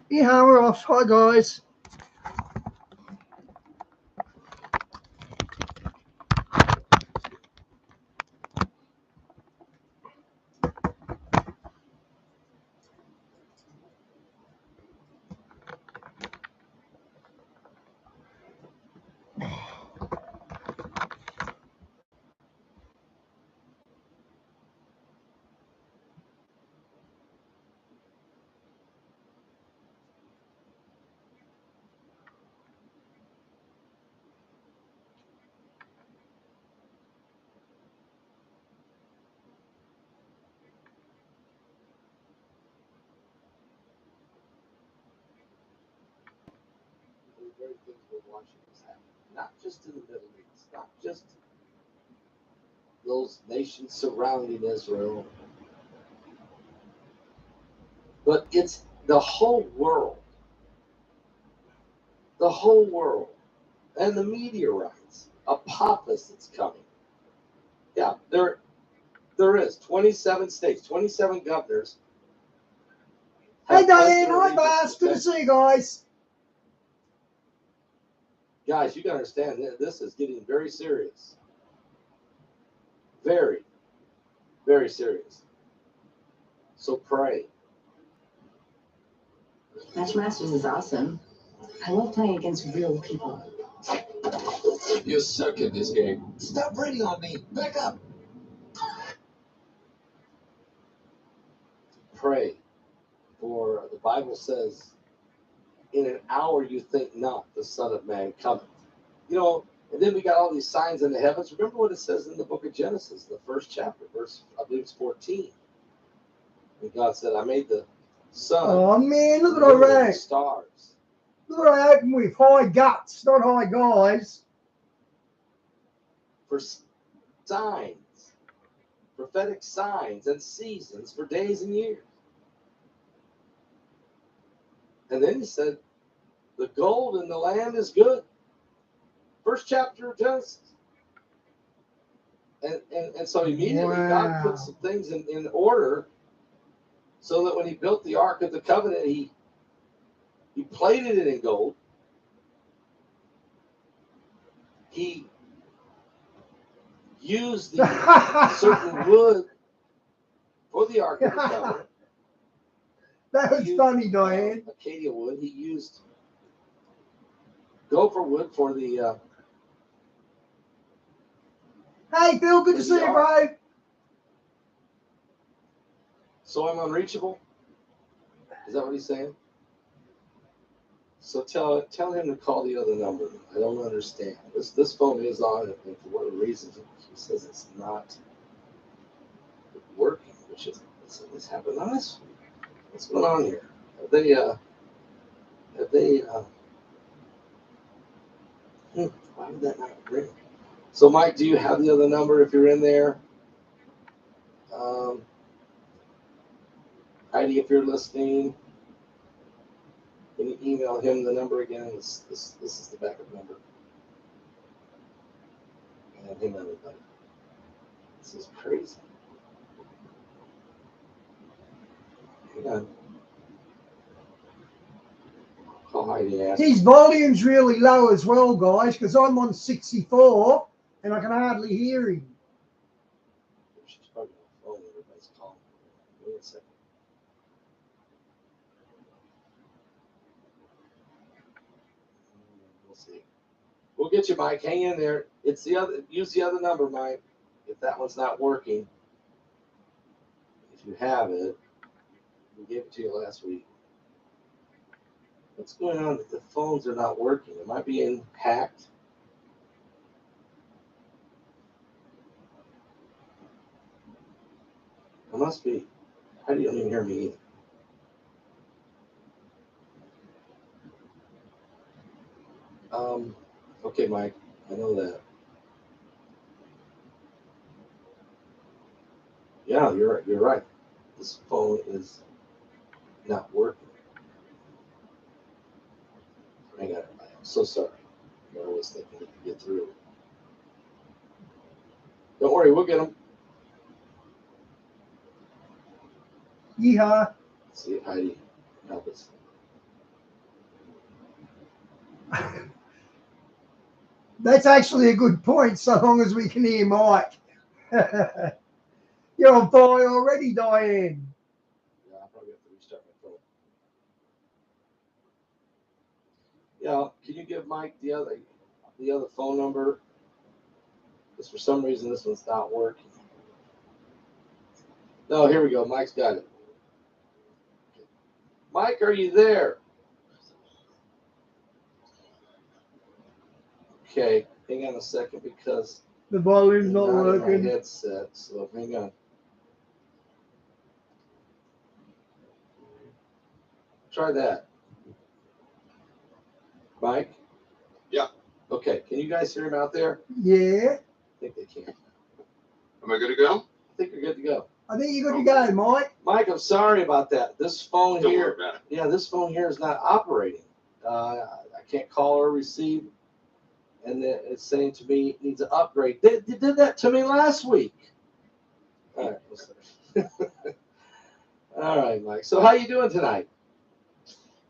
Yeah, we're off. Hi, guys. The very things we're watching is happening, not just in the Middle East, not just those nations surrounding Israel, but it's the whole world. The whole world. And the meteorites, Apophis that's coming. Yeah, there is 27 states, 27 governors. Hey, Diane. Hi, Bass. Good to see you guys. Guys, you got to understand this is getting very serious. Very, very serious. So pray. Matchmasters is awesome. I love playing against real people. You suck at this game. Stop breathing on me. Back up. Pray. For the Bible says, in an hour you think not, the Son of Man cometh. You know, and then we got all these signs in the heavens. Remember what it says in the book of Genesis, the first chapter, verse, I believe it's 14. And God said, I made the sun. Oh, man, look at our and egg. Stars. Look at our egg with high guts, not high guys. For signs, prophetic signs and seasons for days and years. And then he said, the gold in the land is good. First chapter of Genesis. And so immediately God put some things in order so that when he built the Ark of the Covenant, he plated it in gold. He used the certain wood for the Ark of the Covenant. That was funny, Diane. Acacia wood. He used gopher wood for the... Hey, Phil, good to see you, bro. So I'm unreachable? Is that what he's saying? So tell him to call the other number. I don't understand. This phone is on, and for whatever reason, he says it's not working, which is this happened on this. What's going on here? Have they why would that not ring? So Mike, do you have the other number if you're in there? Heidi, if you're listening, can you email him the number again? This is the backup number. And him, everybody. This is crazy. Hang on. Call Heidi and ask. His volume's really low as well, guys, because I'm on 64 and I can hardly hear him. She's probably on the phone. Everybody's calling. Wait a second. We'll see. We'll get you, Mike. Hang in there. It's the other. Use the other number, Mike. If that one's not working, if you have it, we gave it to you last week. What's going on? The phones are not working. Am I being hacked? It must be. How do you even hear me either? Okay, Mike. I know that. Yeah, you're right. This phone is not working. I got it. I'm so sorry. I was thinking we could get through. Don't worry, we'll get them. Yeehaw. See if Heidi can help us. That's actually a good point, so long as we can hear Mike. You're on fire already, Diane. Yeah, I'll probably have to restart my phone. Yeah, can you give Mike the other phone number? Because for some reason this one's not working. No, here we go. Mike's got it. Mike, are you there? Okay, hang on a second because The volume's I'm not in working. my headset, so hang on. Try that. Mike? Yeah. Okay, can you guys hear him out there? Yeah, I think they can. Am I good to go? I think you're good to go. I think you're good to go, Mike. Mike, I'm sorry about that. This phone Don't here, worry about it. yeah, this phone here is not operating. I can't call or receive, and it's saying to me it needs an upgrade. They did that to me last week. All right, listen. All right, Mike. So how you doing tonight?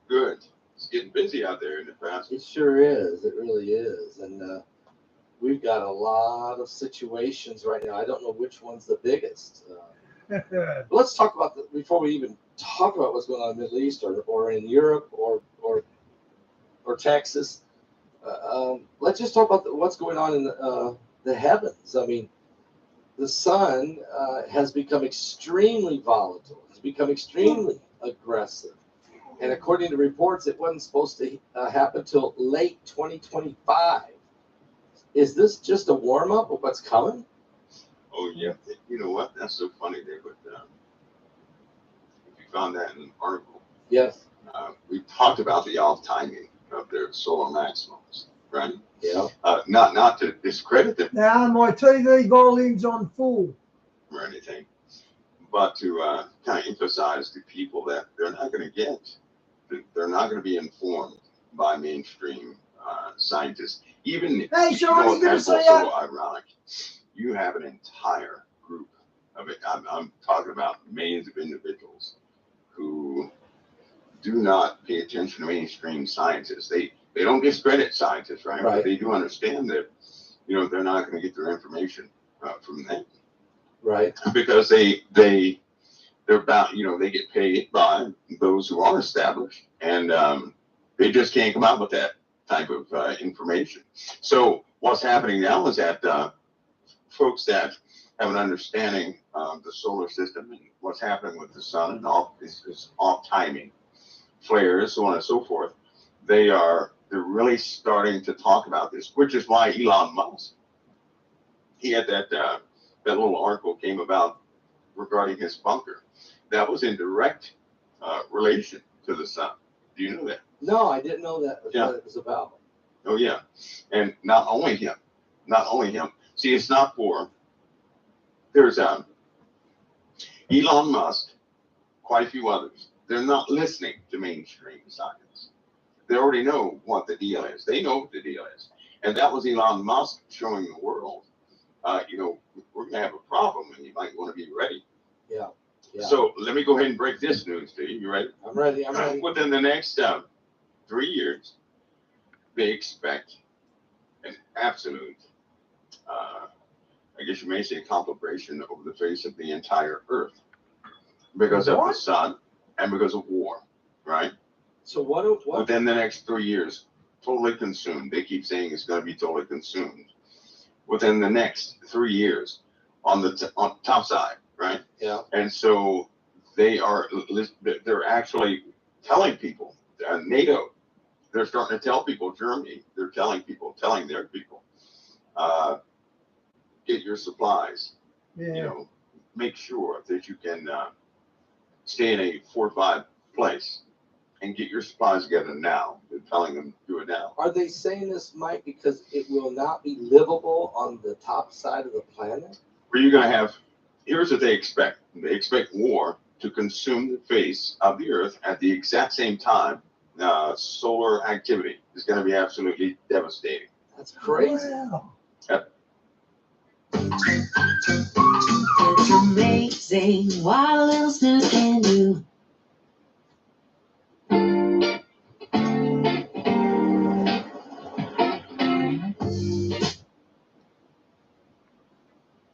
Good. It's getting busy out there in the past. It sure is. It really is, and we've got a lot of situations right now. I don't know which one's the biggest. But let's talk about before we even talk about what's going on in the Middle East or in Europe or Texas. Let's just talk about what's going on in the heavens. I mean, the sun has become extremely volatile. It's become extremely aggressive. And according to reports, it wasn't supposed to happen till late 2025. Is this just a warm up of what's coming? Oh, yeah. You know what? That's so funny there. But if you found that in an article, Yes. we talked about the off timing of their solar maximums, right? Yeah. Not to discredit them Now my TV volume's on full. or anything, but to kind of emphasize to people that they're not going to be informed by mainstream scientists. Even Hey, Sean, you it's good to that's see also you. ironic. You have an entire group of it. I'm talking about millions of individuals who do not pay attention to mainstream scientists. They don't discredit scientists, right? Right. But they do understand that, they're not going to get their information from them. Right. Because they're about, they get paid by those who are established, and they just can't come out with that type of information. So what's happening now is that folks that have an understanding of the solar system and what's happening with the sun and all this off timing, flares, so on and so forth, they're really starting to talk about this, which is why Elon Musk, he had that little article came about regarding his bunker. That was in direct relation to the sun. Do you know that? No, I didn't know that was Yeah. what it was about. Oh yeah, and not only him. See, it's not for. There's Elon Musk, quite a few others. They're not listening to mainstream science. They already know what the deal is. They know what the deal is, and that was Elon Musk showing the world. We're gonna have a problem, and you might want to be ready. Yeah. Yeah. So let me go ahead and break this news to you. You ready? I'm ready. I'm ready. Within the next 3 years, they expect an absolute, I guess you may say, conflagration over the face of the entire Earth because of the sun and because of war, right? So what? Within the next 3 years, totally consumed. They keep saying it's going to be totally consumed. Within the next 3 years, on the on top side, right? Yeah. And so they're actually telling people, NATO, they're starting to tell people, Germany, they're telling their people, get your supplies, Yeah. make sure that you can stay in a fortified place and get your supplies together now. They're telling them do it now. Are they saying this, Mike, because it will not be livable on the top side of the planet? Where you're going to have, here's what they expect. They expect war to consume the face of the Earth at the exact same time. Solar activity is going to be absolutely devastating. That's crazy. Wow. It's amazing what a little snooze can do.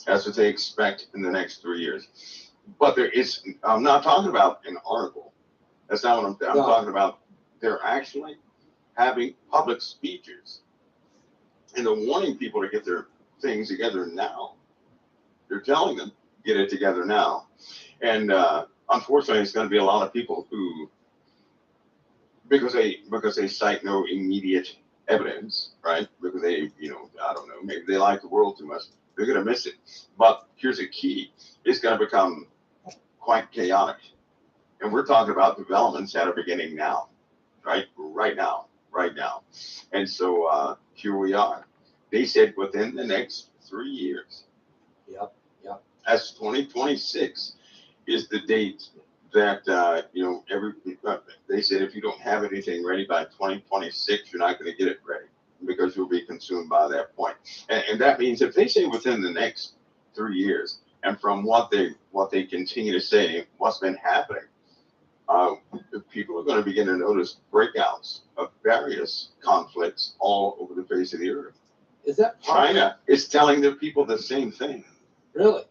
That's what they expect in the next 3 years. But there is, I'm not talking about an article. That's not what I'm talking about. They're actually having public speeches. And they're wanting people to get their things together now. They're telling them, get it together now. And unfortunately, it's going to be a lot of people who, because they cite no immediate evidence, right? Because they, I don't know, maybe they like the world too much. They're going to miss it. But here's a key. It's going to become quite chaotic. And we're talking about developments that are beginning now, right? Right now. And so here we are. They said within the next 3 years. Yep. That's 2026 is the date that, they said if you don't have anything ready by 2026, you're not going to get it ready because you'll be consumed by that point. And that means if they say within the next 3 years, and from what they continue to say, what's been happening, people are going to begin to notice breakouts of various conflicts all over the face of the earth. Is that China is telling their people the same thing. Really?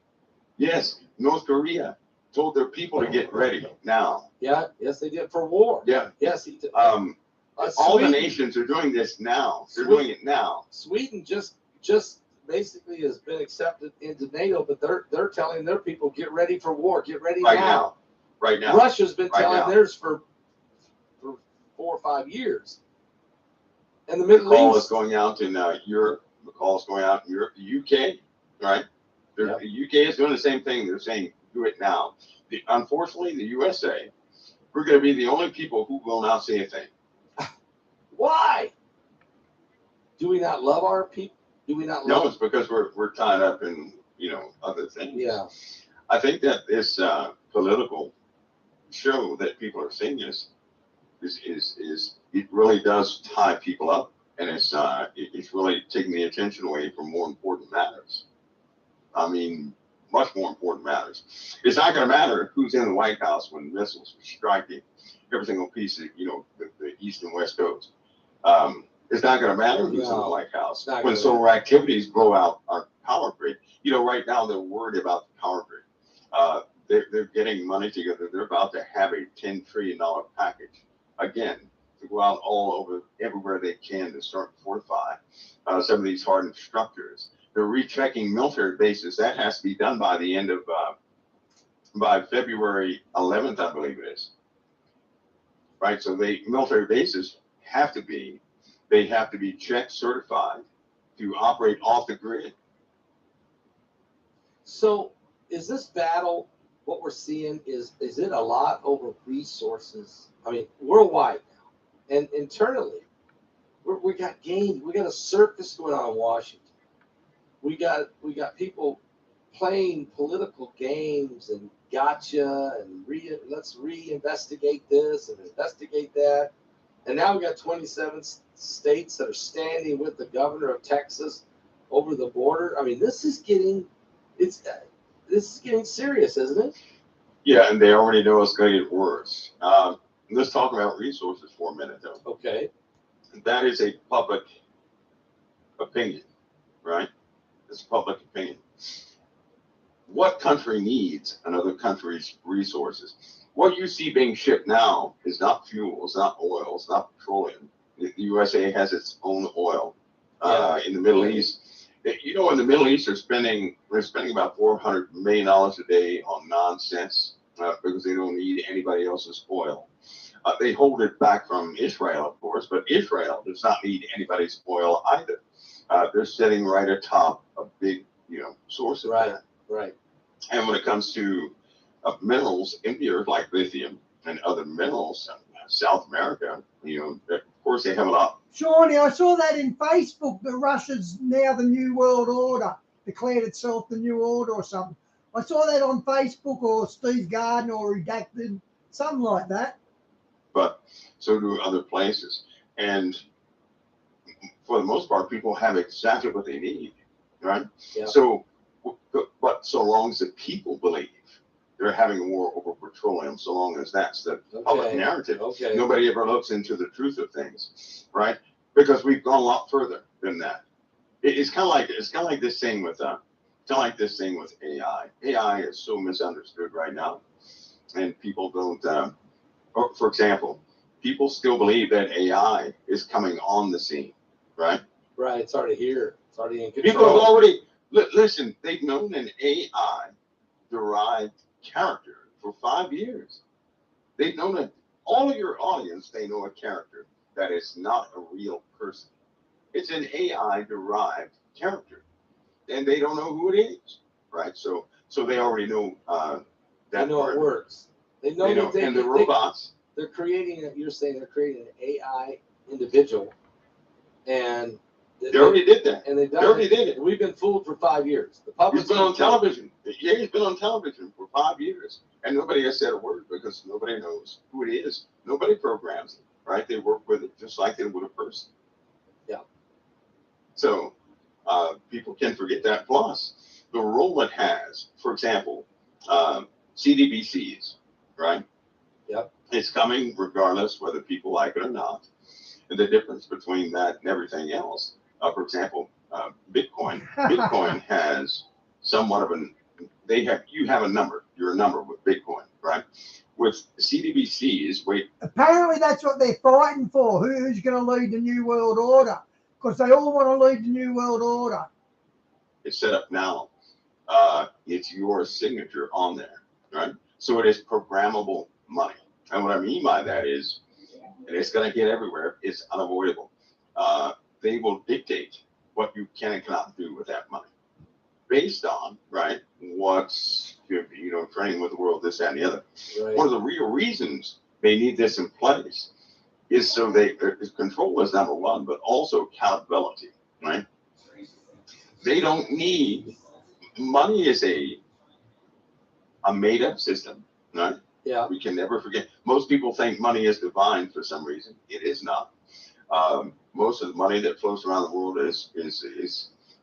Yes, North Korea told their people to get ready now. Yeah, yes, they did for war. Yeah. Yes, he did. All the nations are doing this now. They're doing it now. Sweden just basically has been accepted into NATO, but they're telling their people, get ready for war, get ready now. Right now. Russia's been Right telling now. theirs for 4 or 5 years. And the Middle The call East is going out in Europe. The call is going out in Europe. The UK, right? Yep. The UK is doing the same thing. They're saying, do it now. Unfortunately, the USA, we're going to be the only people who will not say a thing. Why? Do we not love our people? Do we not love? No, it's because we're tied up in other things. Yeah. I think that this political show that people are seeing is it really does tie people up, and it's really taking the attention away from more important matters. I mean, much more important matters. It's not going to matter who's in the White House when missiles are striking every single piece of the East and West Coast. It's not going to matter who's in the White House when solar activities blow out our power grid. Right now they're worried about the power grid. They're getting money together. They're about to have a $10 trillion package again to go out all over everywhere they can to start to fortify some of these hardened structures. They're rechecking military bases. That has to be done by the end of by February 11th, I believe it is. Right, so military bases have to be check certified to operate off the grid. So is this battle, what we're seeing, is it a lot over resources? I mean, worldwide now, and internally, we got games. We got a circus going on in Washington. We got people playing political games and gotcha and let's reinvestigate this and investigate that. And now we got 27 states that are standing with the governor of Texas over the border. I mean, this is getting serious, isn't it? Yeah, and they already know it's going to get worse. Let's talk about resources for a minute, though. Okay. That is a public opinion, right? It's public opinion. What country needs another country's resources? What you see being shipped now is not fuel, it's not oil, it's not petroleum. The USA has its own oil. In the Middle East, in the Middle East, they're spending about $400 million a day on nonsense because they don't need anybody else's oil. They hold it back from Israel, of course, but Israel does not need anybody's oil either. They're sitting right atop a big, source of that. Right. And when it comes to minerals in the earth, like lithium and other minerals, South America, of course they have a lot. Shawnee, I saw that in Facebook that Russia's now the New World Order, declared itself the New Order or something. I saw that on Facebook or Steve Gardner or Redacted, something like that. But so do other places. And for the most part, people have exactly what they need, right? Yeah. So, but so long as the people believe they're having a war over petroleum, so long as that's the public narrative, nobody ever looks into the truth of things, right? Because we've gone a lot further than that. It's kind of like this thing with like this thing with AI. AI is so misunderstood right now, and people don't. Or for example, people still believe that AI is coming on the scene, right? Right. It's already here. It's already in People control. have already listen. They've known an AI derived character for 5 years. They've known it. All of your audience, they know a character that is not a real person. It's an AI derived character, and they don't know who it is, right? So they already know They that know part. it works. They know, They know, and the robots. They're creating. You're saying they're creating an AI individual, and They already did that. And they've They done already it. did it. We've been fooled for 5 years. The public's He's been on been fooled. television. Yeah, he's been on television for 5 years, and nobody has said a word because nobody knows who it is. Nobody programs it, right? They work with it just like they would a person. Yeah. So people can forget that. Plus, the role it has, for example, CDBCs, right? Yep. It's coming regardless whether people like it or not. And the difference between that and everything else, for example, Bitcoin. Bitcoin has somewhat of you have a number. You're a number with Bitcoin, right? With CDBCs, Apparently, that's what they're fighting for. Who's going to lead the New World Order? Because they all want to lead the New World Order. it's set up now. It's your signature on there, right? So it is programmable money. And what I mean by that is, and it's going to get everywhere, it's unavoidable. They will dictate what you can and cannot do with that money based on, right, what's, training with the world, this, that, and the other. Right. One of the real reasons they need this in place is so control is number one, but also accountability, right? They don't need, money is a made up system, right? Yeah. We can never forget. Most people think money is divine for some reason. It is not. Most of the money that flows around the world is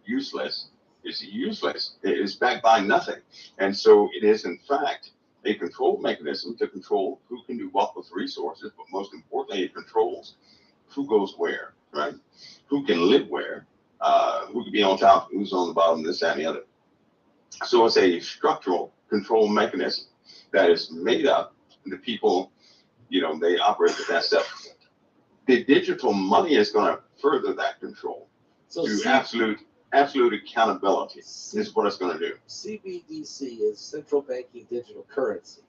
useless. It's useless. It is backed by nothing. And so it is, in fact, a control mechanism to control who can do what with resources, but most importantly, it controls who goes where, right? Who can live where, who can be on top, who's on the bottom, this, that, and the other. So it's a structural control mechanism that is made up, and the people, they operate with that stuff. The digital money is going to further that control to absolute accountability is what it's going to do. CBDC is central banking digital currency.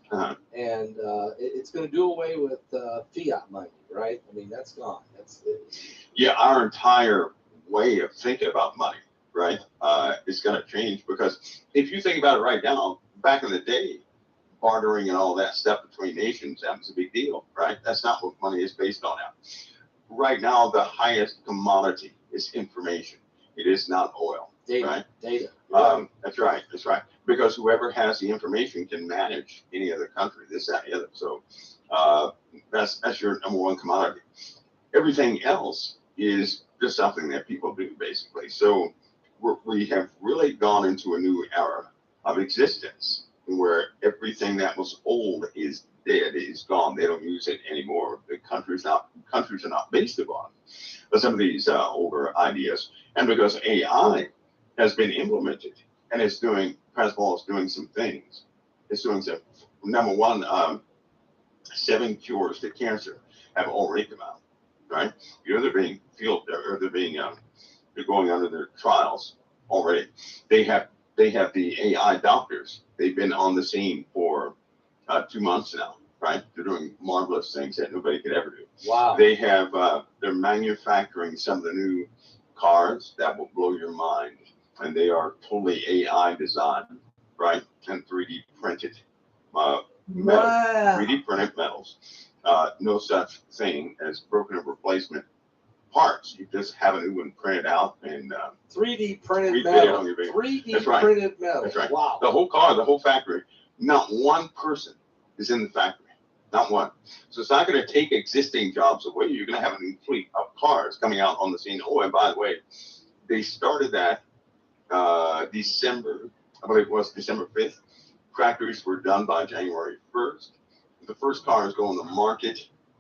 Uh-huh. And it's going to do away with fiat money, right? I mean, that's gone. That's it. Yeah, our entire way of thinking about money, right, is going to change, because if you think about it right now, back in the day, bartering and all that stuff between nations, that was a big deal, right? That's not what money is based on now. Right now, the highest commodity is information. It is not oil. Data. Right? Data. That's right. That's right. Because whoever has the information can manage any other country, this, that, and the other. So that's your number one commodity. Everything else is just something that people do, basically. So we have really gone into a new era of existence where everything that was old is dead, is gone. They don't use it anymore. The countries are not based upon some of these older ideas. And because AI has been implemented and it's doing, Prasball is doing some things. It's doing some, number one, 7 cures to cancer have already come out, right? They're being they're going under their trials already. They have the AI doctors. They've been on the scene for 2 months now, right? They're doing marvelous things that nobody could ever do. Wow. They have, they're manufacturing some of the new cars that will blow your mind. And they are totally AI designed, right? And 3D printed metal, Wow. 3D printed metals. No such thing as broken and replacement parts. You just have a new one printed out and 3D printed refit it metal. on your vehicle. 3D That's right. printed metal. That's right. Wow. The whole car, the whole factory, not one person is in the factory. Not one. So it's not going to take existing jobs away. You're going to have a new fleet of cars coming out on the scene. Oh, and by the way, they started that December, I believe it was December 5th. Factories were done by January 1st. The first cars go on the market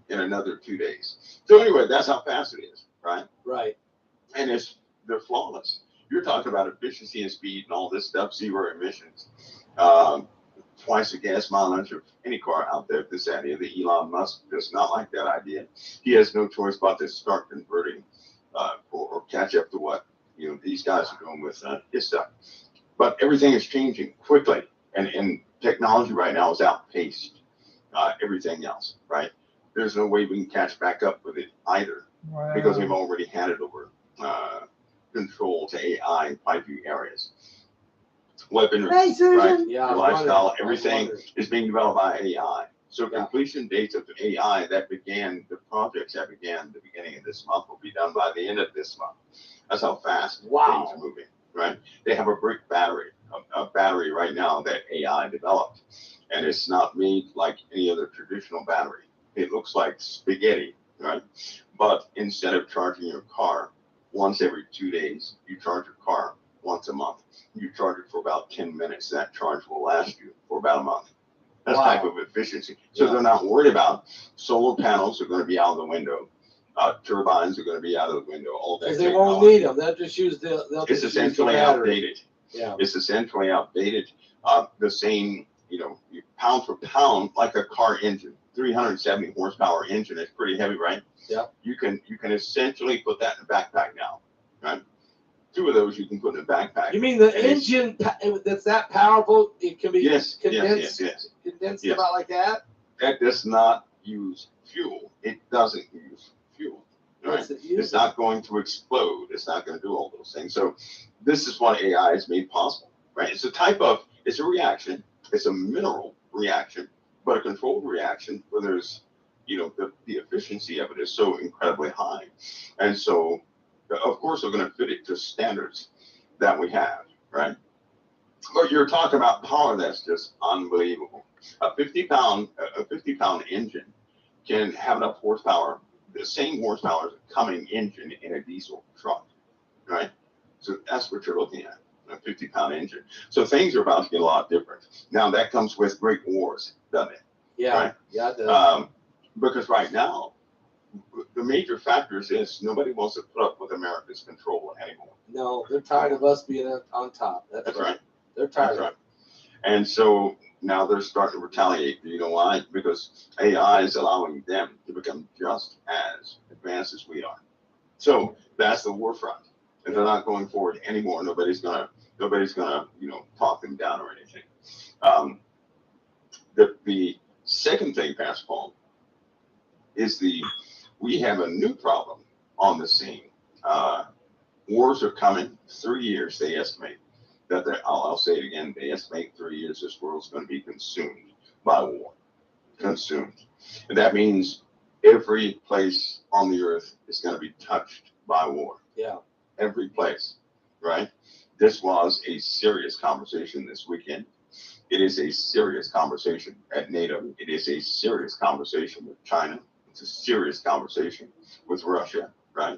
in another 2 days. So anyway, that's how fast it is, right? Right. And they're flawless. you're talking about efficiency and speed and all this stuff, zero emissions, twice the gas mileage of any car out there. This idea that Elon Musk does not like that idea. He has no choice but to start converting or catch up to what these guys are doing with his stuff. But everything is changing quickly, and technology right now is outpaced everything else. Right? There's no way we can catch back up with it either, because they've already handed over control to AI in quite a few areas. Weaponry, Hey, Susan. right? Yeah, Your lifestyle, everything is being developed by AI. So completion dates of AI the projects that began the beginning of this month will be done by the end of this month. That's how fast things are moving, right? They have a Brink battery, a battery right now that AI developed, and it's not made like any other traditional battery. It looks like spaghetti, right? But instead of charging your car once every 2 days, you charge your car once a month. You charge it for about 10 minutes. That charge will last you for about a month. That's type of efficiency. So they're not worried about solar panels are going to be out of the window. Turbines are going to be out of the window. All that. Because they won't need them. They'll just use it's essentially outdated. Yeah. It's essentially outdated. The same, pound for pound, like a car engine, 370 horsepower engine is pretty heavy, right? Yeah. You can essentially put that in a backpack now, right? 2 of those you can put in a backpack. You mean the engine that's that powerful? It can be condensed about like that? That does not use fuel. It doesn't use fuel. Right? It's not going to explode. It's not going to do all those things. So this is what AI has made possible, right? It's a reaction. It's a mineral reaction, but a controlled reaction where there's, the efficiency of it is so incredibly high. And so, of course, we're going to fit it to standards that we have, right? But you're talking about power that's just unbelievable. A 50-pound engine can have enough horsepower, the same horsepower as a coming engine in a diesel truck, right? So that's what you're looking at, a 50-pound engine. So things are about to get a lot different. Now that comes with great wars, doesn't it? Yeah, right? Yeah, it does. Because right now, the major factors is nobody wants to put up with America's control anymore. No, they're tired of us being on top. That's right. They're tired of it. And so now they're starting to retaliate. You know why? Because AI is allowing them to become just as advanced as we are. So that's the war front. And they're not going forward anymore. Nobody's gonna talk them down or anything. The second thing, Pastor Paul, is we have a new problem on the scene. Wars are coming. 3 years, they estimate. I'll say it again. They estimate 3 years this world's going to be consumed by war. Consumed. And that means every place on the earth is going to be touched by war. Yeah. Every place, right? This was a serious conversation this weekend. It is a serious conversation at NATO. It is a serious conversation with China. It's a serious conversation with Russia, right?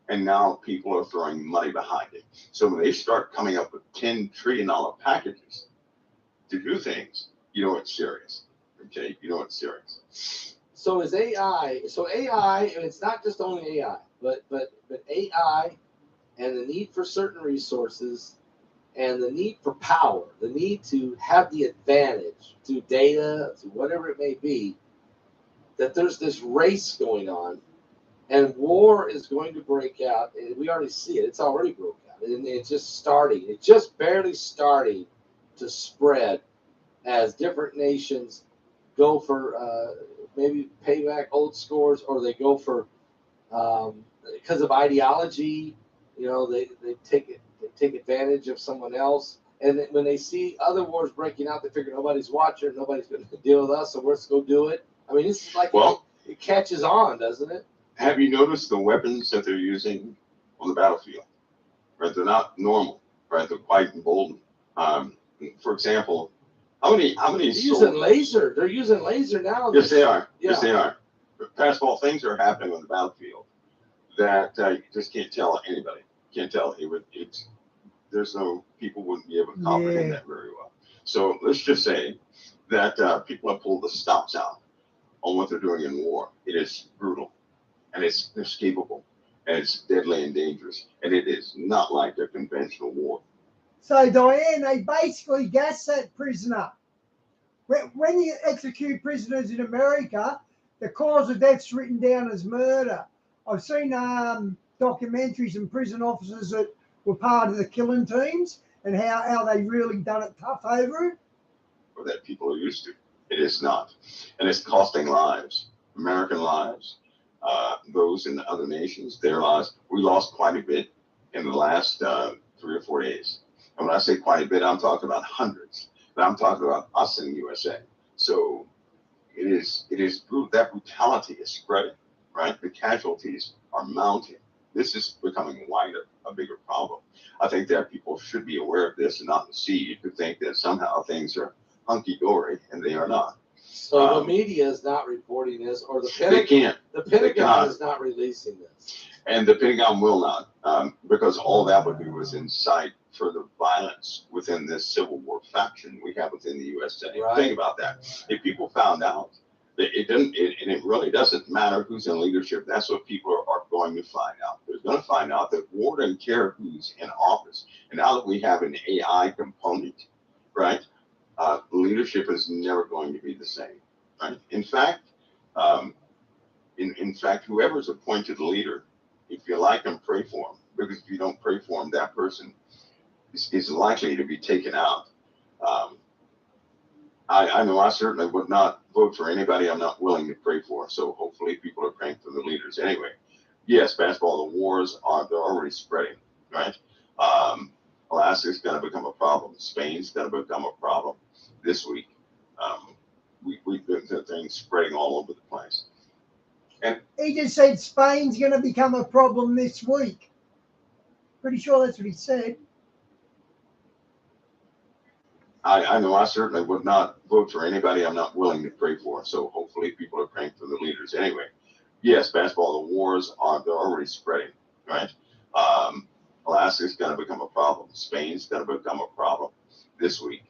And now people are throwing money behind it. So when they start coming up with $10 trillion packages to do things, it's serious. Okay, it's serious. So is AI? So AI, and it's not just only AI, but AI and the need for certain resources and the need for power, the need to have the advantage through data, through whatever it may be, that there's this race going on. And war is going to break out, and we already see it. It's already broke out, and it's just starting. It's just barely starting to spread as different nations go for maybe pay back old scores, or they go for because of ideology. They take advantage of someone else, and then when they see other wars breaking out, they figure nobody's watching, nobody's going to deal with us, so let's go do it. I mean, this is like it catches on, doesn't it? Have you noticed the weapons that they're using on the battlefield? Right, they're not normal. Right, they're quite emboldened. For example, how many? They're using laser. They're using laser now. Yes, they are. Yeah. Yes, they are. Past all things are happening on the battlefield that you just can't tell anybody. Can't tell. People wouldn't be able to comprehend that very well. So let's just say that people have pulled the stops out on what they're doing in war. It is brutal. And it's inescapable. and it's deadly and dangerous, and it is not like a conventional war. So, Diane, they basically gas that prisoner. When you execute prisoners in America, the cause of death's written down as murder. I've seen documentaries and prison officers that were part of the killing teams and how they really done it tough over it. Or that people are used to. It is not. And it's costing lives, American lives, those in other nations, their lives. We lost quite a bit in the last 3 or 4 days. And when I say quite a bit, I'm talking about hundreds. But I'm talking about us in the USA. So it is that brutality is spreading, right? The casualties are mounting. This is becoming wider, a bigger problem. I think that people should be aware of this and not deceive to think that somehow things are hunky-dory, and they are not. So the media is not reporting this, or the They can't. The Pentagon is not releasing this. And the Pentagon will not, because all that would do is incite further violence within this civil war faction we have within the USA. Right. Think about that. If people found out that and it really doesn't matter who's in leadership, that's what people are going to find out. They're going to find out that war doesn't care who's in office. And now that we have an AI component, right, leadership is never going to be the same. Right? In fact, whoever's appointed leader, if you like him, pray for him. Because if you don't pray for him, that person is likely to be taken out. I know I certainly would not vote for anybody I'm not willing to pray for. So hopefully people are praying for the leaders. Anyway, yes, basketball, the wars they're already spreading, right? Alaska's going to become a problem. Spain's going to become a problem this week. We've got things spreading all over the place. And he just said Spain's going to become a problem this week. Pretty sure that's what he said. I know I certainly would not vote for anybody I'm not willing to pray for. So hopefully people are praying for the leaders. Anyway, yes, basketball, the wars they're already spreading, right? Alaska's going to become a problem. Spain's going to become a problem this week.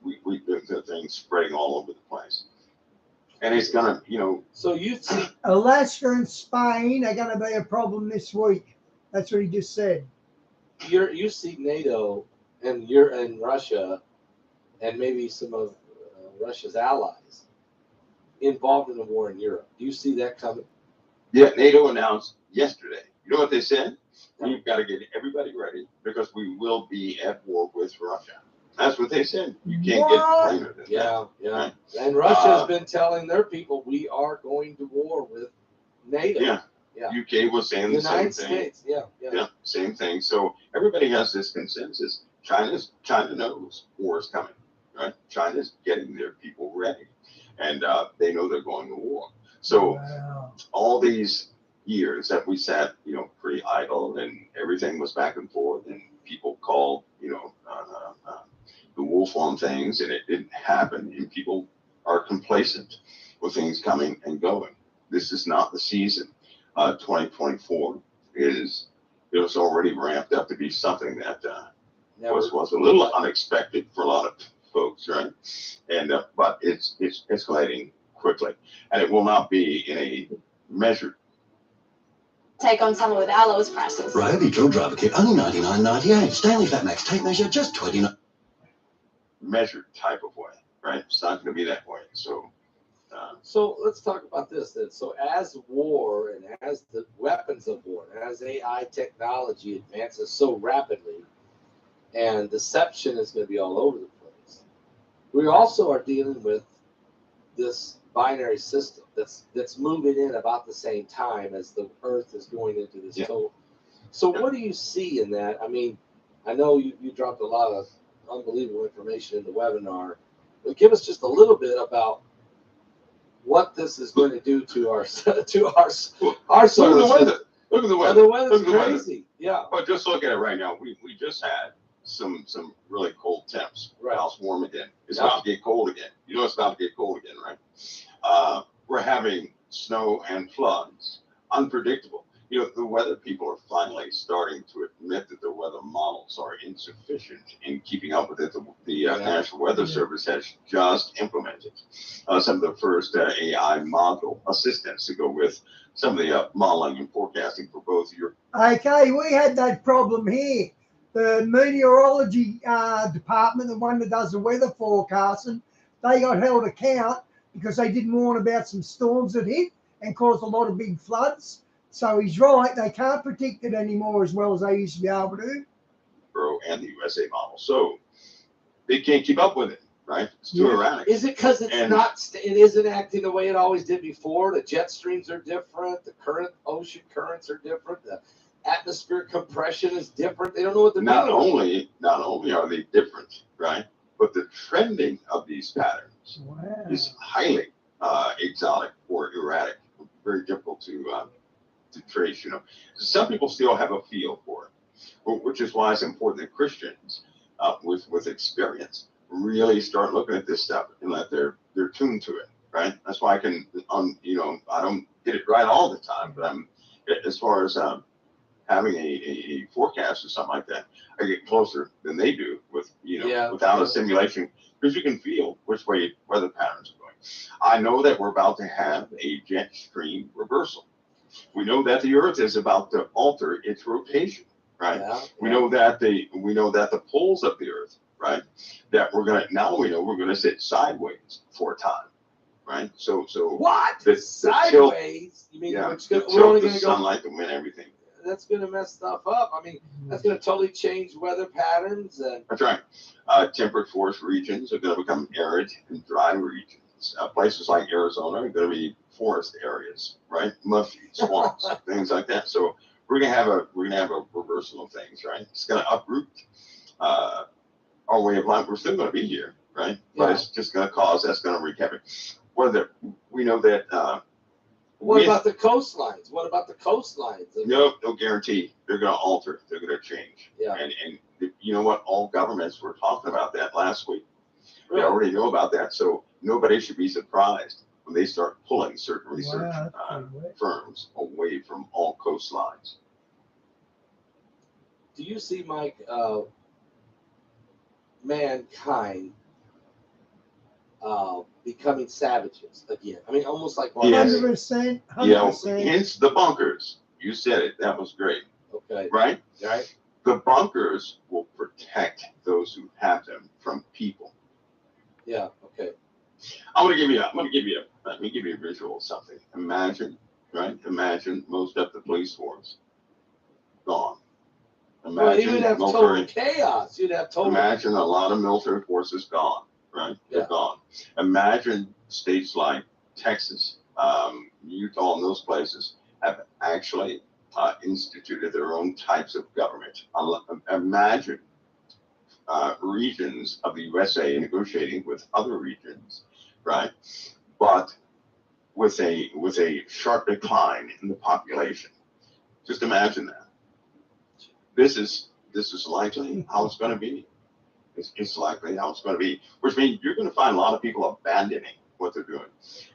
We've got things spreading all over the place. And it's going to, So you see, Alaska and Spain are going to be a problem this week. That's what he just said. you see NATO and Russia and maybe some of Russia's allies involved in the war in Europe. Do you see that coming? Yeah, NATO announced yesterday. You know what they said? We've got to get everybody ready because we will be at war with Russia. That's what they said. You can't get plainer than that. Yeah. Right? And Russia's been telling their people we are going to war with NATO. Yeah. UK was saying the same United thing. States. Yeah. Same thing. So everybody has this consensus. China knows war is coming, right? China's getting their people ready, and they know they're going to war. So all these years that we sat, pretty idle, and everything was back and forth, and people called, the wolf on things, and it didn't happen, and people are complacent with things coming and going. This is not the season. 2024 is already ramped up to be something that was a little unexpected for a lot of folks, right? And but it's escalating quickly, and it will not be in a measured. Take on summer with our lowest prices. Ryobi drill driver kit, only $99.98. Stanley Fat Max tape measure, just $29. Measured type of way, right? It's not going to be that way. So let's talk about this then. So as war and as the weapons of war, as AI technology advances so rapidly, and deception is going to be all over the place, we also are dealing with this binary system that's moving in about the same time as the Earth is going into this total. So what do you see in that? I mean, I know you dropped a lot of unbelievable information in the webinar, but give us just a little bit about what this is going to do to our solar system. Look at the weather. The weather's crazy. Yeah. But just look at it right now. We just had some really cold temps. Right. Now it's warm again. It's about to get cold again. You know it's about to get cold again, right? We're having snow and floods. Unpredictable. You know, the weather people are finally starting to admit that the weather models are insufficient in keeping up with it. The National Weather Service has just implemented some of the first AI model assistants to go with some of the modeling and forecasting for both your. Okay, we had that problem here. The meteorology department, the one that does the weather forecasting, they got held account because they didn't warn about some storms that hit and caused a lot of big floods. So he's right, they can't predict it anymore as well as they used to be able to. And the USA model. So they can't keep up with it, right? It's too erratic. Is it because it isn't acting the way it always did before? The jet streams are different, the ocean currents are different, the atmospheric compression is different. They don't know what they're doing. Not only are they different, right? But the trending of these patterns is highly exotic or erratic, very difficult to trace. You know, some people still have a feel for it, which is why it's important that Christians, with experience, really start looking at this stuff and that they're tuned to it, right? That's why I can, I don't get it right all the time, but I'm as far as having a forecast or something like that, I get closer than they do with without a simulation, because you can feel which way weather patterns are going. I know that we're about to have a jet stream reversal. We know that the Earth is about to alter its rotation, right? We know that the poles of the Earth, right? That we know we're gonna sit sideways for a time, right? So what? Sideways? You mean we're only gonna go sunlight, the wind, everything. That's gonna mess stuff up. I mean, that's gonna totally change weather patterns. That's right. Temperate forest regions are gonna become arid and dry regions. Places like Arizona are gonna be forest areas, right? Mushy swamps, things like that. So we're gonna have a reversal of things, right? It's gonna uproot our way of life. We're still gonna be here, right? But it's just gonna that's gonna wreak havoc. We know that. What about the coastlines? No guarantee. They're gonna alter. They're gonna change. Yeah. And you know what? All governments were talking about that last week. Really? They already know about that. So nobody should be surprised when they start pulling certain research firms away from all coastlines. Do you see, Mike, mankind becoming savages again? I mean, almost like 100%. Hence the bunkers. You said it. That was great. Okay. Right? Right. The bunkers will protect those who have them from people. Yeah. Okay. Let me give you a visual of something. Imagine most of the police force gone. You would have total chaos. Imagine a lot of military forces gone, right? They're gone. Imagine states like Texas, Utah, and those places have actually instituted their own types of government. Imagine regions of the USA negotiating with other regions, right? But with a sharp decline in the population. Just imagine that. This is likely how it's going to be. It's likely how it's going to be, which means you're going to find a lot of people abandoning what they're doing,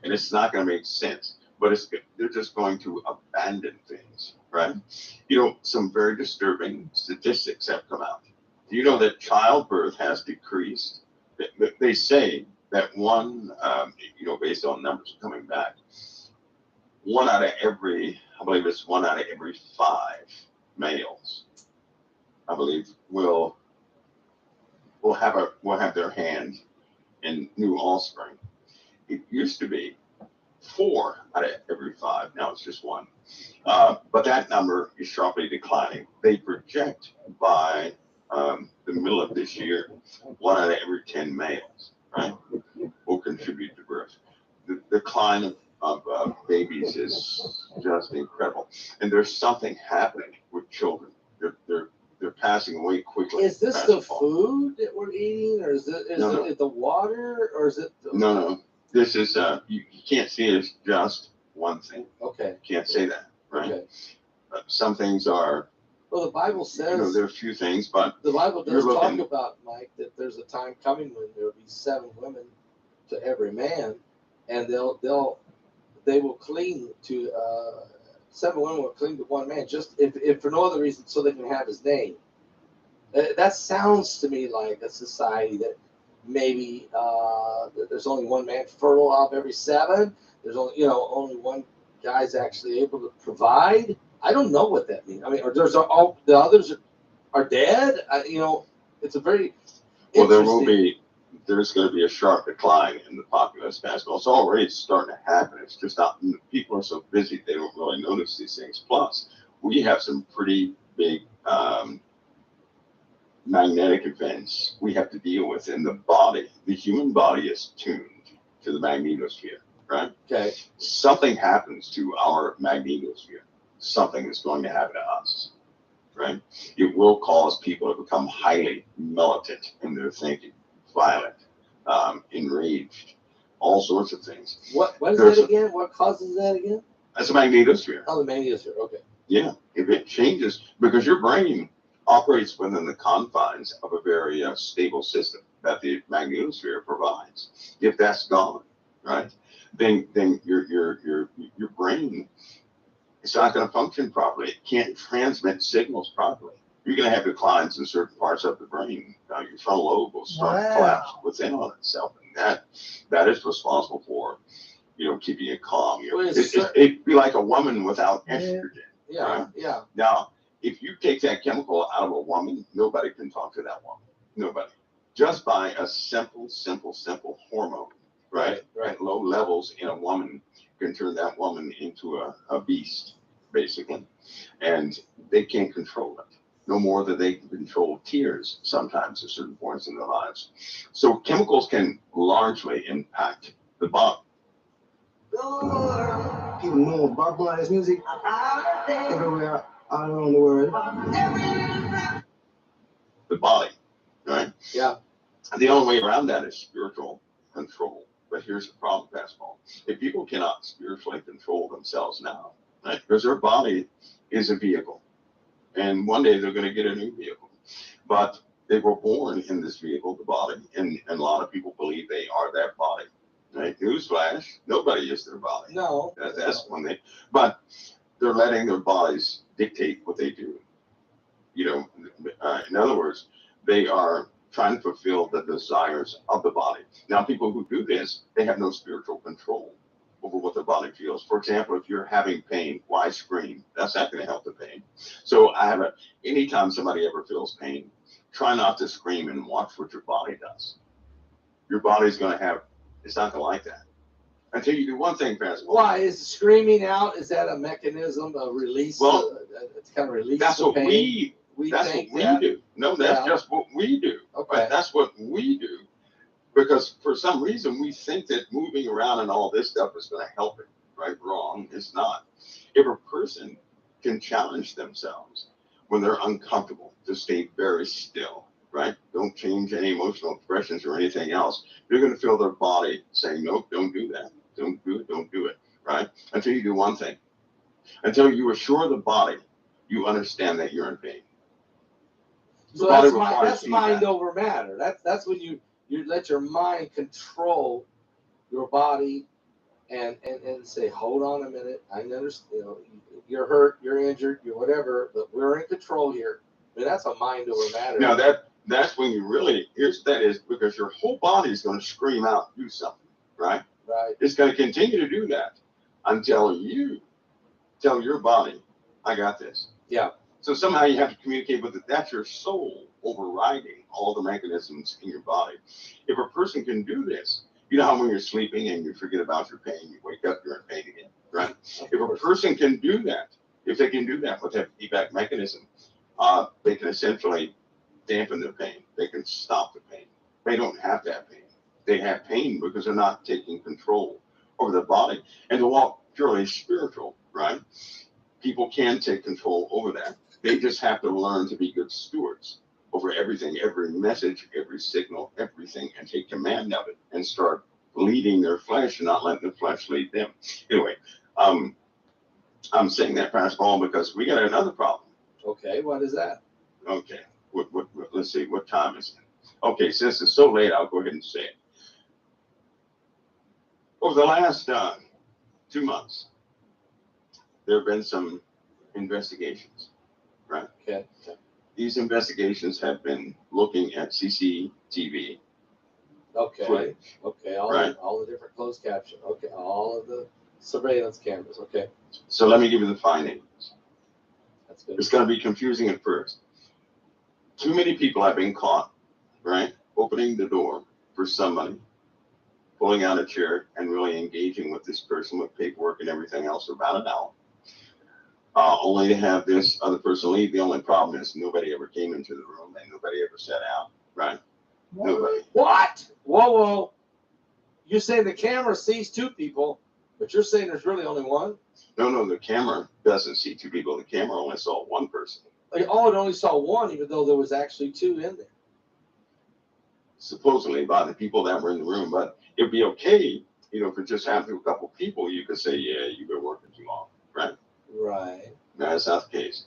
and it's not going to make sense. But they're just going to abandon things, right? Some very disturbing statistics have come out. Do you know that childbirth has decreased? They say that based on numbers coming back, I believe it's 1 out of every 5 males, I believe, will have their hand in new offspring. It used to be 4 out of every 5. Now it's just 1. But that number is sharply declining. They project by the middle of this year, 1 out of every 10 males, right, will contribute to birth. The decline of babies is just incredible, and there's something happening with children. They're passing away quickly. Is this the food that we're eating, or is it the water, or is it? No. This is you can't see it as just one thing. Okay. Can't say that, right? Okay. Some things are. Well, the Bible says there are a few things, but the Bible does talk about, Mike, that there's a time coming when there will be 7 women to every man, and they will cling to 7 women will cling to one man, just if for no other reason, so they can have his name. That sounds to me like a society that maybe there's only one man fertile out of every 7. There's only one guy's actually able to provide. I don't know what that means. I mean, or there's all the others are dead. It's a very well. There's going to be a sharp decline in the populace basketball. It's already starting to happen. It's just not. People are so busy they don't really notice these things. Plus, we have some pretty big magnetic events we have to deal with in the body. The human body is tuned to the magnetosphere, right? Okay. Something happens to our magnetosphere. Something is going to happen to us, right? It will cause people to become highly militant in their thinking, violent, enraged, all sorts of things. What is that again? What causes that again? That's a magnetosphere. Oh, the magnetosphere. Okay. Yeah, if it changes, because your brain operates within the confines of a very stable system that the magnetosphere provides. If that's gone, right, then your brain is not going to function properly. It can't transmit signals properly. You're going to have declines in certain parts of the brain. Your frontal lobe will start to collapse within on itself, and that is responsible for keeping it calm. It'd be like a woman without estrogen. Yeah, right? Yeah. Now, if you take that chemical out of a woman, nobody can talk to that woman. Nobody. Just by a simple hormone, right? At low levels in a woman can turn that woman into a beast, basically. And they can't control it. No more than they can control tears sometimes at certain points in their lives. So chemicals can largely impact the body. People know Bob Marley's music everywhere, all around the world. The body, right? Yeah. And the only way around that is spiritual control. But here's the problem, Pascal. If people cannot spiritually control themselves now, right? Because their body is a vehicle. And one day they're going to get a new vehicle. But they were born in this vehicle, the body, and a lot of people believe they are that body. Right? Newsflash, nobody is their body. No. That's when but they're letting their bodies dictate what they do. In other words, they are trying to fulfill the desires of the body. Now, people who do this, they have no spiritual control over what their body feels. For example, if you're having pain, why scream? That's not going to help the pain. So anytime somebody ever feels pain, try not to scream and watch what your body does. Your body's going to it's not going to like that. Until you do one thing, Pascal. Why is screaming out? Is that a mechanism of release? Well, it's kind of release. That's what we do. No, that's just what we do. Okay. But that's what we do because for some reason we think that moving around and all this stuff is going to help it. Right? Wrong. It's not. If a person can challenge themselves when they're uncomfortable to stay very still, right? Don't change any emotional expressions or anything else. You're going to feel their body saying, nope, don't do that. Don't do it, right? Until you do one thing. Until you assure the body you understand that you're in pain. So that's mind over matter. That's when you let your mind control your body and say, hold on a minute. I understand, you're hurt, you're injured, you're whatever, but we're in control here. I mean, that's a mind over matter. Now that's when you really, that is because your whole body is going to scream out, do something, right? Right. It's going to continue to do that until you tell your body, I got this. Yeah. So somehow you have to communicate with it. That's your soul overriding all the mechanisms in your body. If a person can do this, you know how when you're sleeping and you forget about your pain, you wake up, you're in pain again, right? If a person can do that, if they can do that with that feedback mechanism, they can essentially dampen their pain. They can stop the pain. They don't have that pain. They have pain because they're not taking control over their body. And to walk purely spiritual, right? People can take control over that. They just have to learn to be good stewards over everything, every message, every signal, everything, and take command of it and start leading their flesh and not letting the flesh lead them. Anyway, I'm saying that, Pastor Paul, because we got another problem. Okay, what is that? Okay, let's see, what time is it? Okay, since it's so late, I'll go ahead and say it. Over the last 2 months, there have been some investigations, right? Okay. These investigations have been looking at CCTV Okay. footage. Okay. Right. All the different closed caption. Okay. All of the surveillance cameras. Okay. So let me give you the findings. That's good. It's going to be confusing at first. Too many people have been caught, right? Opening the door for somebody, pulling out a chair and really engaging with this person with paperwork and everything else for about an hour. Only to have this other person leave. The only problem is nobody ever came into the room and nobody ever sat out, right? Nobody. What? Whoa. You're saying the camera sees two people, but you're saying there's really only one? No, the camera doesn't see two people. The camera only saw one person. Like, oh, it only saw one, even though there was actually two in there. Supposedly by the people that were in the room, but it'd be okay, if it just happened to a couple people, you could say, yeah, you've been working too long, right? Right. That's not the case.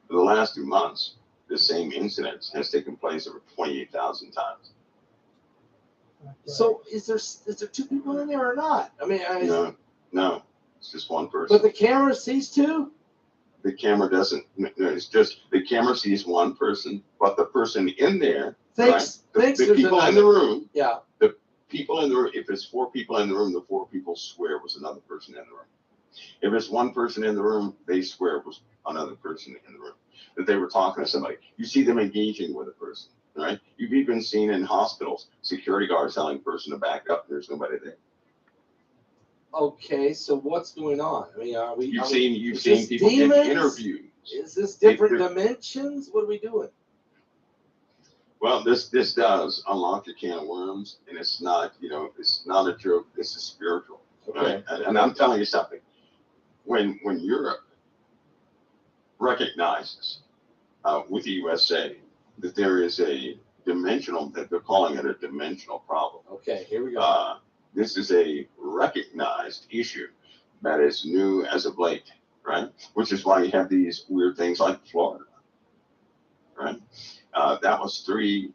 For the last 2 months, the same incident has taken place over 28,000 times. So is there two people in there or not? I mean, No, it's just one person. But the camera sees two? The camera doesn't, no, it's just, the camera sees one person, but the person in there, Thinks the there's people in another. the room, Yeah. the people in the room, if it's 4 people in the room, the 4 people swear it was another person in the room. If it's one person in the room, they swear it was another person in the room, that they were talking to somebody. You see them engaging with a person, right? You've even seen in hospitals, security guards telling a person to back up, there's nobody there. Okay, so what's going on? I mean, You've seen people demons? get interviewed. Is this different dimensions? What are we doing? Well, this does unlock a can of worms, and it's not, it's not a joke. This is spiritual, Okay. right? And I'm telling you something. When Europe recognizes with the USA that there is a dimensional, that they're calling it a dimensional problem. Okay, here we go. This is a recognized issue that is new as of late, right? Which is why you have these weird things like Florida, right? That was 3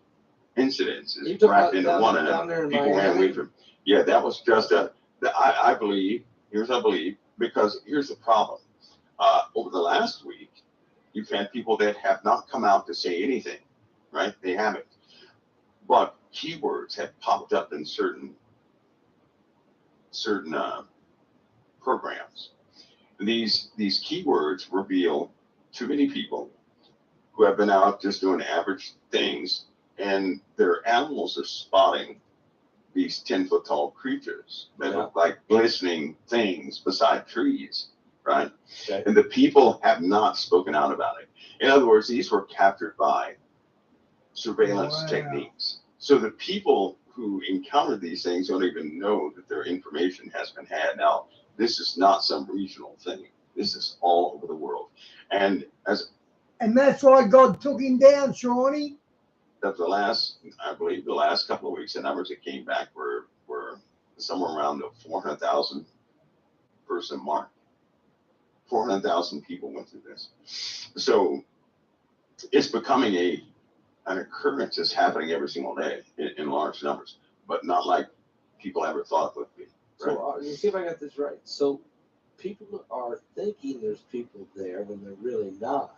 incidences wrapped into one, and people ran away from. Yeah, that was just I believe, because here's the problem. Over the last week, you've had people that have not come out to say anything, right? They haven't. But keywords have popped up in certain programs. These keywords reveal too many people who have been out just doing average things, and their animals are spotting these 10-foot tall creatures that look like glistening things beside trees, right? Okay. And the people have not spoken out about it. In other words, these were captured by surveillance techniques. So the people who encounter these things don't even know that their information has been had. Now, this is not some regional thing. This is all over the world. And that's why God took him down, Shawnee. That I believe the last couple of weeks, the numbers that came back were somewhere around the 400,000 person mark. 400,000 people went through this. So it's becoming an occurrence that's happening every single day in large numbers, but not like people ever thought it would be. Right? So you see if I got this right. So people are thinking there's people there when they're really not.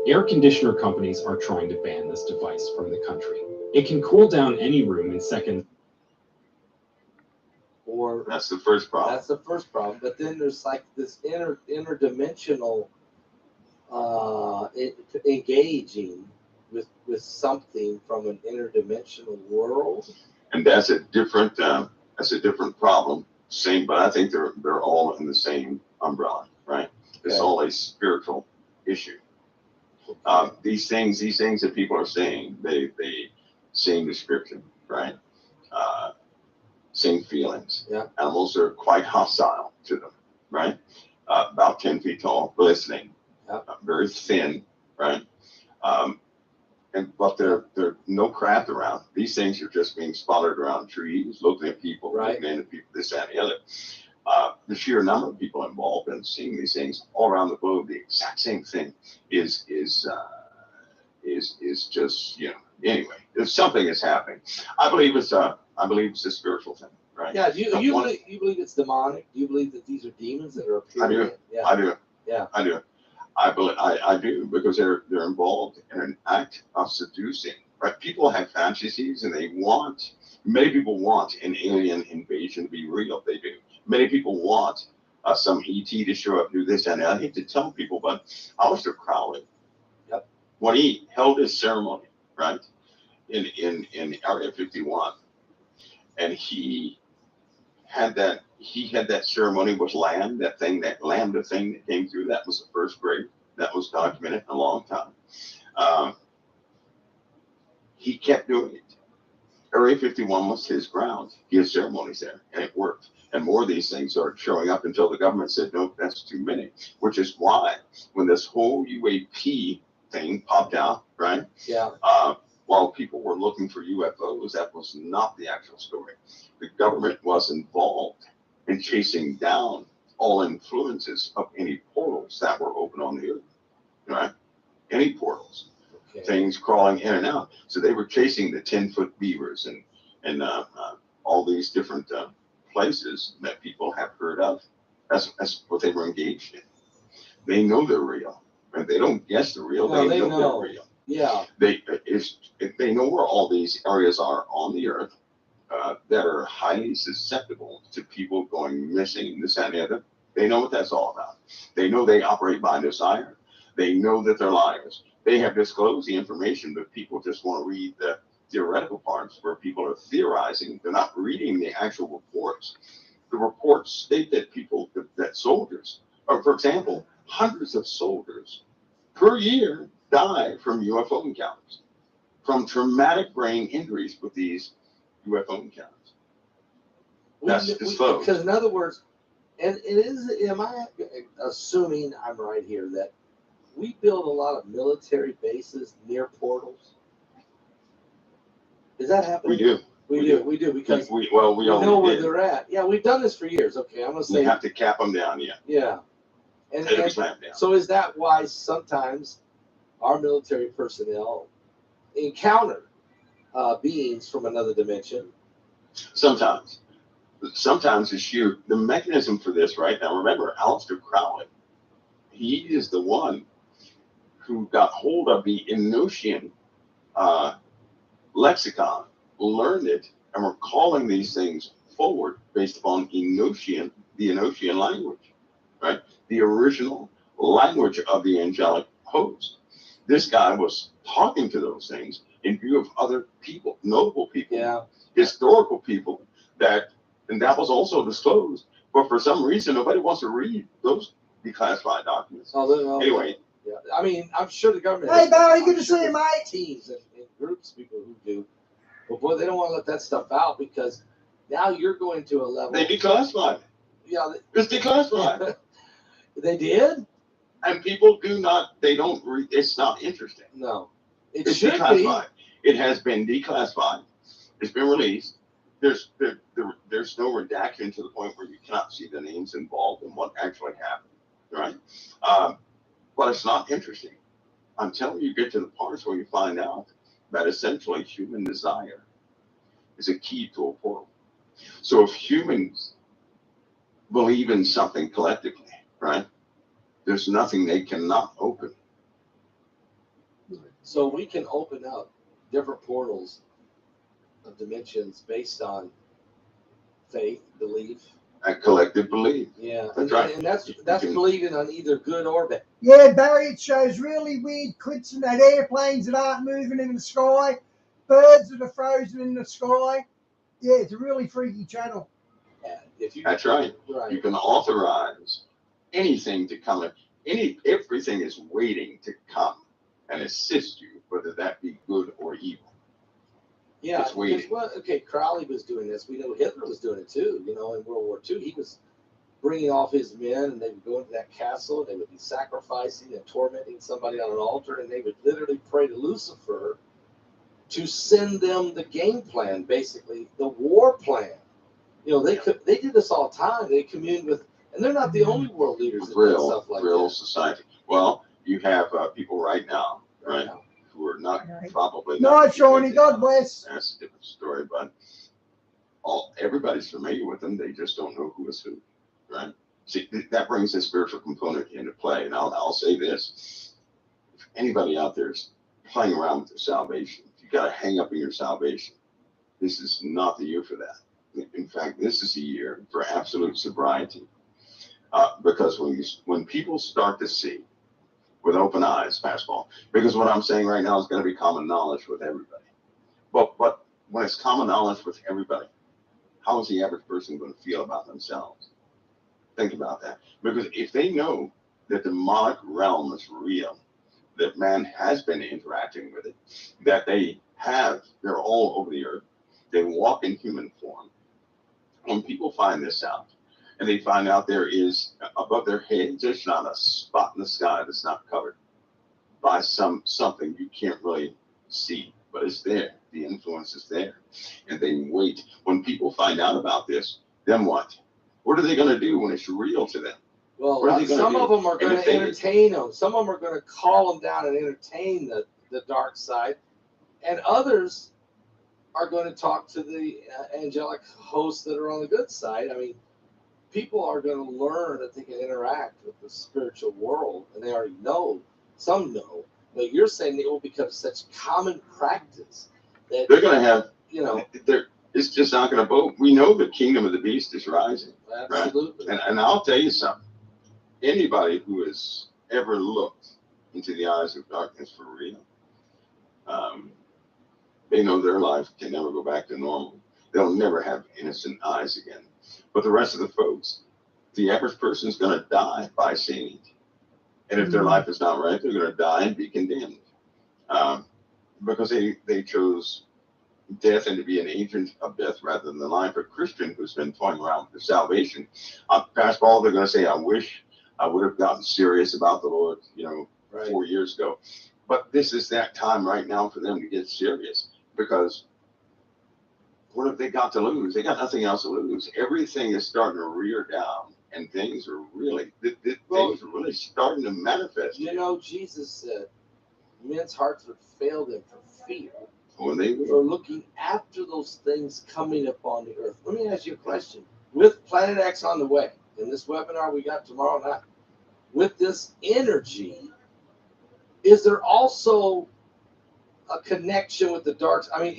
Air conditioner companies are trying to ban this device from the country. It can cool down any room in seconds. Or that's the first problem. That's the first problem. But then there's like this interdimensional engaging with something from an interdimensional world. And that's a different problem. Same, but I think they're all in the same umbrella, right? It's all a spiritual issue. These things that people are saying, they same description, right? Same feelings. Yeah. Animals are quite hostile to them, right? About 10 feet tall, glistening, very thin, right? But there are no craft around. These things are just being spotted around trees, looking at people, looking into people, this, that, and the other. The sheer number of people involved in seeing these things all around the globe, the exact same thing is just, anyway, if something is happening. I believe it's a spiritual thing, right? Yeah. Do But you one- believe, it's demonic? Do you believe that these are demons that are appearing? I do. Yeah. I do. Yeah. I do. I do, because they're involved in an act of seducing. Right? People have fantasies, and many people want an alien invasion to be real. They do. Many people want some ET to show up, do this, and I hate to tell people, but Aleister Crowley, Yep. when he held his ceremony, right, in Area 51, and he had that ceremony with land, that lambda thing that came through. That was the first grade that was documented in a long time. He kept doing it. Area 51 was his ground. He had ceremonies there, and it worked. And more of these things started showing up until the government said, no, that's too many. Which is why when this whole UAP thing popped out, right? Yeah. While people were looking for UFOs, that was not the actual story. The government was involved in chasing down all influences of any portals that were open on the earth, right? Any portals. Okay. Things crawling in and out. So they were chasing the 10-foot beavers and all these different places that people have heard of. That's what they were engaged in. They know they're real. Right? They don't guess they're real. No, they know they're real. Yeah. They know where all these areas are on the earth that are highly susceptible to people going missing, this and the other. They know what that's all about. They know they operate by desire. They know that they're liars. They have disclosed the information, but people just want to read the theoretical parts where people are theorizing. They're not reading the actual reports. The reports state that soldiers, or for example, hundreds of soldiers per year die from UFO encounters, from traumatic brain injuries with these UFO encounters. That's disclosed. Because in other words, and it is, am I assuming I'm right here that we build a lot of military bases near portals? Is that happening? We do. We do because we know where did. they're at. Yeah, we've done this for years. Okay, I'm gonna say. You have to cap them down, yeah. Yeah. And Clamped down. so is that why sometimes our military personnel encounter beings from another dimension? Sometimes it's sheer. The mechanism for this right now, remember, Aleister Crowley, he is the one who got hold of the Enochian lexicon, learned it, and we're calling these things forward based upon the Enochian language, right? The original language of the angelic host. This guy was talking to those things in view of other people, notable people, historical people, and that was also disclosed. But for some reason, nobody wants to read those declassified documents. Anyway. Yeah, I mean, I'm sure the government. Hey, Barry, good to see you, mate. Teams and groups, people who do, but boy, they don't want to let that stuff out because now you're going to a level. They declassified. Yeah, it's declassified. They did, and people do not. They don't read. It's not interesting. No, it's should declassified. Be. It has been declassified. It's been released. There's no redaction to the point where you cannot see the names involved and what actually happened, right? But it's not interesting until you get to the parts where you find out that essentially human desire is a key to a portal. So if humans believe in something collectively, right, there's nothing they cannot open. So we can open up different portals of dimensions based on faith, belief. A collective belief. Yeah, that's right. And that's believing on either good or bad. Yeah, Barry, it shows really weird clips in that airplanes that aren't moving in the sky, birds that are frozen in the sky. Yeah, it's a really freaky channel. That's right. You can authorize anything to come. Everything is waiting to come and assist you, whether that be good or evil. Yeah, okay, Crowley was doing this. We know Hitler was doing it too. You know, in World War II, he was bringing off his men, and they would go into that castle, and they would be sacrificing and tormenting somebody on an altar, and they would literally pray to Lucifer to send them the game plan, basically the war plan. You know, they did this all the time. They communed with, and they're not the only world leaders that do stuff like that. Society. Well, you have people right now, right? Who are not probably not Shawnee, God bless. That's a different story, but Everybody's familiar with them. They just don't know who is who, right? See, that brings the spiritual component into play. And I'll say this: if anybody out there is playing around with their salvation, if you got to hang up in your salvation, this is not the year for that. In fact, this is a year for absolute sobriety, because when people start to see with open eyes, fastball, because what I'm saying right now is going to be common knowledge with everybody. But when it's common knowledge with everybody, how is the average person going to feel about themselves? Think about that. Because if they know that the demonic realm is real, that man has been interacting with it, that they're all over the earth, they walk in human form. When people find this out, and they find out there is above their heads, there's not a spot in the sky that's not covered by something you can't really see, but it's there. The influence is there, and they wait. When people find out about this, then what? What are they going to do when it's real to them? Well, What are they gonna some do? of them are going And to if they- entertain them. Some of them are going to call them down and entertain the dark side, and others are going to talk to the angelic hosts that are on the good side. I mean, people are going to learn that they can interact with the spiritual world, and they already know. Some know, but you're saying it will become such common practice that They're going to have, you know, it's just not going to vote. We know the kingdom of the beast is rising. absolutely. And I'll tell you something. Anybody who has ever looked into the eyes of darkness for real, they know their life can never go back to normal. They'll never have innocent eyes again. But the rest of the folks, the average person is going to die by seeing it. And if their life is not right, they're going to die and be condemned, because they chose death and to be an agent of death rather than the life. A Christian who's been toying around with their salvation, past all, they're going to say, I wish I would have gotten serious about the Lord, Right. 4 years ago. But this is that time right now for them to get serious, because what have they got to lose? They got nothing else to lose. Everything is starting to rear down, and things are really, things are really starting to manifest. You know, Jesus said men's hearts would fail them for fear. When they For looking after those things coming upon the earth. Let me ask you a question. With Planet X on the way, in this webinar we got tomorrow night, with this energy, is there also a connection with the dark? I mean,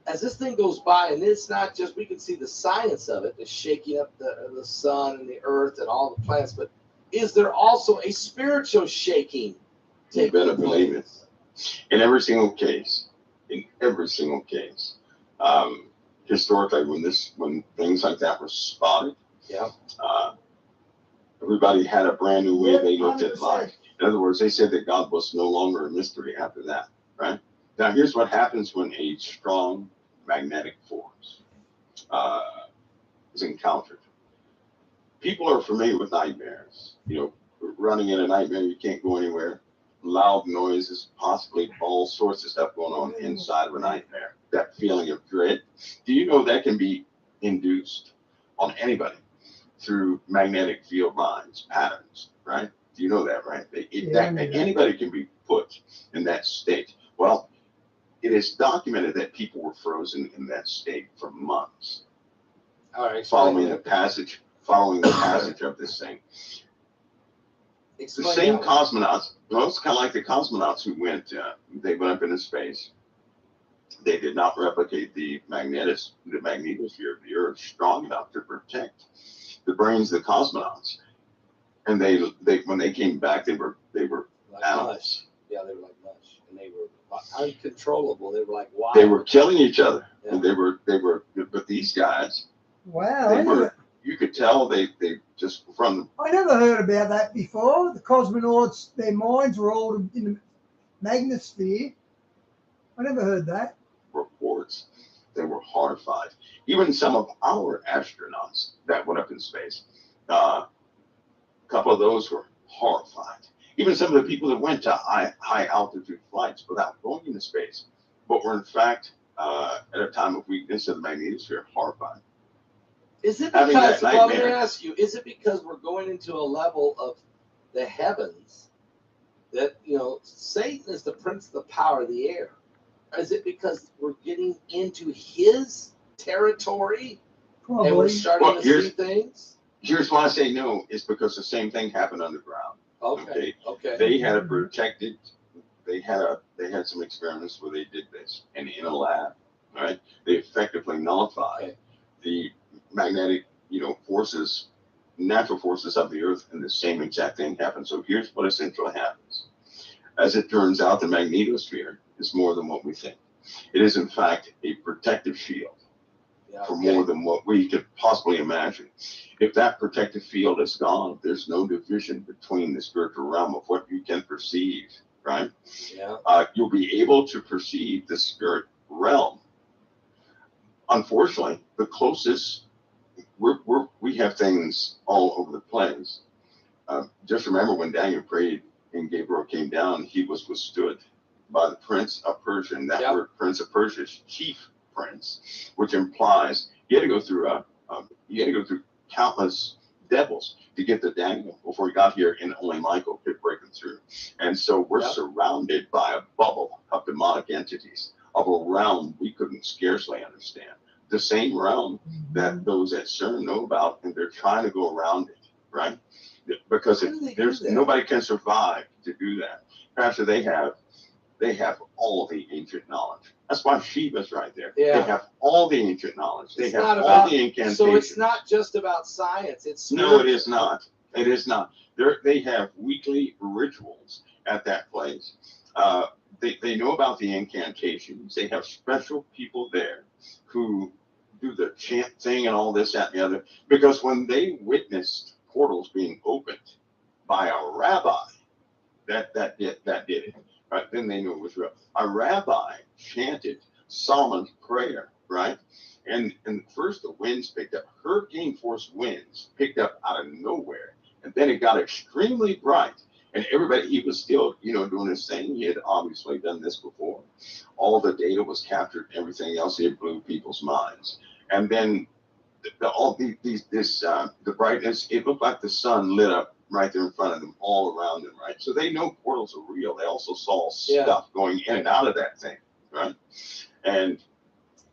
as this thing goes by, and it's not just, we can see the science of it, the shaking up the sun and the earth and all the planets, but is there also a spiritual shaking You better taking believe place? In every single case, historically, when things like that were spotted, Yeah. everybody had a brand new way they looked at 100%. life. In other words, they said that God was no longer a mystery after that, right? Now, here's what happens when a strong magnetic force is encountered. People are familiar with nightmares. Running in a nightmare, you can't go anywhere. Loud noises, possibly all sorts of stuff going on inside of a nightmare. That feeling of dread. Do you know that can be induced on anybody through magnetic field lines, patterns, right? Do you know that, right? Anybody can be put in that state. Well, it is documented that people were frozen in that state for months, All right. following the passage of this thing. The same cosmonauts, well, it's kind of like the cosmonauts who went up into space. They did not replicate the magnetosphere of the Earth strong enough to protect the brains of the cosmonauts. And they when they came back, they were like animals. mush. Yeah, they were like mush, and they were uncontrollable. They were like wild. They were killing each other. Yeah. And they were, but these guys, Wow. you could tell they just from I never heard about that before. The cosmonauts, their minds were all in the Magnosphere. I never heard that. reports, they were horrified. Even some of our astronauts that went up in space, a couple of those were horrified. Even some of the people that went to high altitude flights without going into space, but were in fact at a time of weakness of the magnetosphere, horrified. Is it having because, that well, let me nightmare. ask you, is it because we're going into a level of the heavens that, Satan is the prince of the power of the air? Or is it because we're getting into his territory, and we're Probably. starting Well, to see things? Here's why I say no, is because the same thing happened underground. Okay. Okay. They had a protected, they had some experiments where they did this, and in a lab, right? They effectively nullified the magnetic, forces, natural forces of the earth, and the same exact thing happened. So here's what essentially happens. As it turns out, the magnetosphere is more than what we think. It is, in fact, a protective shield for more than what we could possibly imagine. If that protective field is gone, there's no division between the spiritual realm of what you can perceive, right? Yeah. You'll be able to perceive the spirit realm. Unfortunately, the closest, we have things all over the place. Just remember when Daniel prayed and Gabriel came down, he was withstood by the prince of Persia. And that word prince of Persia is chief prince, which implies you had to go through countless devils to get to Daniel before he got here, and only Michael could break him through. And so we're surrounded by a bubble of demonic entities of a realm we couldn't scarcely understand. The same realm that those at CERN know about, and they're trying to go around it, right? Because there's nobody can survive to do that. Pastor, they have all of the ancient knowledge. That's why Shiva's right there. Yeah. They have all the ancient knowledge. They have all the incantations. So it's not just about science. It's no, it is not. It is not. They have weekly rituals at that place. They know about the incantations. They have special people there who do the chant thing and all this, that, and the other. Because when they witnessed portals being opened by a rabbi, that did it. Right? Then they knew it was real. A rabbi chanted Solomon's prayer, right? And first the winds picked up. Hurricane force winds picked up out of nowhere. And then it got extremely bright. And everybody, he was still, doing his thing. He had obviously done this before. All the data was captured, everything else. It blew people's minds. And then the brightness, it looked like the sun lit up right there in front of them, all around them, right? So they know portals are real. They also saw stuff going in and out of that thing, right? And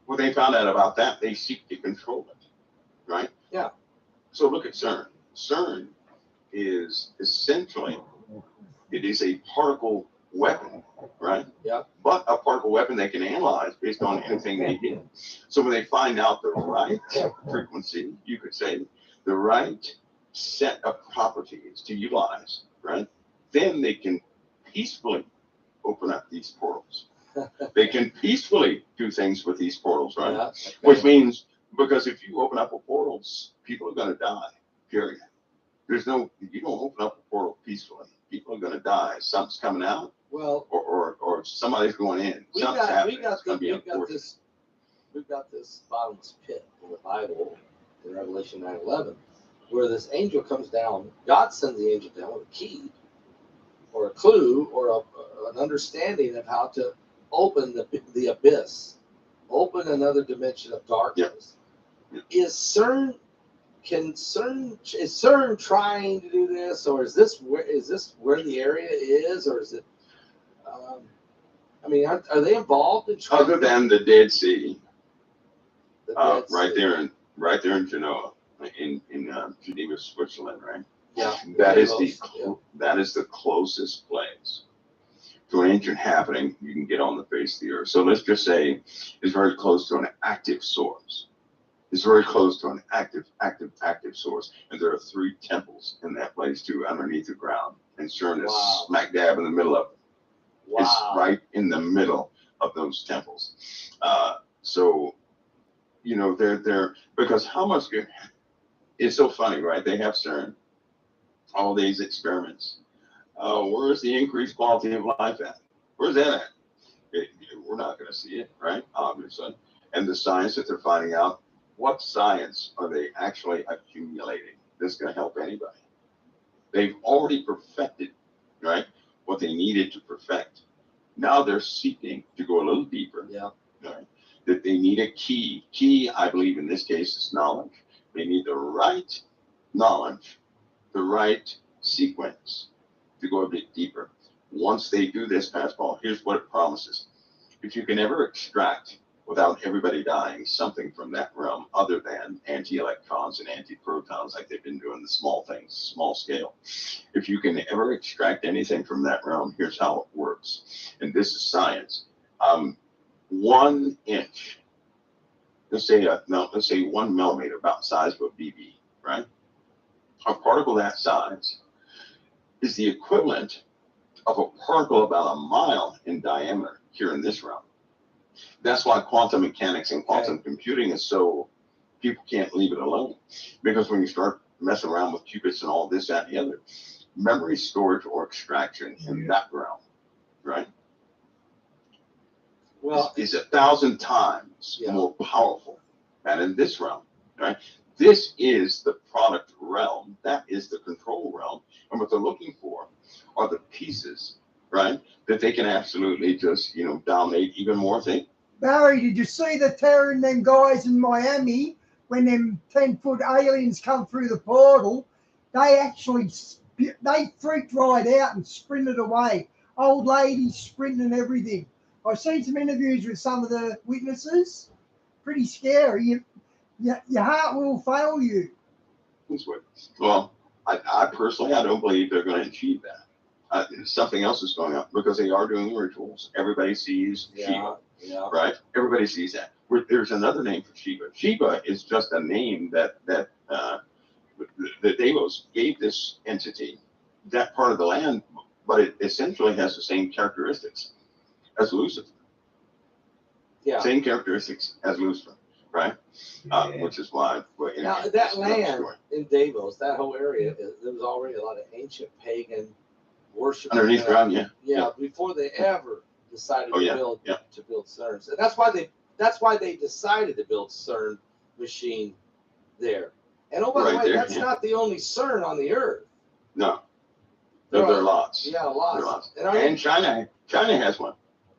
when they found out about that, they seek to control it, right? Yeah. So look at CERN. CERN is essentially, it is a particle weapon, right? Yeah. But a particle weapon they can analyze based on anything they hit. So when they find out the right frequency, you could say, the right set of properties to utilize, right? Then they can peacefully open up these portals. They can peacefully do things with these portals, right? Yeah, okay. Which means, because if you open up a portal, people are going to die, period. You don't open up a portal peacefully. People are going to die. Something's coming out. Well, or somebody's going in. We've got this bottomless pit in the Bible, in Revelation 9:11, where this angel comes down. God sends the angel down with a key or a clue or an understanding of how to open the abyss, open another dimension of darkness. Yep. Is CERN trying to do this, or is this where the area is, or is it? Are they involved in trying? Other than the Dead Sea, right there in Genoa, in Geneva, Switzerland, right? Yeah. That is the closest place to an ancient happening you can get on the face of the earth. So let's just say it's very close to an active source. It's very close to an active source. And there are 3 temples in that place too, underneath the ground. And CERN is smack dab in the middle of it. Wow. It's right in the middle of those temples. So, they're because how much it's so funny, right? They have CERN, all these experiments. Where's the increased quality of life at? Where's that at? We're not going to see it, right? Obviously. And the science that they're finding out, what science are they actually accumulating that's going to help anybody? They've already perfected, right, what they needed to perfect. Now they're seeking to go a little deeper. Yeah. Right? That they need a key. Key, I believe in this case, is knowledge. They need the right knowledge, the right sequence to go a bit deeper. Once they do this, Pastor Paul, here's what it promises. If you can ever extract without everybody dying, something from that realm other than anti-electrons and anti-protons, like they've been doing the small things, small scale. If you can ever extract anything from that realm, here's how it works. And this is science. 1 inch, let's say 1 millimeter, about the size of a BB, right? A particle that size is the equivalent of a particle about a mile in diameter here in this realm. That's why quantum mechanics and quantum computing is so, people can't leave it alone. Because when you start messing around with qubits and all this, that, and the other, memory storage or extraction in that realm, right? Well, is 1,000 times more powerful than in this realm, right? This is the product realm. That is the control realm. And what they're looking for are the pieces, right? That they can absolutely just, dominate even more things. Barry, did you see the terroring them guys in Miami when them 10-foot aliens come through the portal? They freaked right out and sprinted away. Old ladies sprinting and everything. I've seen some interviews with some of the witnesses. Pretty scary. Your heart will fail you. Well, I personally, I don't believe they're going to achieve that. Something else is going on because they are doing rituals. Everybody sees Shiva, right? Everybody sees that. There's another name for Shiva. Shiva is just a name that the Devas gave this entity, that part of the land, but it essentially has the same characteristics as Lucifer. Same characteristics as Lucifer, right? Which is why. Now, that land in Davos, that whole area, there was already a lot of ancient pagan worship underneath ground, before they ever decided to build CERNs, and that's why they decided to build CERN machine there. And by the way, that's not the only CERN on the Earth. No, there are lots. Yeah, lots. And China has one.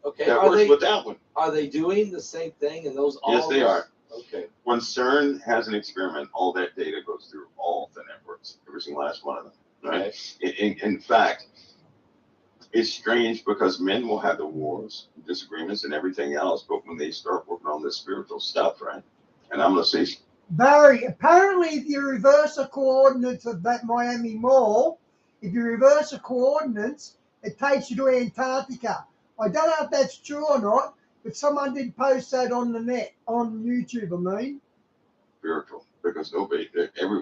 Okay, that works with that one. Are they doing the same thing in those? Yes, they are. Okay. When CERN has an experiment, all that data goes through all the networks, every single last one of them. Right. Okay. In fact, it's strange because men will have the wars, disagreements, and everything else, but when they start working on this spiritual stuff, right? And I'm gonna say, Barry, apparently, if you reverse the coordinates of that Miami Mall, if you reverse the coordinates, it takes you to Antarctica. I don't know if that's true or not, but someone did post that on the net, on YouTube, I mean. Spiritual, because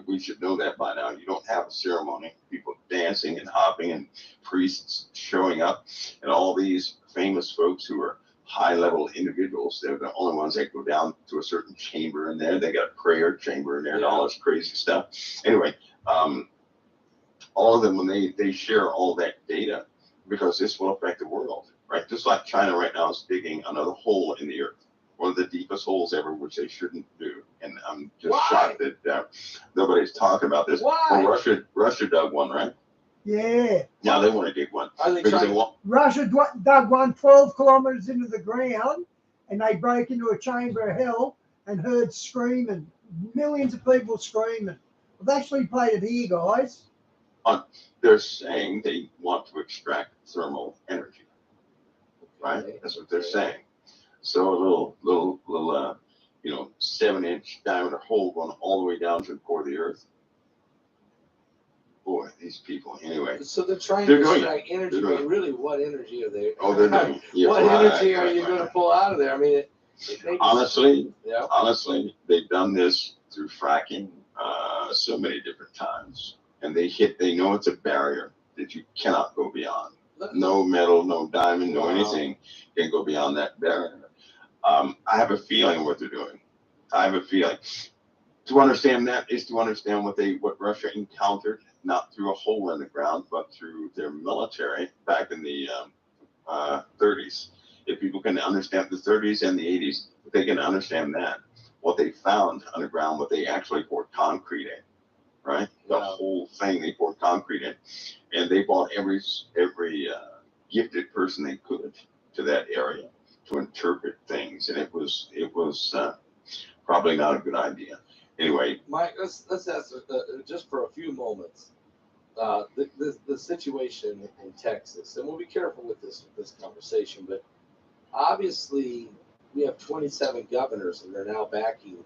we should know that by now. You don't have a ceremony, people dancing and hopping and priests showing up, and all these famous folks who are high-level individuals. They're the only ones that go down to a certain chamber in there. They got a prayer chamber in there and all this crazy stuff. Anyway, all of them, when they share all that data, because this will affect the world. Right, just like China right now is digging another hole in the earth, one of the deepest holes ever, which they shouldn't do. And I'm just shocked that nobody's talking about this. Why? Well, Russia dug one, right? Yeah. Now they want to dig one. Are they trying? Russia dug one 12 kilometers into the ground, and they broke into a chamber of hell and heard screaming, millions of people screaming. I've actually played it here, guys. They're saying they want to extract thermal energy. Right, that's what they're saying. So a little 7-inch diameter hole going all the way down to the core of the earth. Boy, these people. Anyway. So they're trying to extract energy, but really, what energy are they? Oh, they're doing. Yeah, what energy are you going to pull out of there? I mean, honestly, they've done this through fracking so many different times, and they know it's a barrier that you cannot go beyond. No metal, no diamond, no anything can go beyond that barrier. I have a feeling what they're doing. I have a feeling. To understand that is to understand what Russia encountered, not through a hole in the ground, but through their military back in the 30s. If people can understand the 30s and the 80s, if they can understand that, what they found underground, what they actually poured concrete in. Right, the whole thing they poured concrete in, and they brought every gifted person they could to that area to interpret things, and it was probably not a good idea. Anyway, Mike, let's ask just for a few moments the situation in Texas, and we'll be careful with this conversation, but obviously we have 27 governors that are now backing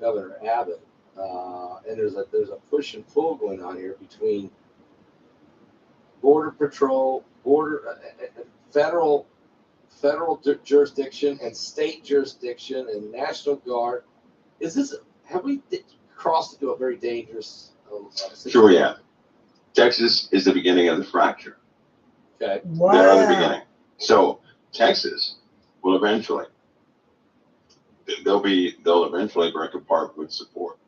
Governor Abbott, and there's a push and pull going on here between Border Patrol, federal jurisdiction and state jurisdiction and National Guard. Have we crossed into a very dangerous situation? Sure, yeah. Texas is the beginning of the fracture. Okay. Wow. They're the beginning. So Texas will eventually, they'll eventually break apart with support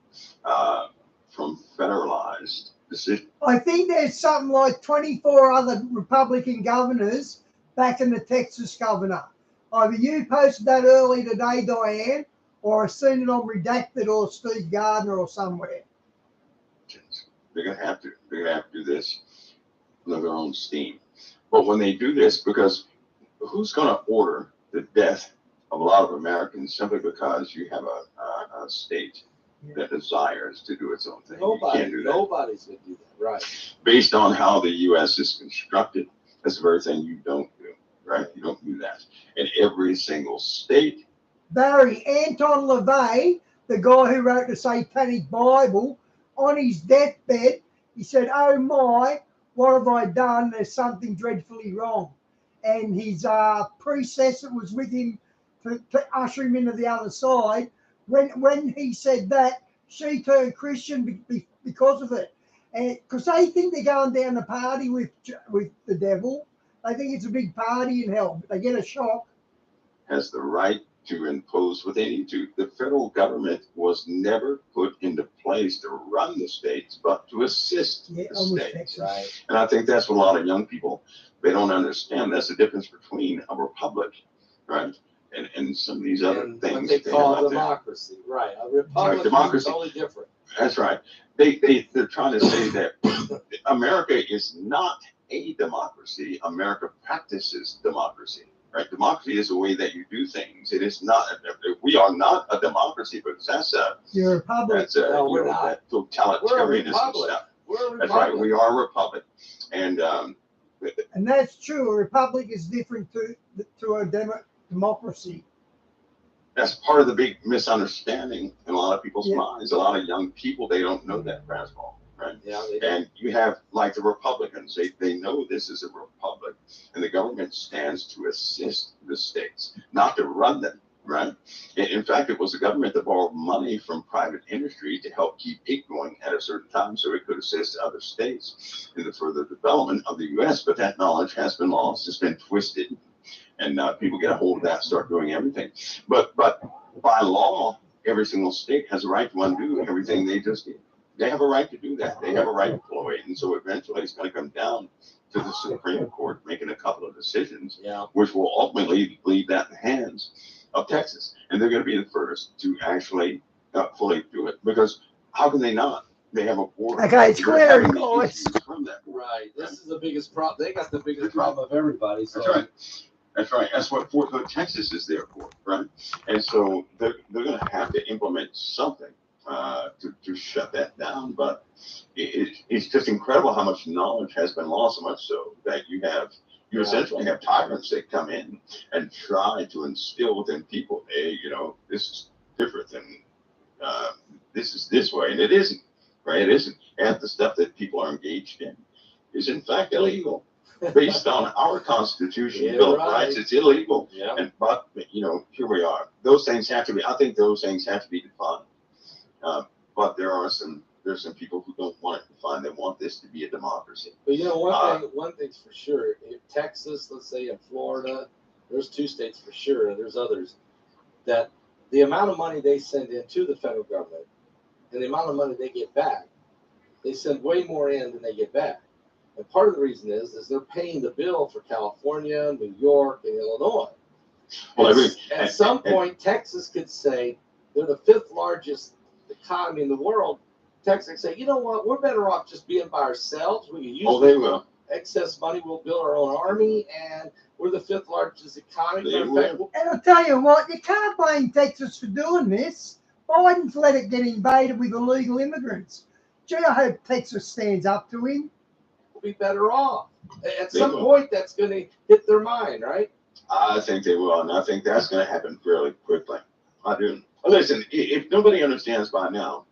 from federalized decisions. I think there's something like 24 other Republican governors backing the Texas governor. Either you posted that early today, Diane, or I've seen it on Redacted or Steve Gardner or somewhere. They're gonna have to do this under their own steam. But when they do this, because who's gonna order the death of a lot of Americans simply because you have a state that desires to do its own thing? You can't do that. Nobody's gonna do that, right? Based on how the U.S. is constructed, that's the very thing you don't do, right? You don't do that. In every single state. Barry, Anton LaVey, the guy who wrote the Satanic Bible, on his deathbed, he said, "Oh my, what have I done? There's something dreadfully wrong." And his priestess that was with him to usher him into the other side, when he said that, she turned Christian because of it. And because they think they're going down the party with the devil. They think it's a big party in hell. They get a shock. Has the right to impose what they need to. The federal government was never put into place to run the states, but to assist the states. Right. And I think that's what a lot of young people, they don't understand. That's the difference between a republic, right, and some of these other things. What they call democracy, right? A republic is totally different. That's right. They're trying to say that America is not a democracy. America practices democracy. Right, democracy is the way that you do things. It is not. We are not a democracy, because that's a. You're a republic. That's a. No, we're not. That totalitarianism stuff. We're a republic. That's right. We are a republic, and that's true. A republic is different to a democracy. That's part of the big misunderstanding in a lot of people's minds. A lot of young people, they don't know that, Braswell. Right. Yeah, and you have like the Republicans, they know this is a republic, and the government stands to assist the states, not to run them, right? In fact, it was the government that borrowed money from private industry to help keep it going at a certain time so it could assist other states in the further development of the U.S., but that knowledge has been lost, it's been twisted, and people get a hold of that, start doing everything. But by law, every single state has a right to undo everything they just did. They have a right to do that. They have a right to employ it. And so eventually it's going to come down to the Supreme Court making a couple of decisions, which will ultimately leave that in the hands of Texas. And they're going to be the first to actually fully do it, because how can they not? They have a border. Okay, it's clear. Right. This is the biggest problem. They got the biggest problem of everybody. So. That's right. That's right. That's what Fort Hood, Texas is there for, right? And so they're going to have to implement something to shut that down. But it's just incredible how much knowledge has been lost, so much so that you essentially have tyrants that come in and try to instill within people, hey, this is different than this is this way, and it isn't, right? It isn't. And the stuff that people are engaged in is in fact illegal. Based on our Constitution, Bill of Rights, it's illegal. Yeah. But here we are. Those things have to be. I think those things have to be defined. But there's some people who don't want it defined. They want this to be a democracy. But one thing's for sure. In Texas, let's say, in Florida, there's 2 states for sure, and there's others, that the amount of money they send in to the federal government and the amount of money they get back, they send way more in than they get back. And part of the reason is they're paying the bill for California, New York, and Illinois. Well, at some point, Texas could say they're the 5th largest economy in the world. Texas could say, you know what, we're better off just being by ourselves. We can use excess money. We'll build our own army, and we're the 5th largest economy. And I'll tell you what, you can't blame Texas for doing this. Biden's let it get invaded with illegal immigrants. Gee, I hope Texas stands up to him. Be better off. At some point, that's going to hit their mind, right? I think they will, and I think that's going to happen fairly quickly. I do. Listen, if nobody understands by now,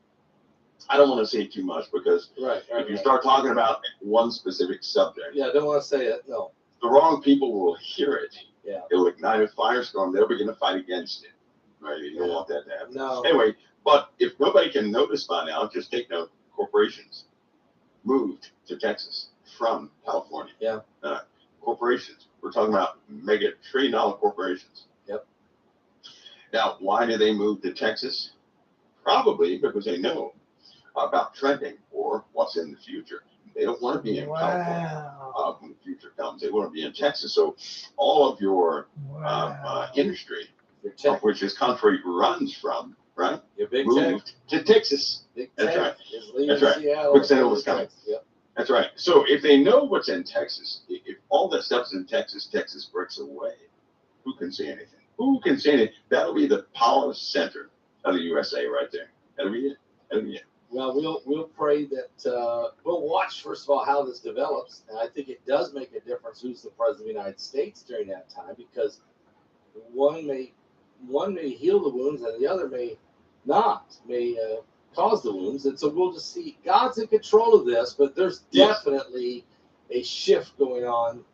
I don't want to say too much because if you start talking about one specific subject, I don't want to say it. No, the wrong people will hear it. Yeah, it'll ignite a firestorm. They'll begin to fight against it. Right? You don't want that to happen. no. Anyway, but if nobody can notice by now, just take note. Corporations moved to Texas from California. Yeah. Corporations. We're talking about mega trillion-dollar corporations. Yep. Now, why do they move to Texas? Probably because they know about trending or what's in the future. They don't want to be in California when the future comes. They want to be in Texas. So all of your industry, which this country runs from, right? Your big moved to Texas. Big That's tech right. is leaving That's right. Seattle. Quick Sale was coming. Yep. That's right. So if they know what's in Texas, if all that stuff's in Texas, Texas breaks away. Who can say anything? Who can say anything? That'll be the power center of the USA right there. That'll be it. That'll be it. Well, we'll pray that we'll watch first of all how this develops, and I think it does make a difference who's the president of the United States during that time, because one may heal the wounds and the other may not, may cause the wounds, and so we'll just see. God's in control of this, but there's definitely a shift going on,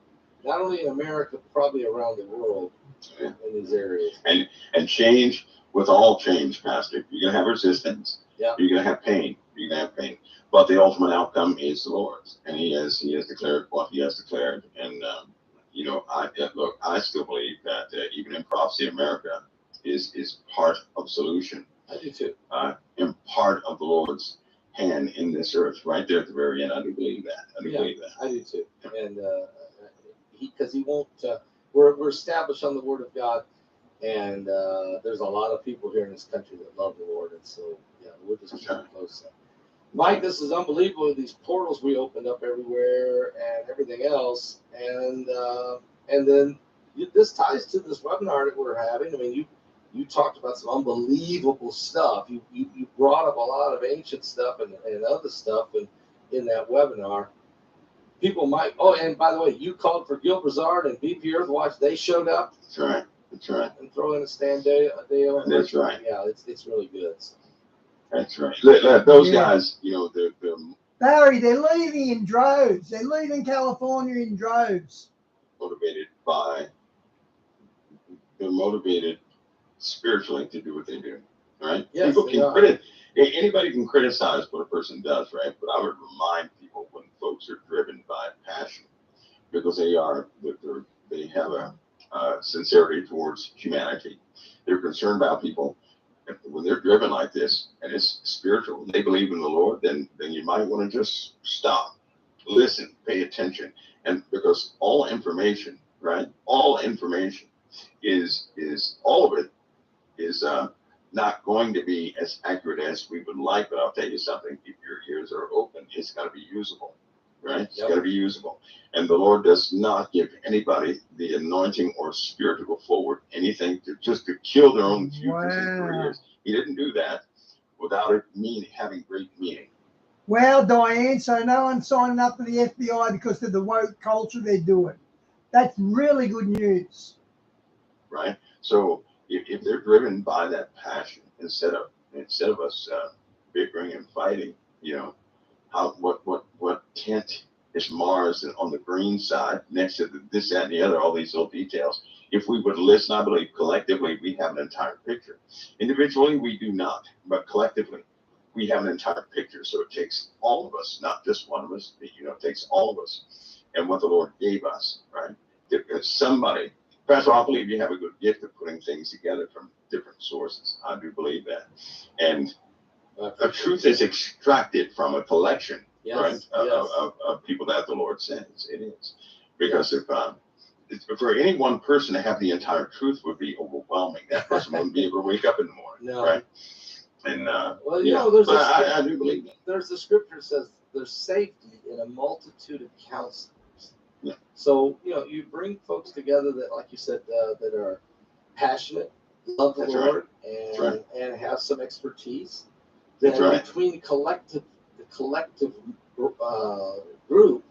not only in America, but probably around the world in these areas. And change, with all change, Pastor, you're gonna have resistance. Yeah. You're gonna have pain. You're gonna have pain. But the ultimate outcome is the Lord's, and He has declared what He has declared. And I still believe that even in prophecy, America is part of the solution. I do too. And part of the Lord's hand in this earth, right there at the very end. I do believe that. I do too. And because he won't. We're established on the Word of God, and there's a lot of people here in this country that love the Lord, and so we're just keeping close. Mike, this is unbelievable. These portals we opened up everywhere and everything else, and then this ties to this webinar that we're having. I mean, you talked about some unbelievable stuff. You brought up a lot of ancient stuff and other stuff in that webinar. People might. Oh, and by the way, you called for Gil Brazard and BP Earthwatch. They showed up. That's right. That's right. And throw in a stand day. That's right. Yeah, it's really good. That's right. Those guys, they're Barry, they're leaving in droves. They're leaving California in droves. They're motivated spiritually to do what they do, right? Yes, people can anybody can criticize what a person does, right? But I would remind people when folks are driven by passion, because they have a sincerity towards humanity. They're concerned about people. When they're driven like this, and it's spiritual, they believe in the Lord, then you might want to just stop, listen, pay attention, and because all information, right? All information is all of it is not going to be as accurate as we would like. But I'll tell you something: if your ears are open, it's got to be usable, right? It's got to be usable. And the Lord does not give anybody the anointing or spirit to go forward anything to kill their own futures and careers. He didn't do that without it having great meaning. Well, Diane, so no one's signing up for the FBI because of the woke culture they're doing. That's really good news. Right? So if they're driven by that passion, instead of us bickering and fighting, what tent is Mars and on the green side next to this, that, and the other, all these little details. If we would listen, I believe collectively we have an entire picture. Individually, we do not, but collectively we have an entire picture. So it takes all of us, not just one of us. It takes all of us and what the Lord gave us, right? Somebody, Pastor, I believe you have a good gift of putting things together from different sources. I do believe that. And a truth is extracted from a collection, right? Of people that the Lord sends. It is. Because if for any one person to have the entire truth would be overwhelming. That person wouldn't be able to wake up in the morning, right? And I do believe that. There's a scripture that says there's safety in a multitude of counselors. Yeah. So you bring folks together that, like you said, that are passionate, love the Lord, and have some expertise. Then between the collective group,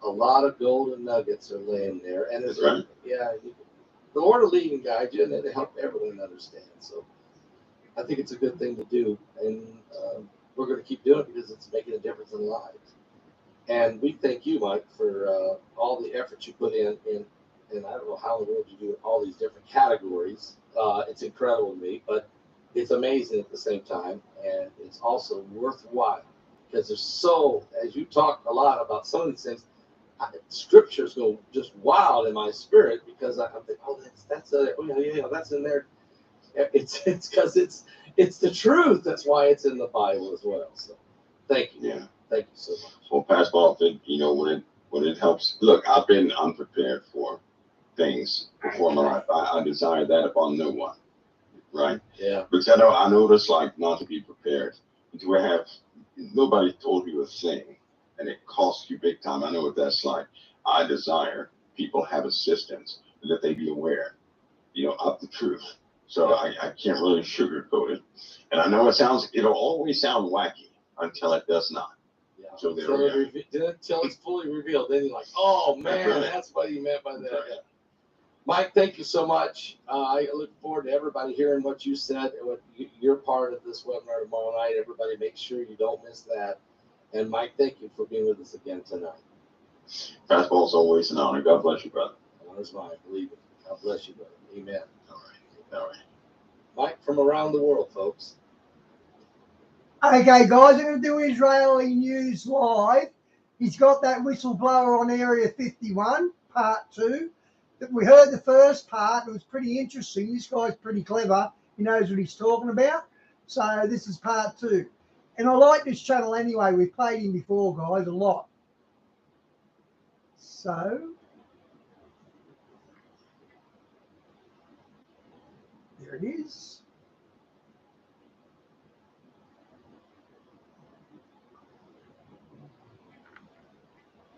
a lot of golden nuggets are laying there, and the Lord will lead and guide you, and it'll help everyone understand. So I think it's a good thing to do, and we're going to keep doing it because it's making a difference in lives. And we thank you, Mike, for all the effort you put in, and I don't know how in the world you do all these different categories. It's incredible to me, but it's amazing at the same time, and it's also worthwhile because there's so, as you talk a lot about some of these things, scriptures go just wild in my spirit because I'm thinking, oh, that's in there. It's because it's the truth. That's why it's in the Bible as well. So thank you. Yeah. Thank you so much. Well, Pastor Paul, I think, when it helps, look, I've been unprepared for things before in my life. I desire that upon no one, right? Yeah. Because I know what it's like not to be prepared, to have nobody told you a thing, and it costs you big time. I know what that's like. I desire people have assistance, and that they be aware, of the truth. So I can't really sugarcoat it. And I know it'll always sound wacky until it does not. Yeah. So there we go. Until it's fully revealed, then you're like, oh man, that's what he meant by that. Right. Yeah. Mike, thank you so much. I look forward to everybody hearing what you said. You're part of this webinar tomorrow night. Everybody, make sure you don't miss that. And Mike, thank you for being with us again tonight. Pastor Paul, it's always an honor. God bless you, brother. Honor's mine. Believe it. God bless you, brother. Amen. All right. Mike from around the world, folks. Okay, guys, I'm going to do Israeli News Live. He's got that whistleblower on Area 51, part 2. We heard the first part. It was pretty interesting. This guy's pretty clever. He knows what he's talking about. So this is part 2. And I like this channel anyway. We've played him before, guys, a lot. So there it is.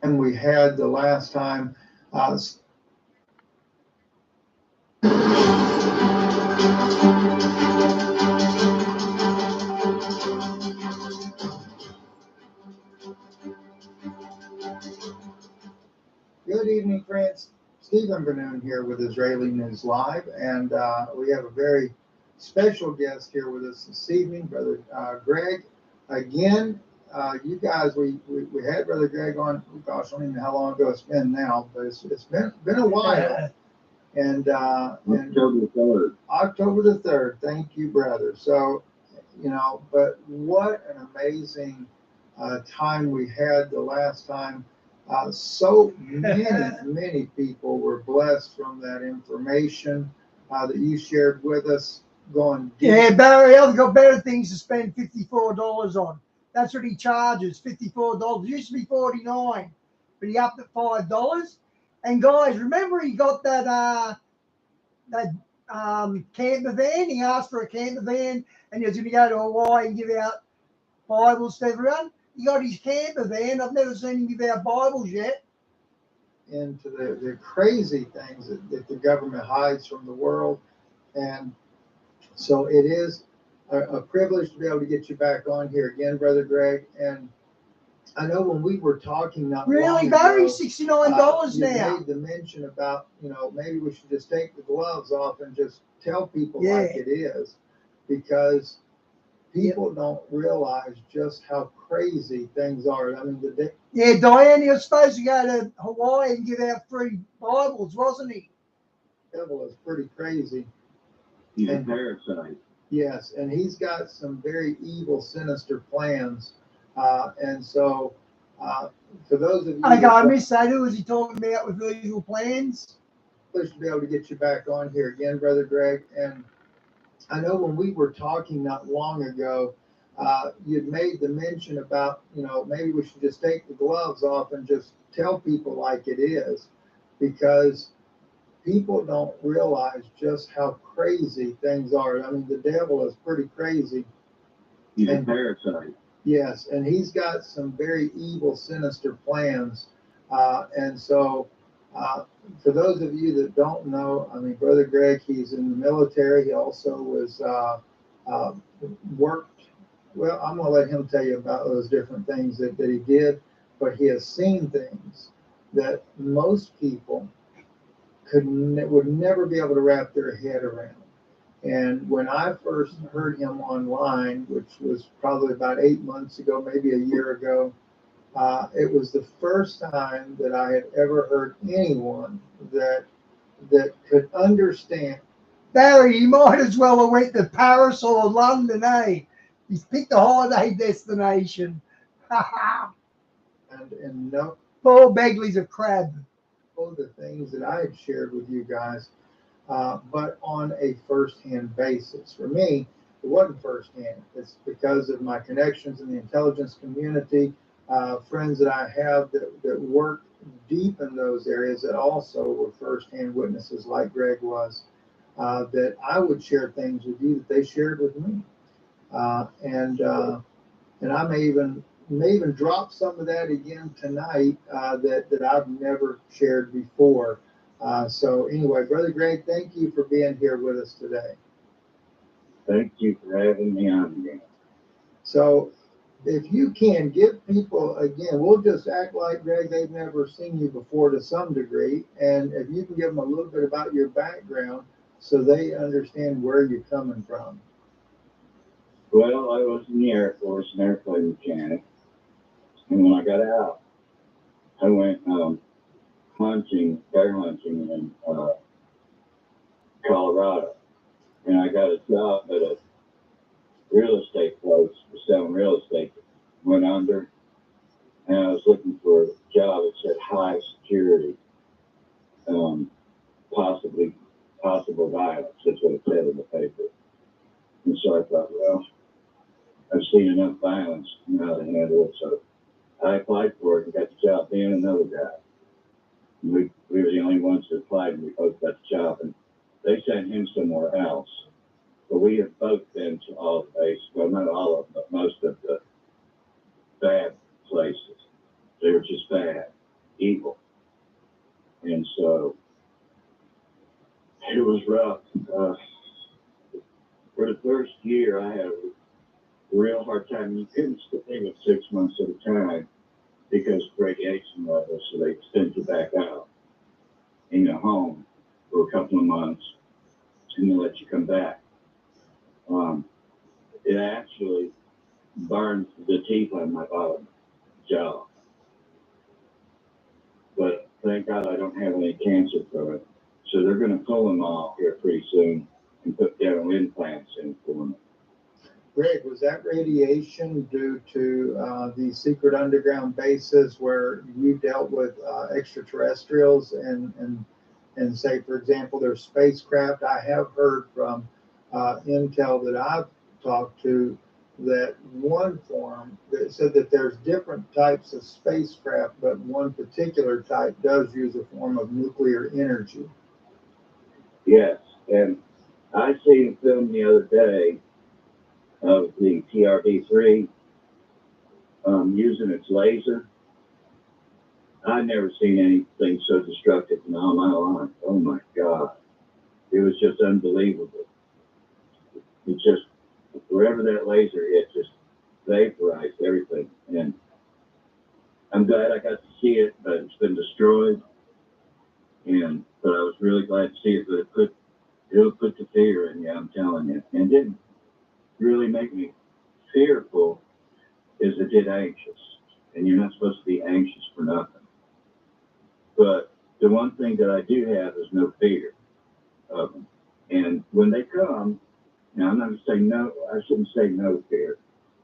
And we had the last time. Good evening, friends. Stephen Benoon here with Israeli News Live, and we have a very special guest here with us this evening, Brother Greg. Again, you guys, we had Brother Greg on, gosh, I don't even know how long ago it's been now, but it's been a while. And October the 3rd. October the 3rd. Thank you, brother. So, but what an amazing time we had the last time. So many people were blessed from that information that you shared with us. Going deep. Yeah, Barry, I've got better things to spend $54 on. That's what he charges, $54. It used to be $49, but he upped at $5. And guys, remember he got that camper van? He asked for a camper van, and he was going to go to Hawaii and give out Bibles to everyone. He got his camper van. I've never seen him give out Bibles yet. Into the crazy things that the government hides from the world. And so it is a privilege to be able to get you back on here again, Brother Greg. And I know when we were talking not long ago, Barry, $69 you now. made the mention about, maybe we should just take the gloves off and just tell people like it is, because people don't realize just how crazy things are. I mean, Diane, he was supposed to go to Hawaii and give out free Bibles, wasn't he? The devil is pretty crazy. He's a parasite. Yes, and he's got some very evil, sinister plans. And so, for those of you, I missed that. Who was he talking about with evil plans? Pleasure to be able to get you back on here again, Brother Greg. And I know when we were talking not long ago, you'd made the mention about, maybe we should just take the gloves off and just tell people like it is, because people don't realize just how crazy things are. I mean, the devil is pretty crazy. He's a parasite. Yes, and he's got some very evil, sinister plans. And so, for those of you that don't know, I mean, Brother Greg, he's in the military. He also was worked. Well, I'm going to let him tell you about those different things that he did, but he has seen things that most people would never be able to wrap their head around. And when I first heard him online, which was probably about 8 months ago, maybe a year ago, it was the first time that I had ever heard anyone that could understand. Barry, he might as well have went to Paris or London, eh? He's picked a holiday destination. and no, Poor Begley's a crab. all the things that I had shared with you guys, but on a first-hand basis. For me, it wasn't first-hand. It's because of my connections in the intelligence community, friends that I have that work deep in those areas that also were first-hand witnesses like Greg was, that I would share things with you that they shared with me. And I may even drop some of that again tonight that I've never shared before. So anyway, Brother Greg, thank you for being here with us today. Thank you for having me on again. So if you can give people, again, we'll just act like, Greg, they've never seen you before to some degree. And if you can give them a little bit about your background so they understand where you're coming from. Well, I was in the Air Force, an airplane mechanic. And when I got out, I went bear hunting in Colorado. And I got a job at a real estate place for selling real estate. Went under, and I was looking for a job that said high security, possible violence. That's what it said in the paper. And so I thought, well, I've seen enough violence to know how to handle it. So I applied for it and got the job. Then another guy. We were the only ones that applied, and we both got the job. And they sent him somewhere else. But we have both been to all the bases. Well, not all of them, but most of the bad places. They were just bad, evil. And so it was rough. For the first year, I had a real hard time. You couldn't stay with 6 months at a time because of radiation levels, so they sent you back out in your home for a couple of months and then let you come back. It actually burned the teeth on my bottom jaw. But thank God I don't have any cancer from it. So they're going to pull them off here pretty soon and put dental implants in for me. Greg, was that radiation due to the secret underground bases where you dealt with extraterrestrials and say, for example, there's spacecraft? I have heard from intel that I've talked to that one form that said that there's different types of spacecraft, but one particular type does use a form of nuclear energy. Yes, and I seen a film the other day of the TRB-3 using its laser. I've never seen anything so destructive in all my life. Oh my God. It was just unbelievable. It just, wherever that laser hit, just vaporized everything. And I'm glad I got to see it, but it's been destroyed. But I was really glad to see it, but it'll put the fear in you, I'm telling you. And it didn't really make me fearful, as it did anxious. And you're not supposed to be anxious for nothing. But the one thing that I do have is no fear of them. And when they come, now I'm not going to say no, I shouldn't say no fear,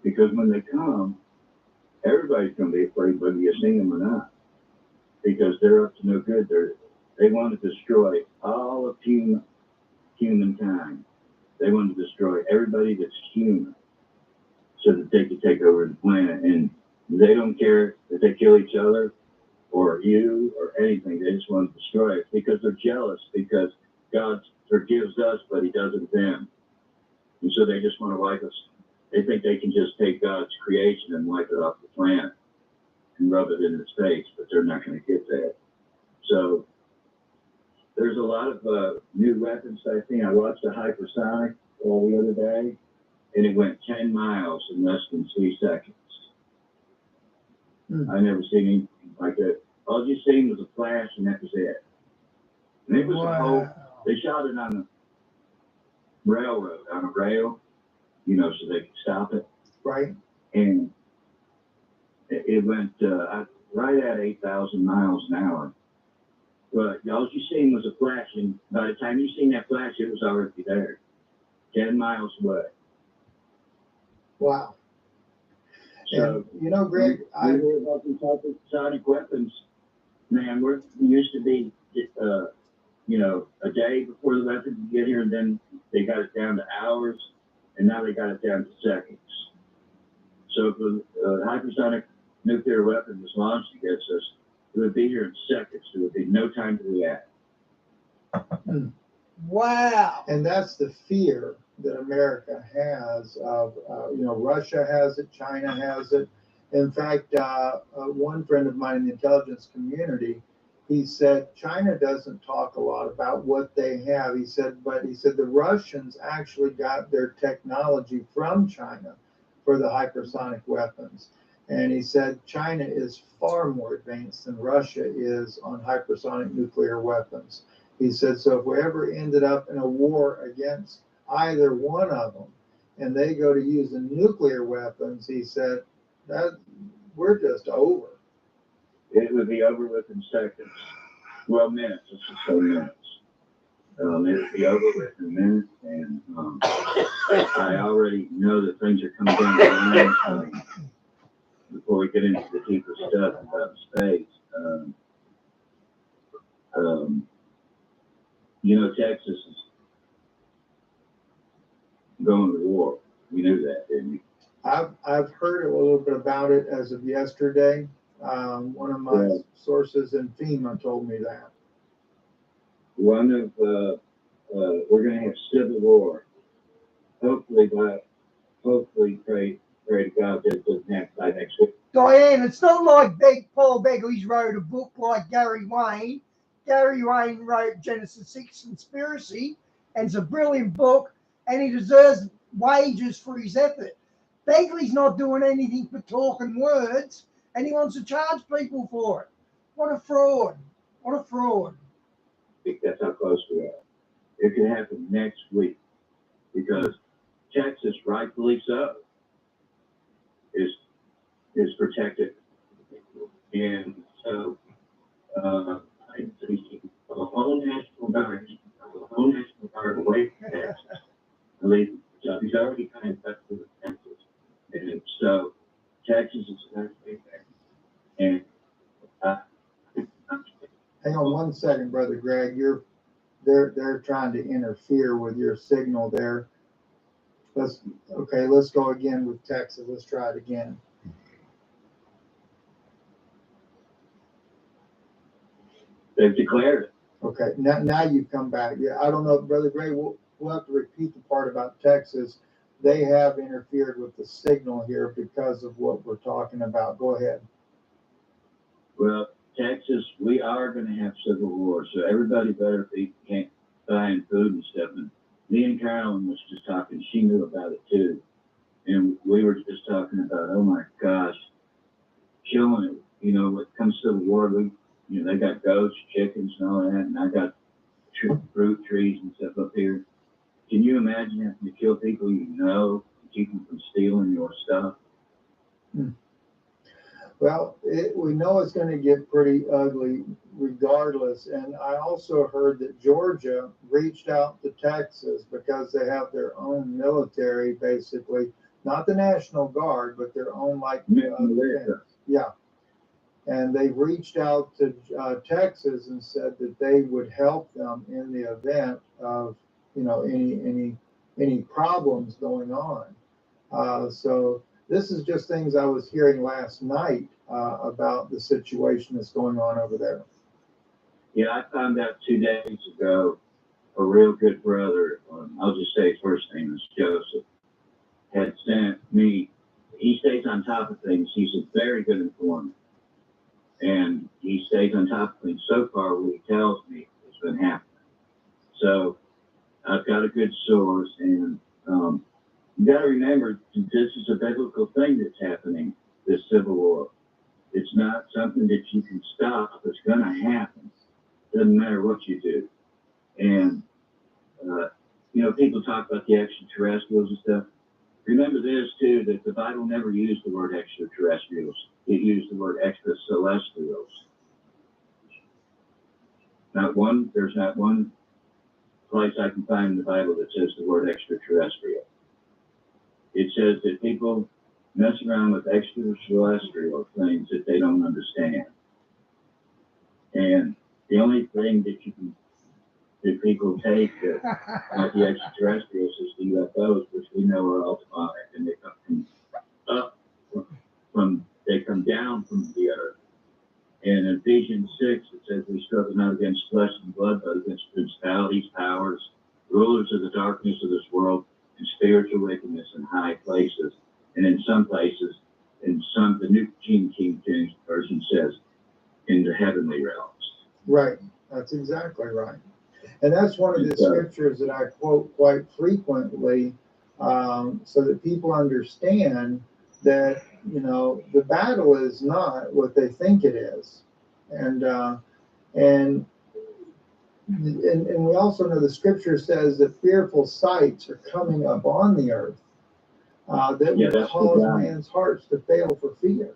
because when they come, everybody's going to be afraid whether you see them or not, because they're up to no good. They want to destroy all of humankind. They want to destroy everybody that's human so that they can take over the planet. And they don't care if they kill each other or you or anything. They just want to destroy it because they're jealous, because God forgives us, but he doesn't them. And so they just want to wipe us. They think they can just take God's creation and wipe it off the planet and rub it in his face, but they're not going to get that. So there's a lot of new weapons I think. I watched a hypersonic the other day, and it went 10 miles in less than 3 seconds. I never seen anything like that. All you seen was a flash, and that was it. And it was a whole, Wow. they shot it on a railroad, on a rail, you know, so they could stop it. Right? And it went right at 8,000 miles an hour. But all you seen was a flash, and by the time you seen that flash, it was already there, 10 miles away. Wow. So, And, you know, Greg, we hear about these hypersonic weapons, man, we used to be, you know, a day before the weapons would get here, and then they got it down to hours, and now they got it down to seconds. So if a hypersonic nuclear weapon was launched against us, it would be here in seconds. There would be no time to react. Wow. and that's the fear that America has of, you know, Russia has it, China has it. In fact, one friend of mine in the intelligence community, he said China doesn't talk a lot about what they have. He said the Russians actually got their technology from China for the hypersonic weapons. And he said China is far more advanced than Russia is on hypersonic nuclear weapons. He said, so if we ever ended up in a war against either one of them and they go to use the nuclear weapons, he said, that we're just over. It would be over within seconds. Well, minutes. Let's just say minutes. It would be over within minutes, and I already know that things are coming down the line. Before we get into the deeper stuff about space, you know, Texas is going to war. You knew that, didn't you? I've heard a little bit about it as of yesterday. One of my sources in FEMA told me that. One of we're going to have civil war. Hopefully, pray to God that it doesn't happen by next week. Diane, it's not like Paul Begley's wrote a book like Gary Wayne. Gary Wayne wrote Genesis 6 Conspiracy, and it's a brilliant book, and he deserves wages for his effort. Begley's not doing anything but talking words, and he wants to charge people for it. What a fraud. What a fraud. I think that's how close we are. It can happen next week because Texas, rightfully so, is protected. And so I think the whole National Guard away from Texas. At least he's already kind of touched with Texas. And so Texas is going to be there. And Hang on one second, Brother Greg. They're trying to interfere with your signal there. Let's go again with Texas. Let's try it again. they've declared it. Okay, now you've come back. Yeah, I don't know, Brother Gray. We'll have to repeat the part about Texas. They have interfered with the signal here because of what we're talking about. Go ahead. Well, Texas, we are going to have civil war, so everybody better be buying food and stuff. And me and Carolyn was just talking. She knew about it too, and we were just talking about, oh my gosh, killing it. You know, when it comes to the war, they got goats, chickens, and all that, and I got fruit trees and stuff up here. Can you imagine having to kill people you know to keep them from stealing your stuff? Well, we know it's going to get pretty ugly regardless. And I also heard that Georgia reached out to Texas because they have their own military, basically, not the National Guard, but their own yeah. And they reached out to Texas and said that they would help them in the event of, any problems going on. So this is just things I was hearing last night about the situation that's going on over there. Yeah, I found out 2 days ago, a real good brother, I'll just say his first name is Joseph, had sent me, he stays on top of things. He's a very good informant. And he stays on top of things. So far, what he tells me has been happening. So I've got a good source, and you got to remember, this is a biblical thing that's happening, this civil war. It's not something that you can stop. It's going to happen. doesn't matter what you do. And, people talk about the extraterrestrials and stuff. Remember this, too, that the Bible never used the word extraterrestrials. It used the word extracelestials. There's not one place I can find in the Bible that says the word extraterrestrial. It says that people mess around with extraterrestrial things that they don't understand. And the only thing that people take like the extraterrestrials is the UFOs, which we know are ultraviolet, and they come down from the earth. And in Ephesians 6, it says we struggle not against flesh and blood, but against principalities, powers, rulers of the darkness of this world, and spiritual wickedness in high places. And in some places, the New King James Version says, in the heavenly realms. Right. That's exactly right. And that's one of the scriptures that I quote quite frequently, so that people understand that, the battle is not what they think it is. And we also know the scripture says that fearful sights are coming up on the earth that will cause man's hearts to fail for fear.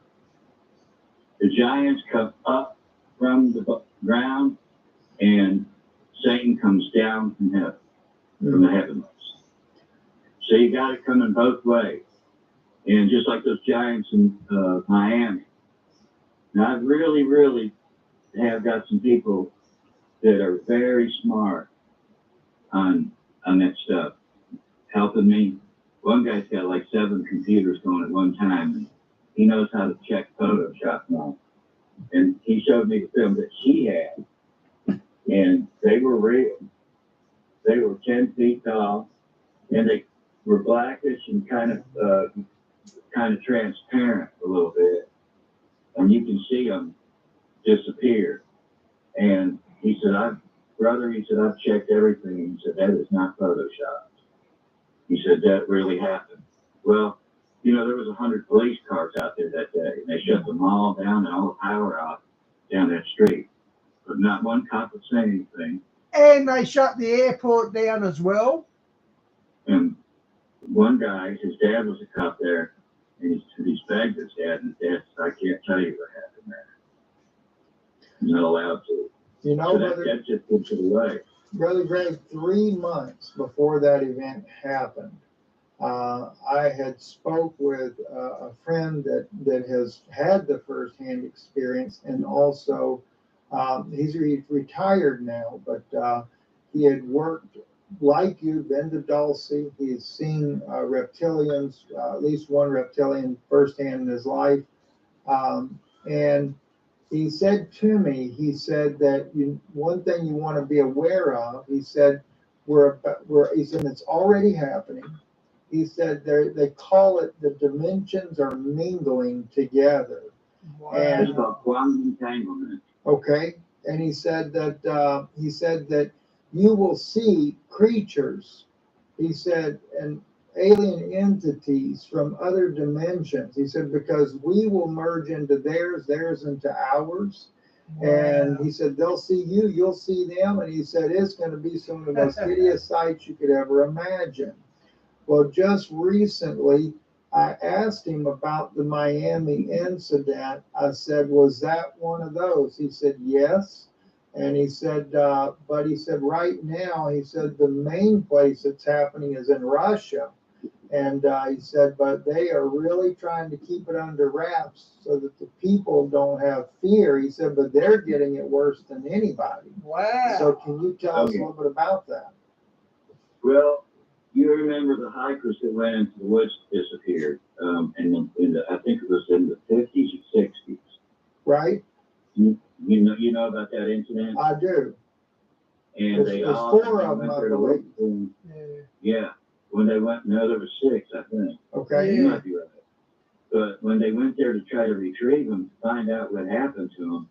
The giants come up from the ground, and Satan comes down from heaven, from the heavens. So you got it coming both ways. And just like those giants in Miami. Now, I really have got some people that are very smart on that stuff, helping me. One guy's got like 7 computers going at one time, and he knows how to check Photoshop now. And he showed me the film that he had, and they were real. They were 10 feet tall, and they were blackish and kind of transparent a little bit, and you can see them disappear. And he said, I've checked everything. He said, that is not Photoshopped. He said, that really happened. Well, there was 100 police cars out there that day, and they shut them all down and all the power out down that street. But not one cop would say anything. And they shut the airport down as well. And one guy, his dad was a cop there, and he's begged his dad, and his dad said, I can't tell you what happened there. I'm not allowed to. So that just puts it away. Brother Greg, 3 months before that event happened, I had spoke with a friend that has had the firsthand experience, and also he's retired now, but he had worked like you, been to Dulce. He's seen reptilians, at least one reptilian firsthand in his life. And he said to me, that one thing you want to be aware of, he said, he said, it's already happening. He said they call it the dimensions are mingling together. Wow. It's called quantum entanglement. Okay. And he said that you will see creatures, he said, and alien entities from other dimensions. He said, because we will merge into theirs into ours. Wow. And he said, they'll see you, you'll see them. And he said, it's going to be some of the most hideous sights you could ever imagine. Well, just recently, I asked him about the Miami incident. I said, was that one of those? He said, yes. And he said, but he said, right now, he said, the main place it's happening is in Russia. And he said, but they are really trying to keep it under wraps so that the people don't have fear. He said, but they're getting it worse than anybody. Wow. So can you tell us a little bit about that? Well, you remember the hikers that went into the woods disappeared, I think it was in the 50s or 60s. Right. You know about that incident? I do. And There's 4 of them, I believe. Yeah. When they went, no, there were 6, I think. Okay. You might be right. But when they went there to try to retrieve them, to find out what happened to them,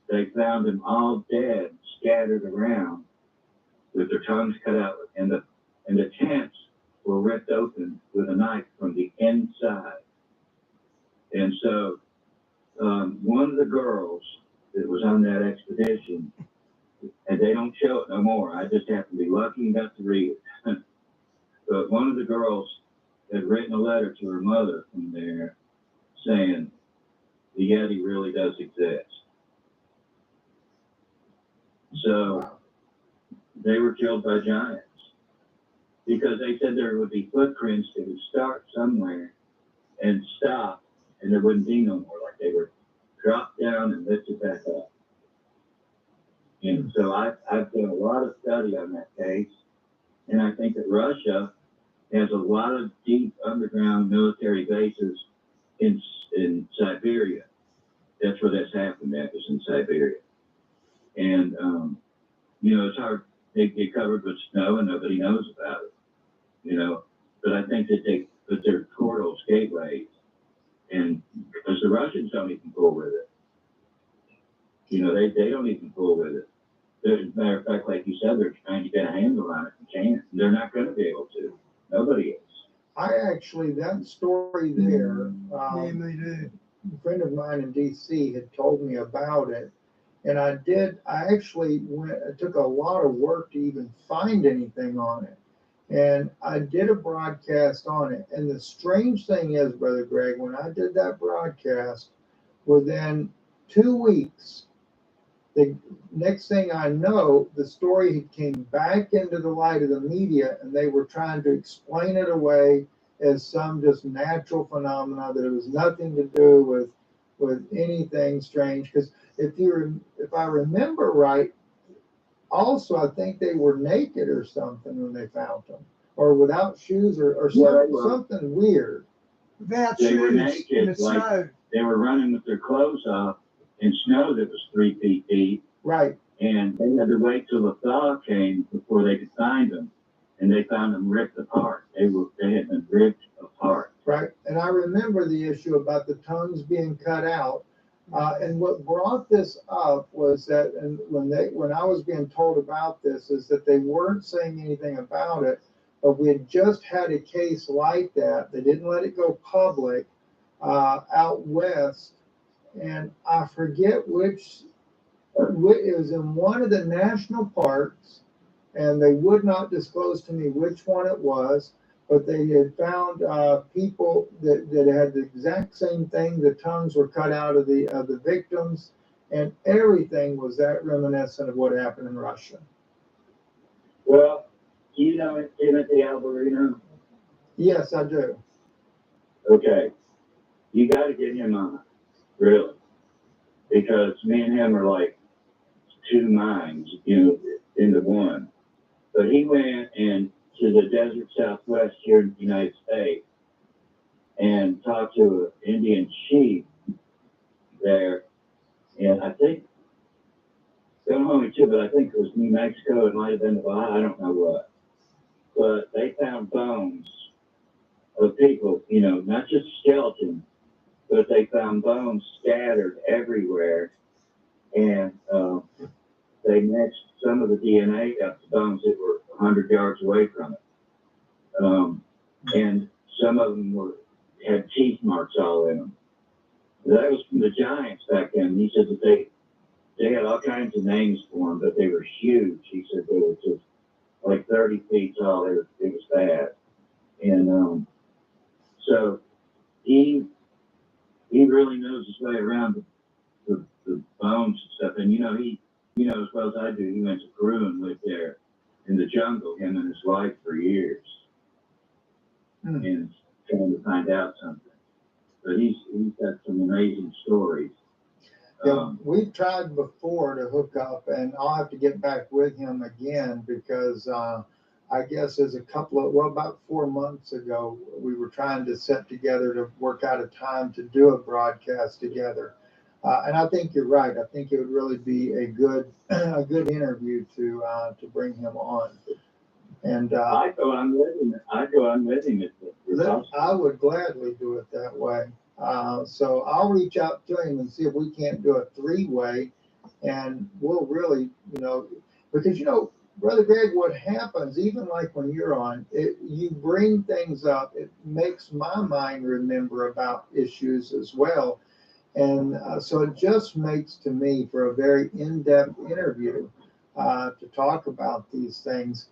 they found them all dead, scattered around, with their tongues cut out, and the tents were ripped open with a knife from the inside. And so one of the girls that was on that expedition, and they don't show it no more. I just happen to be lucky enough to read it. But one of the girls had written a letter to her mother from there saying the Yeti really does exist. So they were killed by giants because they said there would be footprints that would start somewhere and stop, and there wouldn't be no more. Like they were dropped down and lifted back up. And so I've done a lot of study on that case, and I think that Russia has a lot of deep underground military bases in Siberia. That's where this happened at, was in Siberia. And, you know, it's hard, they get covered with snow and nobody knows about it, you know. But I think that they put their portals, gateways, and because the Russians don't even fool with it. You know, they don't even fool with it. As a matter of fact, like you said, they're trying to get a handle on it and can't. They're not going to be able to. Nobody is. I actually, that story there, Yeah, me too. a friend of mine in DC had told me about it. And I actually it took a lot of work to even find anything on it. And I did a broadcast on it. And the strange thing is, Brother Greg, when I did that broadcast, within 2 weeks, the next thing I know, the story came back into the light of the media, and they were trying to explain it away as some just natural phenomena, that it was nothing to do with anything strange. Because if I remember right, also I think they were naked or something when they found them, or without shoes, or something weird. Without They were shoes naked, in the like- snow. They were running with their clothes off in snow that was 3 feet deep. Right. And they had to wait till the thaw came before they could find them. And they found them ripped apart. They had been ripped apart. Right. And I remember the issue about the tongues being cut out. And what brought this up was that, and when I was being told about this, is that they weren't saying anything about it, but we had just had a case like that. They didn't let it go public out west, and I forget which. It was in one of the national parks, and they would not disclose to me which one it was, but they had found people that had the exact same thing. The tongues were cut out of the victims, and everything was that reminiscent of what happened in Russia. Well, do you know Timothy Alberino? Yes, I do. Okay. You got to get him on, really. Because me and him are like two minds, you know, into one. But he went into the desert Southwest here in the United States and talked to an Indian chief there. And I think, don't hold me to, but I think it was New Mexico. It might have been Nevada. I don't know what. But they found bones of people, you know, not just skeletons, but they found bones scattered everywhere. And they matched some of the DNA up to bones that were 100 yards away from it. And some of them had teeth marks all in them. That was from the giants back then. He said that they had all kinds of names for them, but they were huge. He said they were just like 30 feet tall. It was bad. And so he really knows his way around the bones and stuff. And, you know, as well as I do, he went to Peru and lived there in the jungle, him and his wife, for years. And trying to find out something. But he's got some amazing stories. Yeah, we've tried before to hook up, and I'll have to get back with him again because I guess there's about 4 months ago, we were trying to set together to work out a time to do a broadcast together. And I think you're right. I think it would really be a good interview to bring him on. And I go on with him. I would gladly do it that way. So I'll reach out to him and see if we can't do a 3-way, and we'll really, you know, because, you know, Brother Greg, what happens, even like when you're on, you bring things up, it makes my mind remember about issues as well. And so it just makes, to me, for a very in-depth interview. to talk about these things.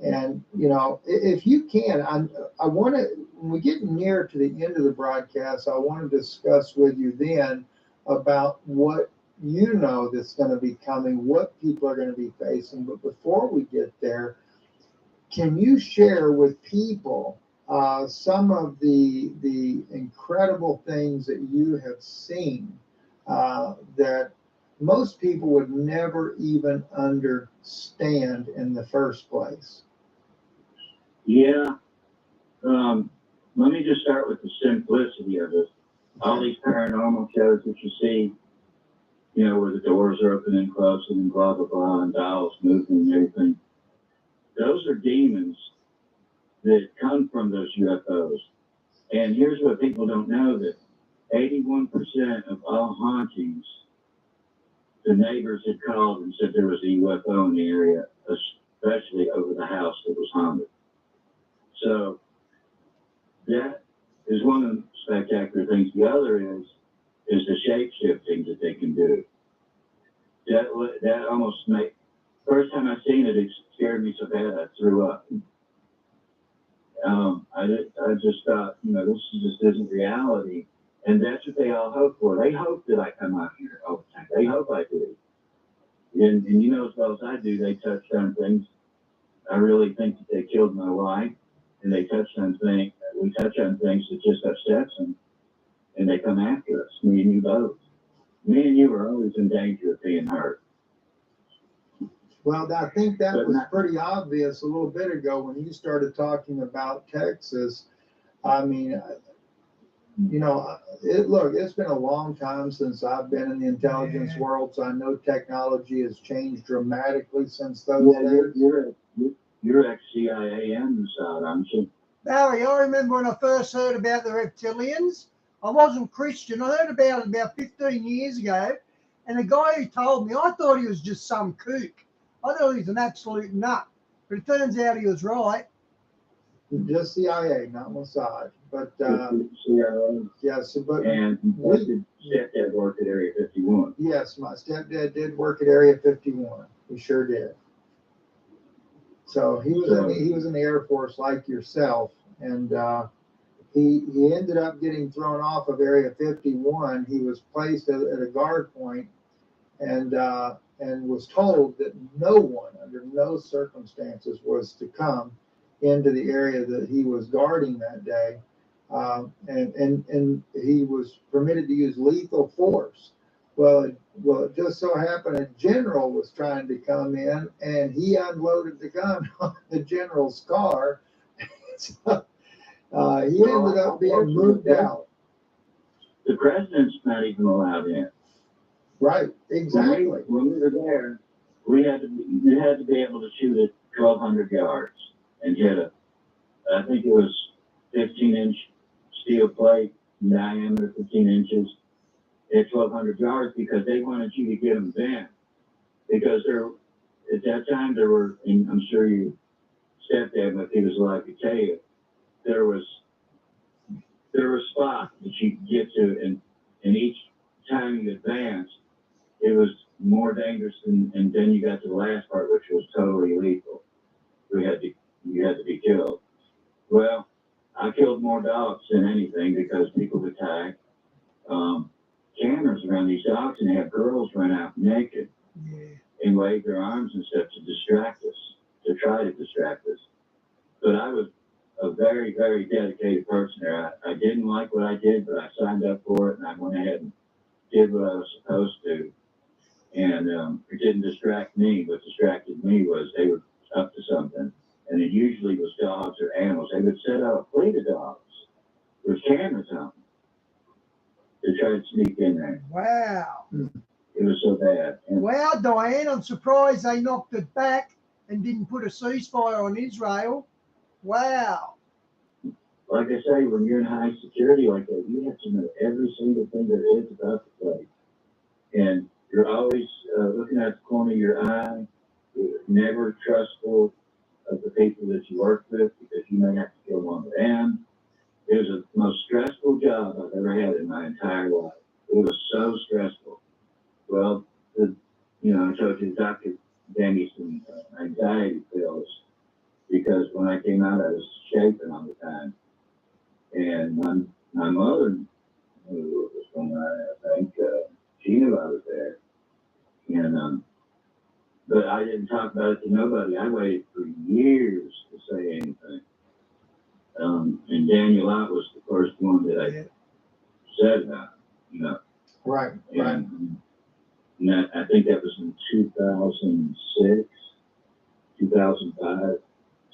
And, you know, if you can, I want to, when we get near to the end of the broadcast, I want to discuss with you then about what you know that's going to be coming, what people are going to be facing. But before we get there, can you share with people some of the incredible things that you have seen that most people would never even understand in the first place? Yeah. Let me just start with the simplicity of it. All these paranormal shows that you see, you know, where the doors are opening and closing and blah, blah, blah, and dolls moving and everything. Those are demons that come from those UFOs. And here's what people don't know, that 81% of all hauntings, the neighbors had called and said there was a UFO in the area, especially over the house that was haunted. So that is one of the spectacular things. The other is the shape shifting that they can do. That almost made, first time I seen it, it scared me so bad I threw up. I just thought, you know, this just isn't reality. And that's what they all hope for. They hope that I come out here all the time. They hope I do. And you know as well as I do, they touched on things. I really think that they killed my wife. And they touched on things, we touch on things that just upsets them. And they come after us, me and you both. Me and you are always in danger of being hurt. Well, I think that was pretty obvious a little bit ago when you started talking about Texas. I mean, you know, look, it's been a long time since I've been in the intelligence world, so I know technology has changed dramatically since those days. You're ex-CIA inside, aren't you? Barry, I remember when I first heard about the reptilians. I wasn't Christian. I heard about it about 15 years ago. And the guy who told me, I thought he was just some kook. I thought he was an absolute nut. But it turns out he was right. Just CIA, not Mossad. But CIA. Yes, but and did stepdad work at Area 51? Yes, my stepdad did work at Area 51. He sure did. So he was in the Air Force like yourself, and he ended up getting thrown off of Area 51. He was placed at a guard point, and was told that no one, under no circumstances, was to come into the area that he was guarding that day, and he was permitted to use lethal force. Well, it just so happened a general was trying to come in, and he unloaded the gun on the general's car. So, he ended up being moved out. The president's not even allowed in. Right, exactly. When we were there, you had to be able to shoot at 1,200 yards and hit I think it was 15-inch steel plate, diameter 15 inches. At 1,200 yards, because they wanted you to get them then. Because at that time there were, and I'm sure you stepdad, if he was alive, could tell you, there were spots that you could get to, and each time you advanced, it was more dangerous, and then you got to the last part, which was totally lethal. You had to be killed. Well, I killed more dogs than anything because people would tag. Cameras around these dogs, and they have girls run out naked and wave their arms and stuff to distract us, to try to distract us. But I was a very, very dedicated person there. I didn't like what I did, but I signed up for it, and I went ahead and did what I was supposed to. And it didn't distract me. What distracted me was they were up to something, and it usually was dogs or animals. They would set out a fleet of dogs with cameras on them to try to sneak in there. Wow. It was so bad. And wow, Diane, I'm surprised they knocked it back and didn't put a ceasefire on Israel. Wow. Like I say, when you're in high security like that, you have to know every single thing there is about the place. And you're always looking at the corner of your eye. You're never trustful of the people that you work with because you may have to kill one of them. It was the most stressful job I've ever had in my entire life. It was so stressful. Well, I told you, gave me some anxiety pills because when I came out, I was shaking all the time. And my mother knew what was going on. I think she knew I was there. And but I didn't talk about it to nobody. I waited for years to say anything. And Daniel Ott was the first one that I said about, you know. Right. And that, I think that was in 2006, 2005.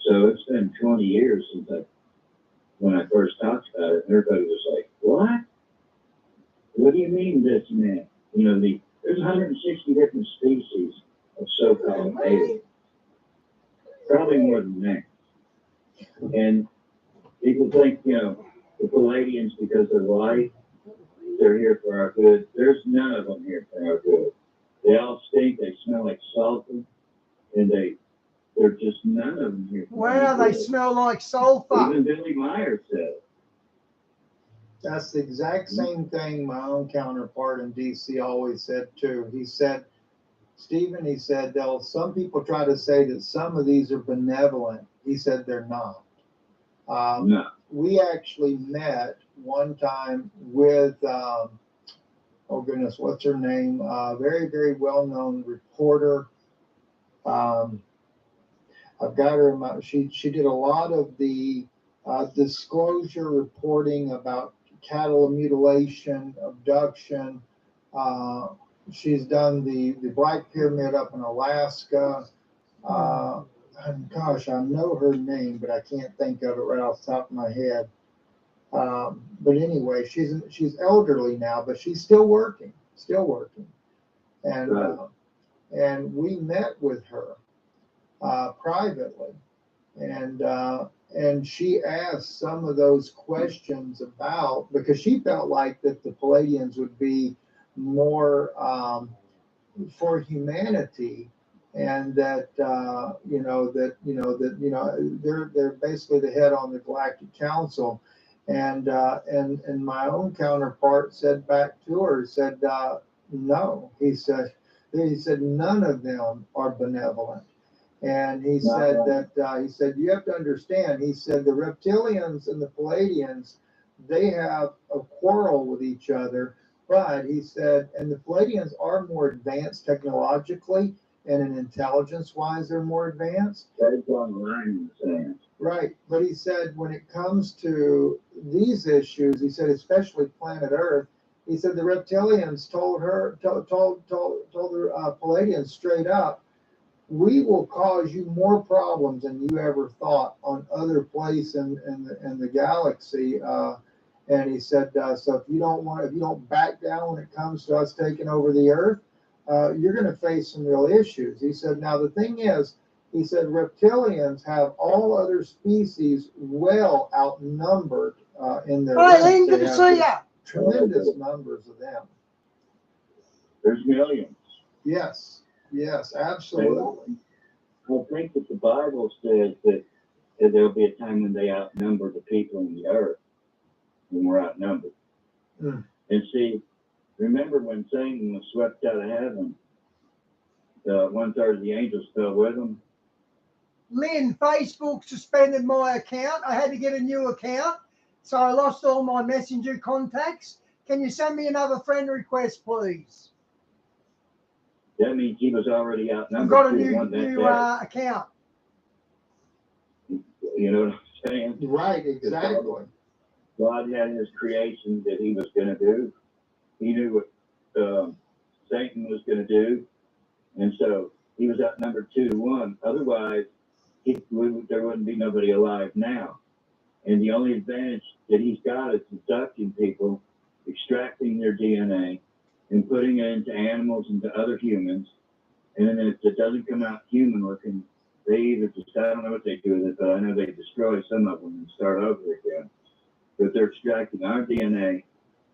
So it's been 20 years since when I first talked about it, and everybody was like, what? What do you mean this and that? You know, there's 160 different species of so-called aliens. Probably more than that. And people think, you know, the Palladians, because they're white, they're here for our good. There's none of them here for our good. They all stink, they smell like sulfur, and they're just none of them here for our Wow, they good. smell like sulfur. Even Billy Meyer said. That's the exact same thing my own counterpart in DC always said too. He said, Stephen, he said, some people try to say that some of these are benevolent. He said they're not. No. We actually met one time with, oh goodness, what's her name? Very, very well-known reporter. I've got her in my, she did a lot of the disclosure reporting about cattle mutilation, abduction. She's done the Black Pyramid up in Alaska. And gosh, I know her name, but I can't think of it right off the top of my head. But anyway, she's elderly now, but she's still working. And and we met with her privately, and she asked some of those questions about, because she felt like that the Palladians would be more for humanity, and that they're basically the head on the Galactic Council, and my own counterpart said back to her, said no, he said none of them are benevolent. And he said that you have to understand, he said the reptilians and the Palladians, they have a quarrel with each other, but he said, and the Palladians are more advanced technologically and in intelligence wise, they're more advanced. That's on the line in the sand. Right. But he said when it comes to these issues, he said, especially planet Earth, he said the reptilians told the Palladians straight up, we will cause you more problems than you ever thought on other places in the galaxy. And he said, so if you don't back down when it comes to us taking over the Earth, you're going to face some real issues. He said, now the thing is, he said, reptilians have all other species well outnumbered in their Hi, ranks. Lynn, good They to have see ya. tremendous numbers of them. There's millions. Yes, absolutely. I think that the Bible says that there'll be a time when they outnumber the people in the earth, when we're outnumbered. Mm. And see, remember when Satan was swept out of heaven, 1/3 of the angels fell with him. Lynn, Facebook suspended my account. I had to get a new account, so I lost all my messenger contacts. Can you send me another friend request, please? That means he was already I've outnumbered. got a to new one that account. day. You know what I'm saying? Right, exactly. God had his creation that he was going to do. He knew what Satan was going to do. And so he was outnumbered 2-1. Otherwise, there wouldn't be nobody alive now. And the only advantage that he's got is abducting people, extracting their DNA, and putting it into animals and to other humans. And then if it doesn't come out human looking, they either just, I don't know what they do with it, but I know they destroy some of them and start over again. But they're extracting our DNA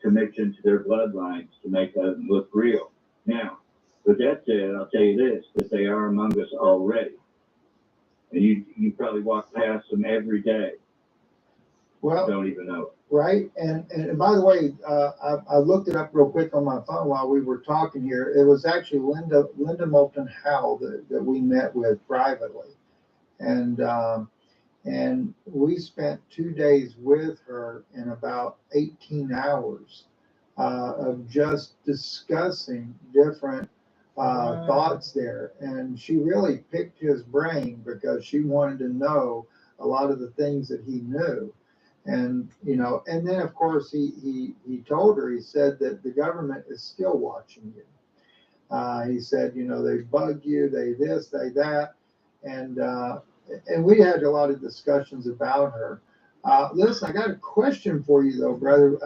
to mix into their bloodlines to make them look real. Now, with that said, I'll tell you this, that they are among us already. And you probably walk past them every day. Well, Don't even know it. right? And by the way, I looked it up real quick on my phone while we were talking here. It was actually Linda Moulton Howe that we met with privately, and we spent 2 days with her in about 18 hours of just discussing different thoughts there. And she really picked his brain because she wanted to know a lot of the things that he knew. And, you know, and then of course he told her, he said that the government is still watching you. He said, you know, they bug you, they this, they that. And we had a lot of discussions about her. Listen, I got a question for you though, brother.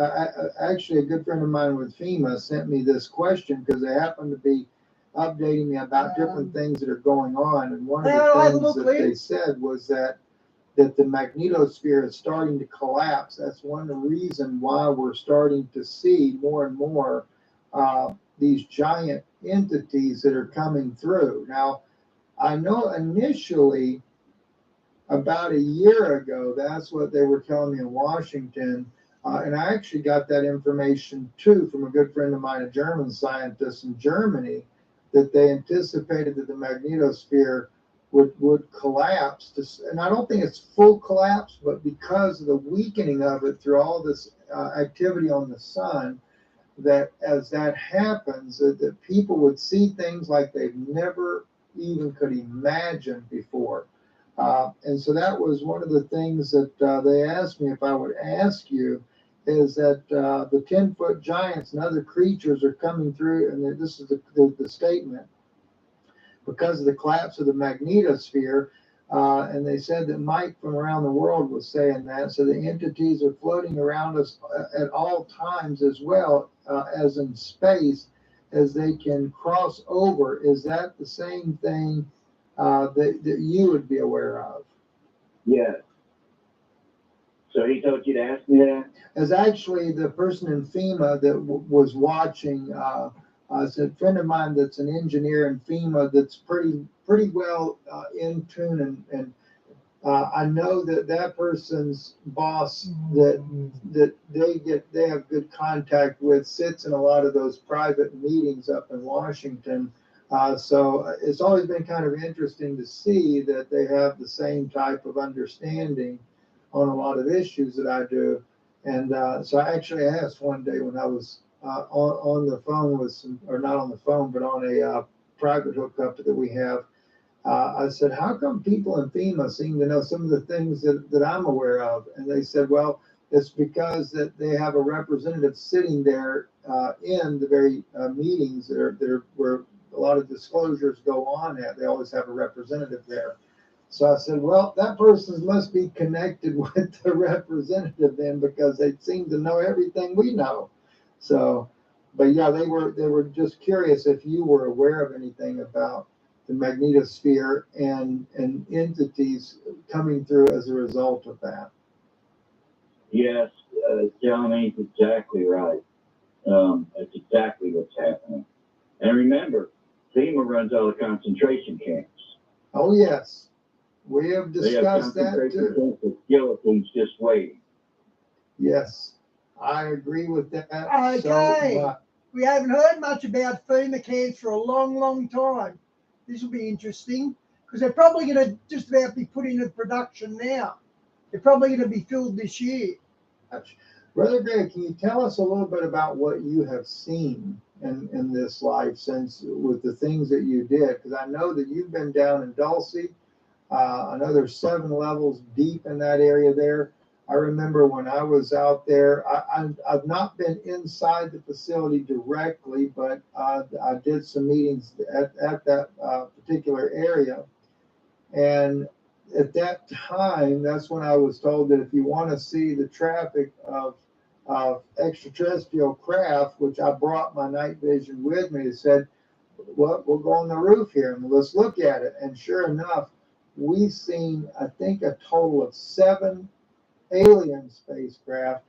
Actually, a good friend of mine with FEMA sent me this question because they happen to be updating me about different things that are going on. And one of the things that they said was that the magnetosphere is starting to collapse. That's one of the reasons why we're starting to see more and more these giant entities that are coming through. Now, I know initially, about a year ago, that's what they were telling me in Washington. And I actually got that information too from a good friend of mine, a German scientist in Germany, that they anticipated that the magnetosphere would collapse. And I don't think it's full collapse, but because of the weakening of it through all this activity on the sun, that as that happens, that people would see things like they've never even could imagine before. And so that was one of the things that they asked me if I would ask you, is that the 10-foot giants and other creatures are coming through, and this is the statement, because of the collapse of the magnetosphere. And they said that Mike from around the world was saying that. So the entities are floating around us at all times as well as in space, as they can cross over. Is that the same thing that you would be aware of? Yeah. So he told you to ask me that? As actually the person in FEMA that was watching, it's a friend of mine that's an engineer in FEMA that's pretty well in tune, and I know that person's boss that they have good contact with sits in a lot of those private meetings up in Washington. So it's always been kind of interesting to see that they have the same type of understanding on a lot of issues that I do. And so I actually asked one day when I was on the phone with some, or not on the phone, but on a private hookup that we have, I said, how come people in FEMA seem to know some of the things that I'm aware of? And they said, well, it's because that they have a representative sitting there in the very meetings that are where a lot of disclosures go on at. They always have a representative there. So I said, well, that person must be connected with the representative then, because they seem to know everything we know. So, but yeah, they were just curious if you were aware of anything about the magnetosphere and entities coming through as a result of that. Yes, John, he's exactly right. That's exactly what's happening. And remember, FEMA runs all the concentration camps. Oh, yes. We have discussed that too. The guillotines just waiting. Yes, I agree with that. Okay. So We haven't heard much about FEMA camps for a long, long time. This will be interesting because they're probably going to just about be put into production now. They're probably going to be filled this year. Brother Greg, can you tell us a little bit about what you have seen in this life since with the things that you did? Because I know that you've been down in Dulce. I know there's 7 levels deep in that area there. I remember when I was out there, I've not been inside the facility directly, but I did some meetings at that particular area. And at that time, that's when I was told that if you want to see the traffic of extraterrestrial craft, which I brought my night vision with me, they said, well, we'll go on the roof here and let's look at it. And sure enough, we've seen, I think, a total of 7 alien spacecraft,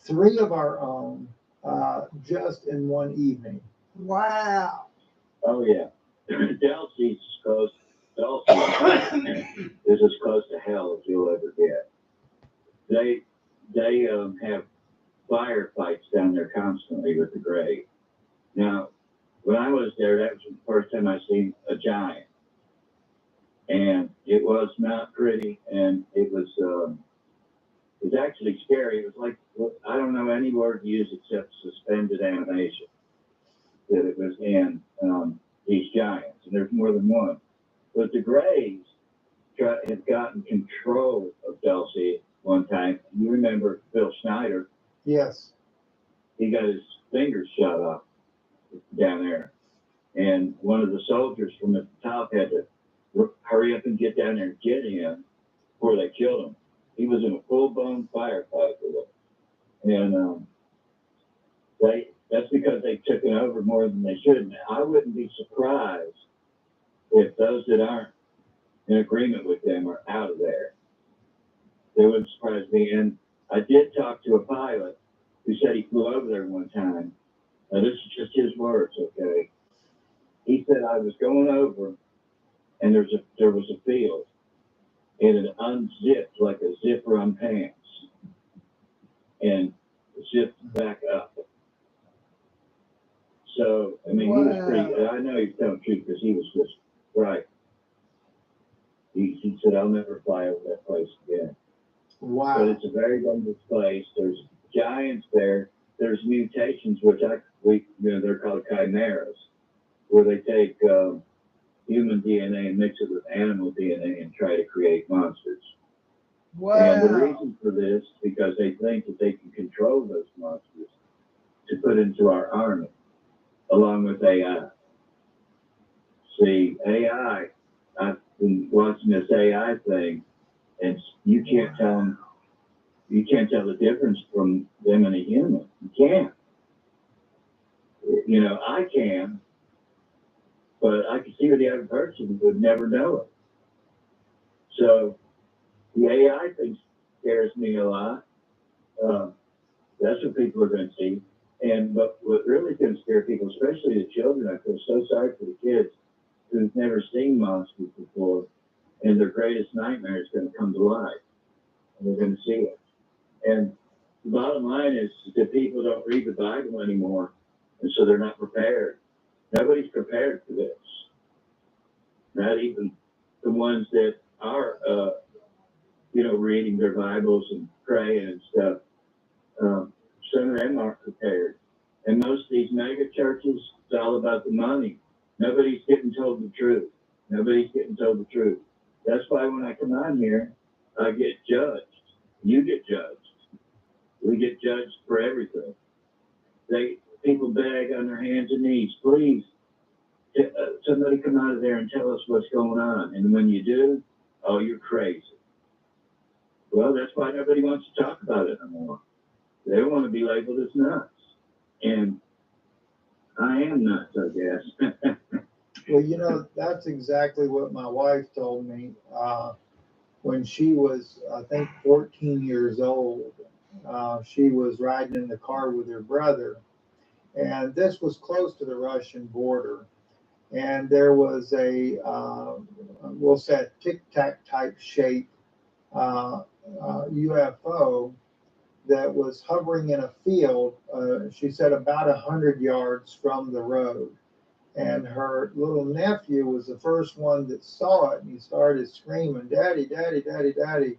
3 of our own, just in one evening. Wow. Oh, yeah. Dulce's close. Dulce is as close to hell as you'll ever get. they have firefights down there constantly with the grave. Now, when I was there, that was the first time I seen a giant, and it was not pretty, and it was actually scary. It was like, I don't know any word to use except suspended animation that it was in these giants, and there's more than one. But the Greys had gotten control of Dulcie one time. You remember Phil Schneider? Yes. He got his fingers shot off down there. And one of the soldiers from the top had to hurry up and get down there and get him before they killed him. He was in a full-blown firefight with it. And that's because they took it over more than they should. Now, I wouldn't be surprised if those that aren't in agreement with them are out of there. They wouldn't surprise me. And I did talk to a pilot who said he flew over there one time. Now, this is just his words, okay? He said, I was going over, and there was a field, and it unzipped like a zipper on pants, and zipped back up. So, I mean, He was pretty, I know he's telling the truth because he was just right. He said, I'll never fly over that place again. Wow. But it's a very dangerous place. There's giants there. There's mutations, which they're called chimeras, where they take human DNA and mix it with animal DNA and try to create monsters. Wow. And the reason for this is because they think that they can control those monsters to put into our army, along with AI. See, AI, I've been watching this AI thing, and you can't tell the difference from them and a human. You can't. You know, I can, but I can see where the other person would never know it. So the AI thing scares me a lot. That's what people are going to see. But what really can scare people, especially the children, I feel so sorry for the kids who've never seen monsters before, and their greatest nightmare is going to come to life, and they're going to see it. And the bottom line is that people don't read the Bible anymore, and so they're not prepared. Nobody's prepared for this. Not even the ones that are, reading their Bibles and praying and stuff. Some of them aren't prepared. And most of these mega churches, it's all about the money. Nobody's getting told the truth. Nobody's getting told the truth. That's why when I come on here, I get judged. You get judged. We get judged for everything. People beg on their hands and knees, please, somebody come out of there and tell us what's going on. And when you do, oh, you're crazy. Well, that's why nobody wants to talk about it anymore. They want to be labeled as nuts. And I am nuts, I guess. Well, that's exactly what my wife told me when she was, I think, 14 years old. She was riding in the car with her brother, and this was close to the Russian border. And there was we'll say a tic-tac type shape UFO that was hovering in a field, she said about 100 yards from the road. And her little nephew was the first one that saw it, and he started screaming, Daddy, Daddy, Daddy, Daddy,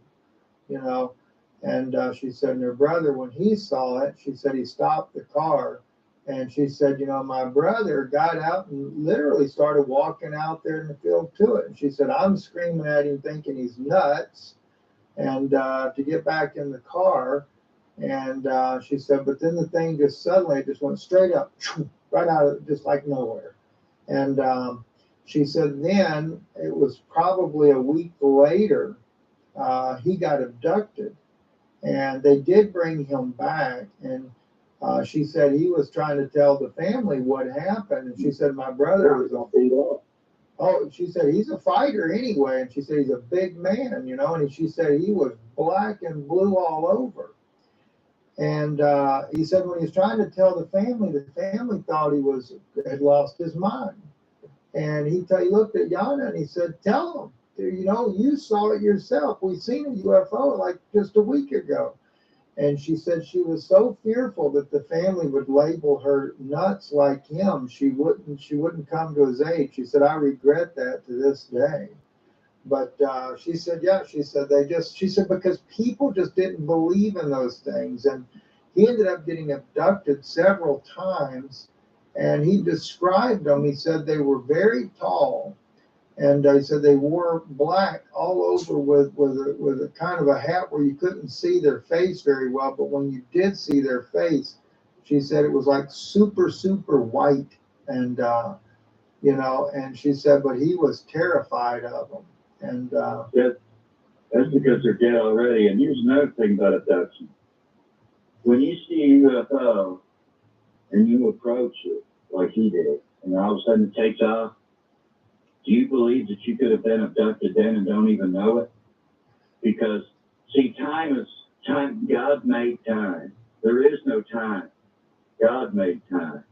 And she said, and her brother, when he saw it, she said he stopped the car. And she said, my brother got out and literally started walking out there in the field to it. And she said, I'm screaming at him thinking he's nuts, and to get back in the car. And she said, but then the thing just suddenly just went straight up, right out of just like nowhere. And she said then it was probably a week later, he got abducted, and they did bring him back. And she said he was trying to tell the family what happened. And she said, my brother was she said, he's a fighter anyway. And she said, he's a big man, and she said he was black and blue all over. And he said when he was trying to tell the family thought he had lost his mind. And he looked at Yana and he said, tell them, you saw it yourself. We seen a UFO like just a week ago. And she said she was so fearful that the family would label her nuts like him. She wouldn't come to his aid. She said, I regret that to this day. But she said, yeah, she said she said, because people just didn't believe in those things. And he ended up getting abducted several times. And he described them. He said they were very tall. And he said they wore black all over with a kind of a hat where you couldn't see their face very well. But when you did see their face, she said it was like super, super white. And, and she said, but he was terrified of them. And that's because they're dead already. And here's another thing about abduction. When you see a UFO and you approach it like he did, and all of a sudden it takes off, do you believe that you could have been abducted then and don't even know it? Because, see, time is time. God made time. There is no time. God made time.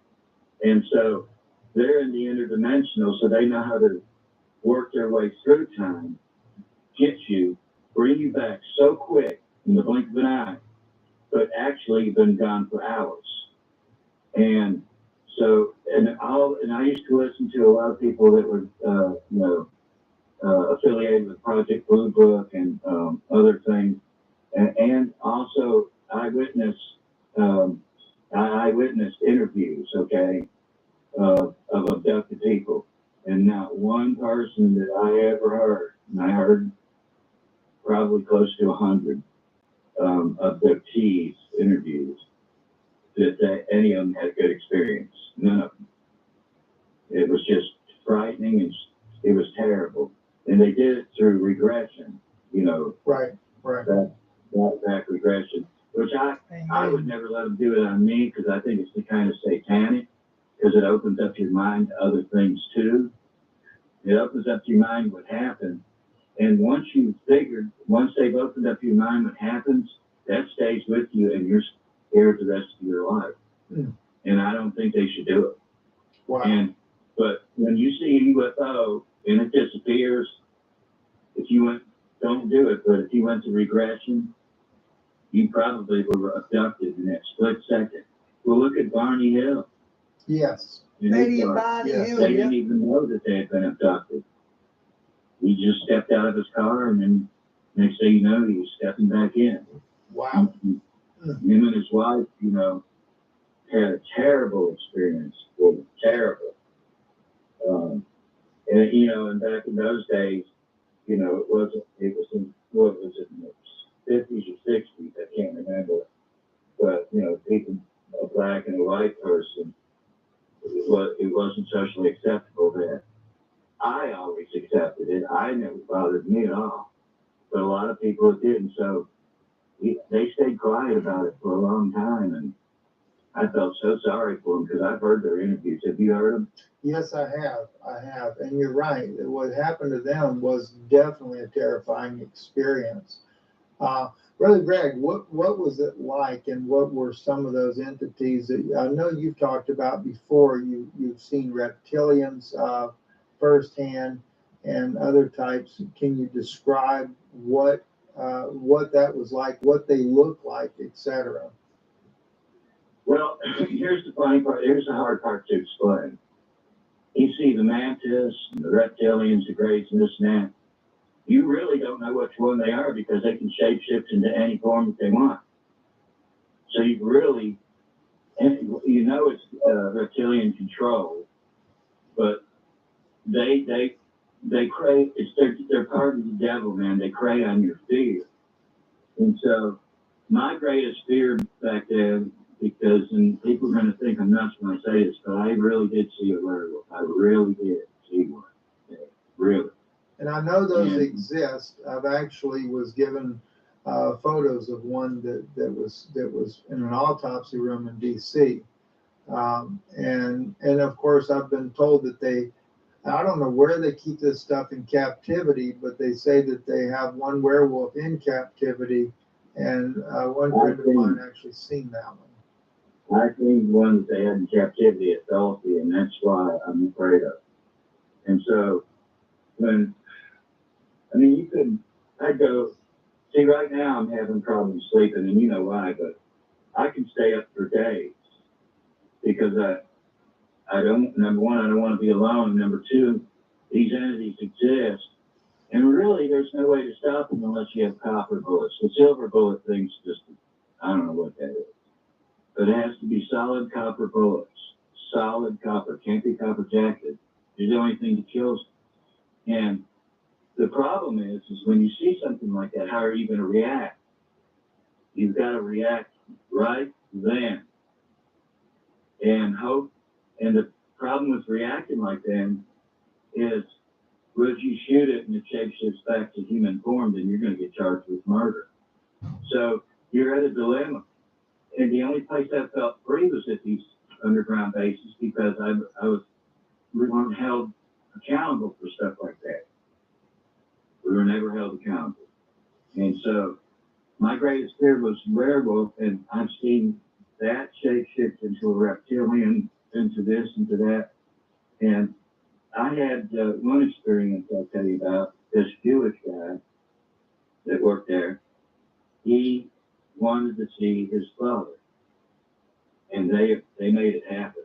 And so they're in the interdimensional, so they know how to work their way through time, get you, bring you back so quick in the blink of an eye, but actually you've been gone for hours. And so, and I used to listen to a lot of people that were, affiliated with Project Blue Book and other things, and also eyewitness interviews, okay, of abducted people. And not one person that I ever heard, and I heard probably close to 100 abductees interviews, that any of them had a good experience. None of them. It was just frightening, and it was terrible. And they did it through regression, right. Back regression, which I would never let them do it on me, because I think it's the kind of satanic, because it opens up your mind to other things too. It opens up your mind what happened. And once they've opened up your mind what happens, that stays with you, and you're scared the rest of your life. Mm. And I don't think they should do it. Wow. But when you see a UFO and it disappears, don't do it. But if you went to regression, you probably were abducted in that split second. Well, look at Barney Hill. Yes. Eddie and Barney yes. Hill. They didn't even know that they had been abducted. He just stepped out of his car, and then next thing you know, he was stepping back in. Wow. Him and his wife, had a terrible experience. Terrible. And back in those days, it was in, what was it, in the 50s or 60s, I can't remember. But, people, a black and a white person, it wasn't socially acceptable then. I always accepted it. I never bothered me at all. But a lot of people it didn't. So they stayed quiet about it for a long time. And I felt so sorry for them, because I've heard their interviews. Have you heard them? Yes, I have. And you're right. What happened to them was definitely a terrifying experience. Brother Greg, what was it like, and what were some of those entities that I know you've talked about before? You've seen reptilians firsthand and other types. Can you describe what that was like, what they look like, etc.? Well, here's the funny part. Here's the hard part to explain. You see the mantis, and the reptilians, the greys, and this and that. You really don't know which one they are, because they can shapeshift into any form that they want. So you really, it's reptilian control, but they prey. They're part of the devil, man. They prey on your fear. And so my greatest fear back then, and people are going to think I'm nuts when I say this, but I really did see a werewolf. I really did see one. Yeah, really. And I know those exist. I've actually was given photos of one that was in an autopsy room in D.C. And of course I've been told that I don't know where they keep this stuff in captivity, but they say that they have one werewolf in captivity, and one friend of mine actually seen that one. I seen one that they had in captivity at Philadelphia, and that's why I'm afraid of it. And so I'd go See, right now I'm having problems sleeping, and you know why, but I can stay up for days because I don't, number one, I don't want to be alone. Number two, these entities exist. And really, there's no way to stop them unless you have copper bullets. The silver bullet thing's just, I don't know what that is. But it has to be solid copper bullets. Solid copper. Can't be copper jacketed. It's the only thing that kills them. And the problem is when you see something like that, how are you going to react? You've got to react right then. And hope. And the problem with reacting like that is, well, if you shoot it and it shapeshifts back to human form, then you're going to get charged with murder. So you're at a dilemma. And the only place I felt free was at these underground bases because we weren't held accountable for stuff like that. We were never held accountable. And so my greatest fear was werewolf, and I've seen that shapeshift into a reptilian, into this, into that. And I had one experience I'll tell you about. This Jewish guy that worked there, he wanted to see his father, and they made it happen.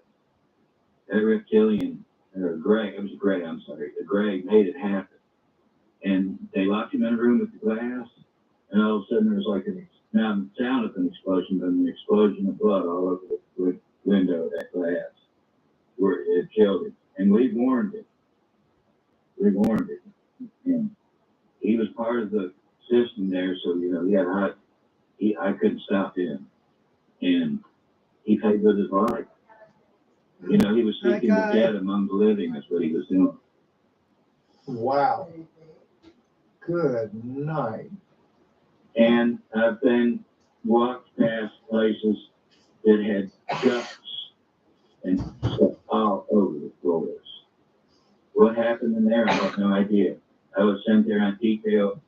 That reptilian, or Greg, it was Greg, I'm sorry, the Greg made it happen. And they locked him in a room with the glass, and all of a sudden there was like now the sound of an explosion, but an explosion of blood all over the window of that glass, where it killed him. And we warned him. And he was part of the system there, so, you know, I couldn't stop him. And he paid with his life. You know, he was seeking the dead among the living. That's what he was doing. Wow. Good night. And I've then walked past places that had guts and stuff all over the floors. What happened in there, I have no idea. I was sent there on detail.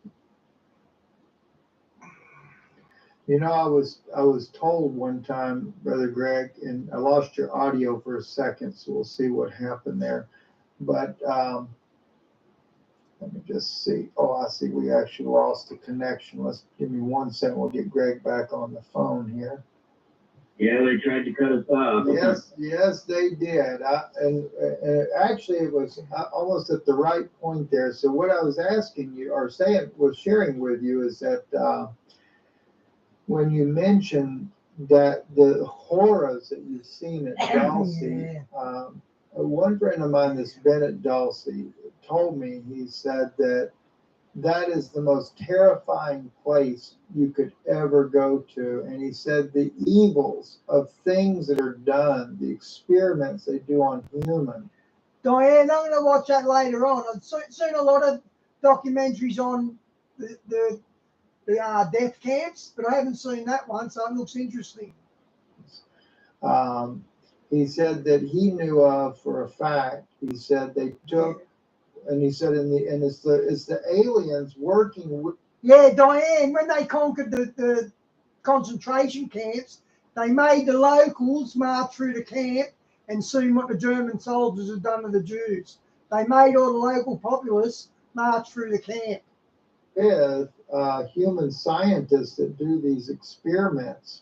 You know, I was told one time, Brother Greg, and I lost your audio for a second, so we'll see what happened there. But let me just see. Oh, I see. We actually lost the connection. Let's give me 1 second. We'll get Greg back on the phone here. Yeah, they tried to cut us off. Yes, they did. And actually, it was almost at the right point there. So what I was asking you, or sharing with you, is that when you mentioned that the horrors that you've seen at Dulcie, one friend of mine, this Bennett Dulcie, told me, he said that is the most terrifying place you could ever go to. And he said the evils of things that are done, the experiments they do on humans. Diane, I'm going to watch that later on. I've seen a lot of documentaries on the death camps, but I haven't seen that one, so it looks interesting. He said that he knew of for a fact. He said they took, and he said it's the aliens working with. Yeah, Diane, when they conquered the concentration camps, they made the locals march through the camp and see what the German soldiers had done to the Jews. They made all the local populace march through the camp. With human scientists that do these experiments.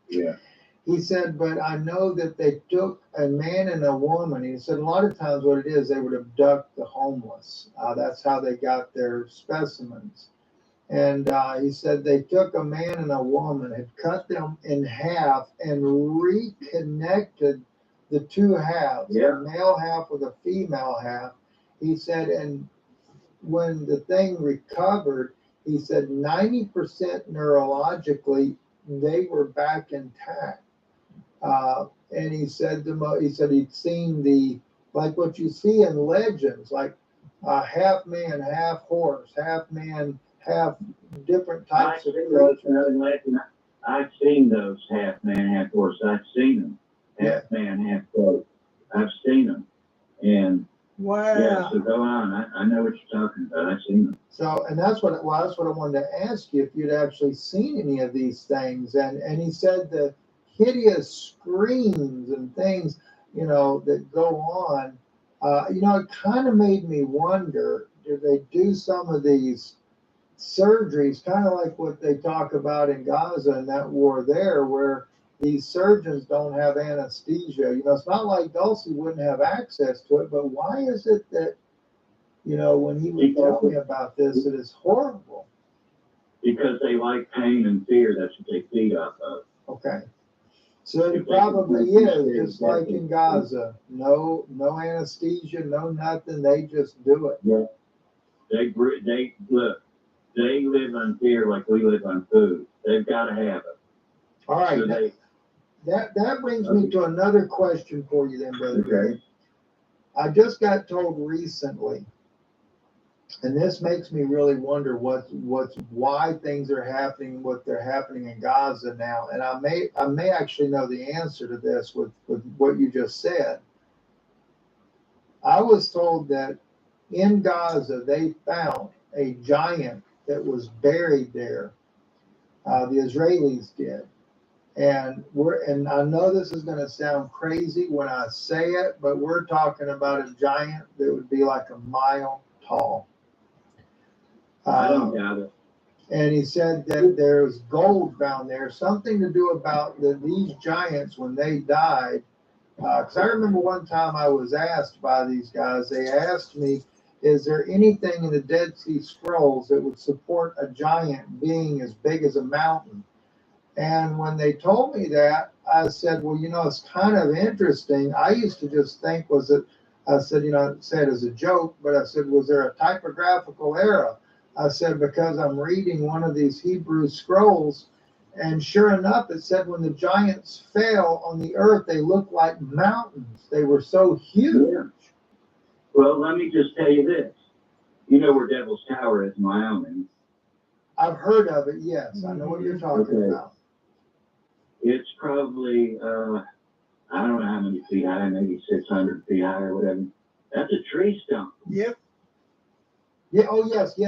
Yeah. He said, but I know that they took a man and a woman. He said a lot of times what it is, they would abduct the homeless. That's how they got their specimens. And he said they took a man and a woman, had cut them in half and reconnected the two halves, the male half with a female half. He said, and when the thing recovered, he said 90% neurologically, they were back intact. And he said he'd seen like what you see in legends, like half man, half horse, half man, half different types of creatures. I've seen those half man, half horse. I've seen them. Half man, half goat. I've seen them. And wow. Yeah, so go on. I know what you're talking about. I've seen them. So, and that's what I wanted to ask you, if you'd actually seen any of these things. And he said the hideous screams and things, you know, that go on. You know, it kind of made me wonder, do they do some of these surgeries, kind of like what they talk about in Gaza and that war there, where these surgeons don't have anesthesia. You know, it's not like Dulcie wouldn't have access to it, but why is it that, you know, when he would tell me about this, it is horrible. Because they like pain and fear. That's what they feed off of. Okay. So it probably is, just like in Gaza. No anesthesia, no nothing. They just do it. Yeah. They look. They live on fear like we live on food. They've got to have it. All right. So that brings me to another question for you then, Brother Greg. I just got told recently, and this makes me really wonder why things are happening, what they're happening in Gaza now. And I may actually know the answer to this with what you just said. I was told that in Gaza they found a giant that was buried there. The Israelis did. And I know this is going to sound crazy when I say it, but we're talking about a giant that would be like a mile tall. I don't doubt it. And he said that there's gold found there, something to do about these giants when they died. Because I remember one time I was asked by these guys, they asked me, is there anything in the Dead Sea Scrolls that would support a giant being as big as a mountain? And when they told me that, I said, well, you know, it's kind of interesting. I used to just think, I said, you know, I said as a joke, but I said, was there a typographical error? I said, because I'm reading one of these Hebrew scrolls, and sure enough, it said when the giants fell on the earth, they looked like mountains. They were so huge. Yeah. Well, let me just tell you this. You know where Devil's Tower is in Wyoming? I've heard of it, yes. I know what you're talking about. It's probably, I don't know how many feet high, maybe 600 feet high or whatever. That's a tree stump. Yep. Yeah. Oh, yes.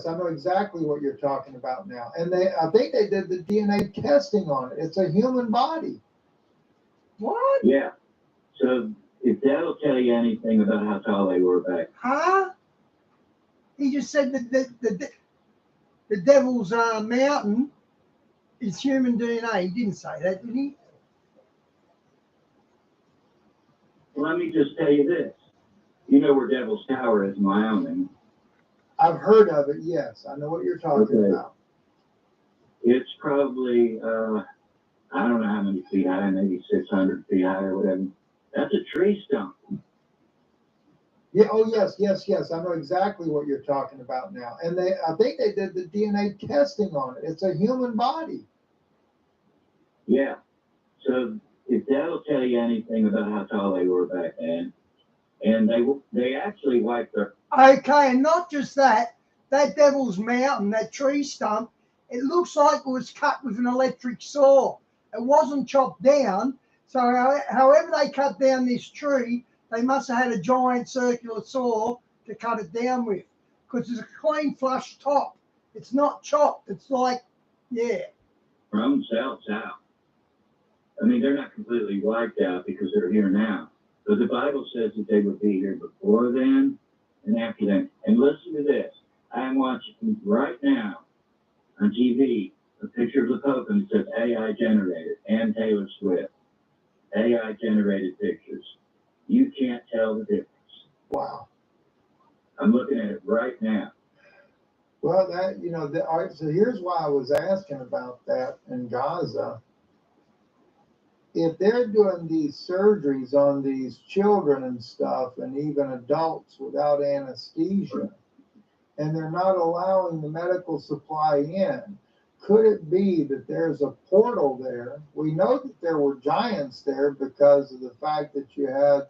I know exactly what you're talking about now. And I think they did the DNA testing on it. It's a human body. What? Yeah. So if that'll tell you anything about how tall they were back. Huh? He just said that the Devil's Mountain is human DNA. He didn't say that, did he? Let me just tell you this. You know where Devil's Tower is in Wyoming? I've heard of it, yes. I know what you're talking about. It's probably, I don't know how many feet high, maybe 600 feet high or whatever. That's a tree stump. Yeah. Oh, yes. I know exactly what you're talking about now. And I think they did the DNA testing on it. It's a human body. Yeah. So if that'll tell you anything about how tall they were back then, and they actually wiped their. Okay, and not just that. That Devil's Mountain, that tree stump, it looks like it was cut with an electric saw. It wasn't chopped down. So however they cut down this tree, they must have had a giant circular saw to cut it down with, because it's a clean flush top. It's not chopped. It's like, yeah. From south. I mean, they're not completely wiped out because they're here now. But the Bible says that they would be here before then and after then. And listen to this. I'm watching right now on TV a picture of the Pope, and it says AI generated, and Taylor Swift. AI generated pictures. You can't tell the difference. Wow. I'm looking at it right now. Well, all right, so here's why I was asking about that in Gaza. If they're doing these surgeries on these children and stuff, and even adults without anesthesia, and they're not allowing the medical supply in, could it be that there's a portal there? We know that there were giants there because of the fact that you had,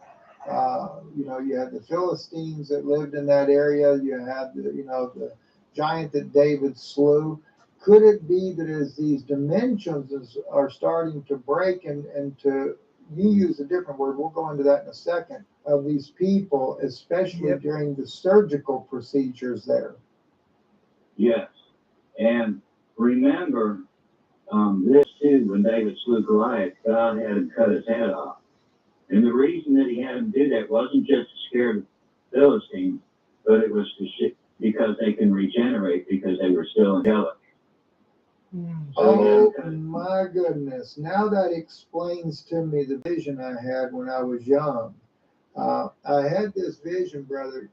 you had the Philistines that lived in that area. You had the giant that David slew. Could it be that as these dimensions are starting to break and to, you use a different word, we'll go into that in a second, of these people, especially during the surgical procedures there? Yes. And remember this too, when David slew Goliath, God had him cut his head off. And the reason that he had him do that wasn't just to scare the Philistines, but it was to because they can regenerate because they were still angelic. Oh my goodness. Now that explains to me the vision I had when I was young. I had this vision, Brother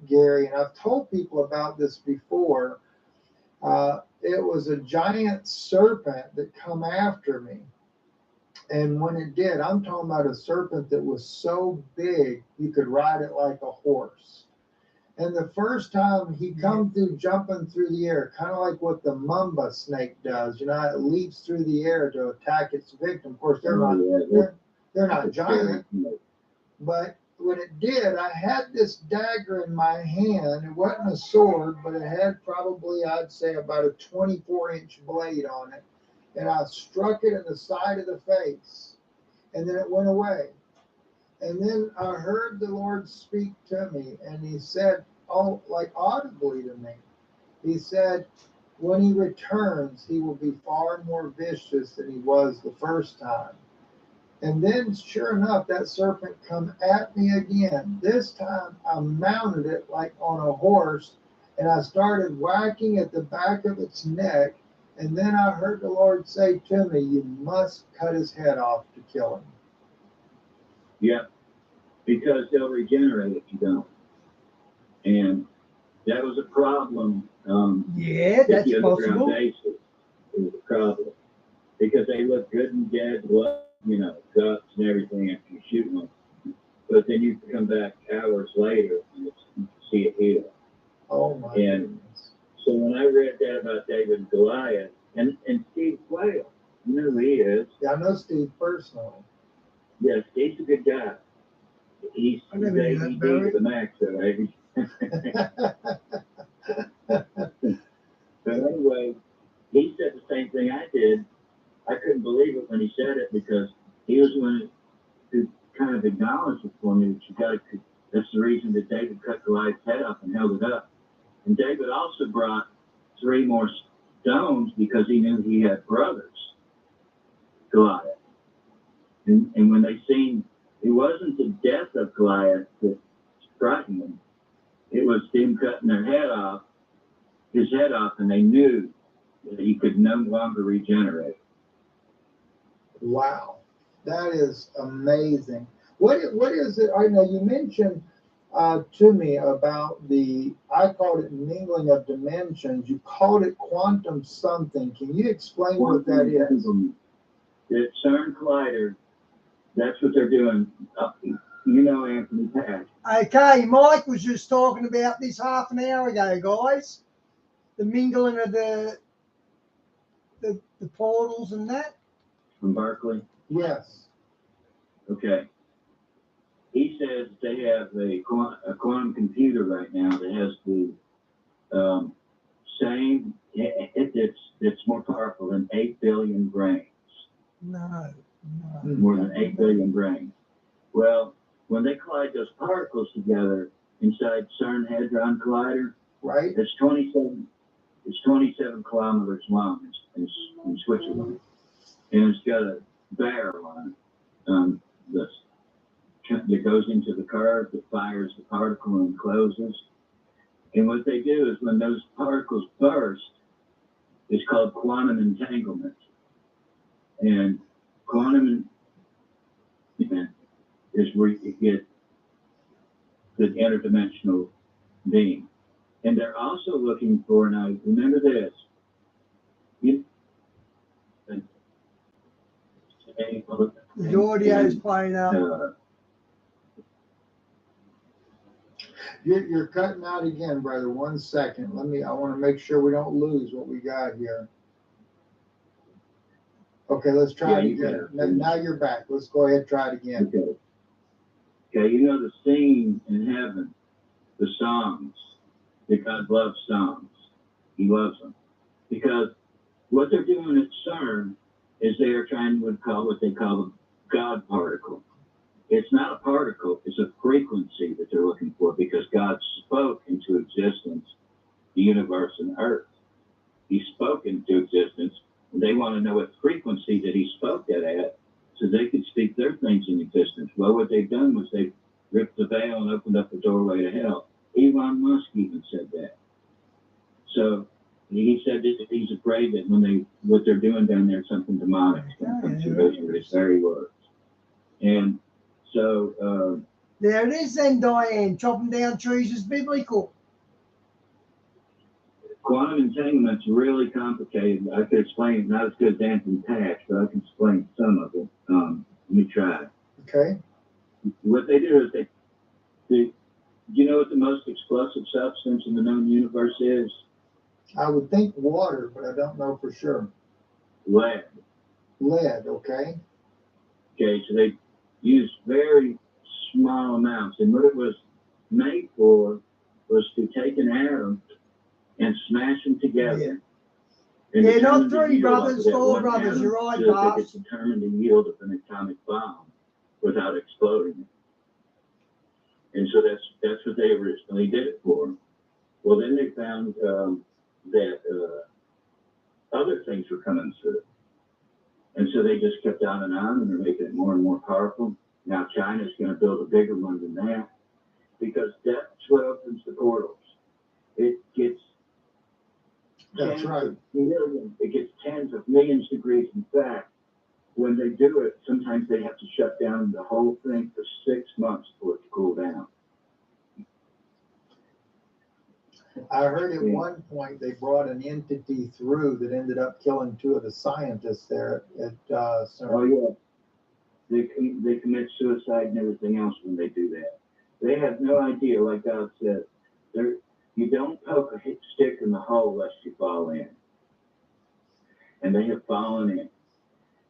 Gary, and I've told people about this before. It was a giant serpent that come after me. And when it did, I'm talking about a serpent that was so big you could ride it like a horse. And the first time he come through jumping through the air, kind of like what the mamba snake does, you know, it leaps through the air to attack its victim. Of course, they're not giant, but when it did, I had this dagger in my hand. It wasn't a sword, but it had probably, I'd say, about a 24-inch blade on it. And I struck it in the side of the face, and then it went away. And then I heard the Lord speak to me, and he said, oh, like audibly to me, he said, when he returns, he will be far more vicious than he was the first time. And then, sure enough, that serpent come at me again. This time, I mounted it like on a horse, and I started whacking at the back of its neck. And then I heard the Lord say to me, you must cut his head off to kill him. Yeah, because they'll regenerate if you don't. And that was a problem. Yeah, that's the underground possible. bases. It was a problem. Because they look good and dead, blood, you know, guts and everything after you shoot them. But then you come back hours later and you see it heal. Oh my goodness. So when I read that about David and Goliath, and Steve Quayle, you know who he is. Yeah, I know Steve personally. Yeah, Steve's a good guy. He's ADD to the max, though, baby. But anyway, he said the same thing I did. I couldn't believe it when he said it because he was the one who kind of acknowledged it for me that you got to. That's the reason that David cut Goliath's head off and held it up. And David also brought 3 more stones because he knew he had brothers, Goliath. And when they seen, it wasn't the death of Goliath that frightened them. It was them cutting his head off, and they knew that he could no longer regenerate. Wow, that is amazing. What is it? I know you mentioned to me about I called it mingling of dimensions. You called it quantum something. Can you explain what that is? The CERN collider, that's what they're doing. You know Anthony Patch. Okay, Mike was just talking about this half an hour ago, guys. The mingling of the portals and that. From Berkeley? Yes. Okay. He says they have a quantum computer right now that has the same, it's more powerful than 8 billion brains. No. More than 8 billion brains. Well, when they collide those particles together inside CERN Hadron Collider, right? It's 27 kilometers long in Switzerland. And it's got a barrel on it that goes into the curve that fires the particle and closes. And what they do is when those particles burst, it's called quantum entanglement. And quantum entanglement is where you get the interdimensional being. And they're also looking for, now remember this, The audio is playing up. You're cutting out again, brother. 1 second. I want to make sure we don't lose what we got here. Okay, let's try it again. Now you're back. Let's go ahead and try it again. Okay, you know the scene in heaven, the songs, that God loves songs. He loves them. Because what they're doing at CERN is they are trying to call what they call a God particle. It's not a particle, it's a frequency that they're looking for because God spoke into existence the universe and earth. He spoke into existence, and they want to know what frequency that he spoke that at so they could speak their things in existence. Well, what they've done was they've ripped the veil and opened up the doorway to hell. Elon Musk even said that. So he said that he's afraid that what they're doing down there is something demonic. Those were his very words. And so there it is then, Diane. Chopping down trees is biblical. quantum entanglement's really complicated. I could explain it not as good as Anthony Patch, but I can explain some of it. Let me try. Okay. What they do is do you know what the most explosive substance in the known universe is? I would think water, but I don't know for sure. Lead. Lead, okay. Okay, so they use very small amounts. And what it was made for was to take an atom and smash them together. And Yeah, not determine the three yield brothers, of that 4 one brothers. atom You're right, so that they Bobs. could determine the yield of an atomic bomb without exploding it. And so that's what they originally did it for. Well, then they found that other things were coming through. And so they just kept on, and they're making it more and more powerful. Now China's going to build a bigger one than that, because that's what opens the portals. It gets That's right. it gets tens of millions of degrees. In fact, when they do it, sometimes they have to shut down the whole thing for 6 months for it to cool down. I heard at one point they brought an entity through that ended up killing 2 of the scientists there at CERN. Oh yeah, they commit suicide and everything else when they do that. They have no idea, like God said, you don't poke a stick in the hole lest you fall in. And they have fallen in.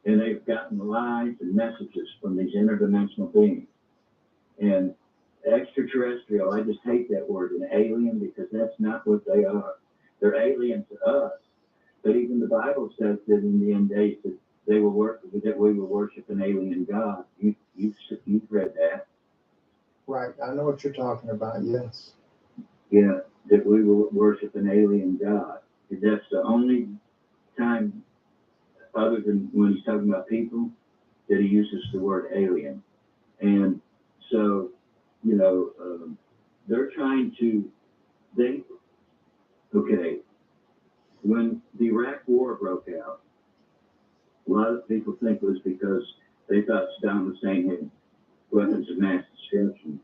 And they've gotten lies and messages from these interdimensional beings. And extraterrestrial, I just hate that word, an alien, because that's not what they are. They're alien to us. But even the Bible says that in the end days that we will worship an alien God. You've read that. Right, I know what you're talking about, yes. Yeah, that we will worship an alien God. That's the only time, other than when he's talking about people, that he uses the word alien. And so, they're trying to when the Iraq War broke out, a lot of people think it was because they thought Saddam Hussein had weapons of mass destruction.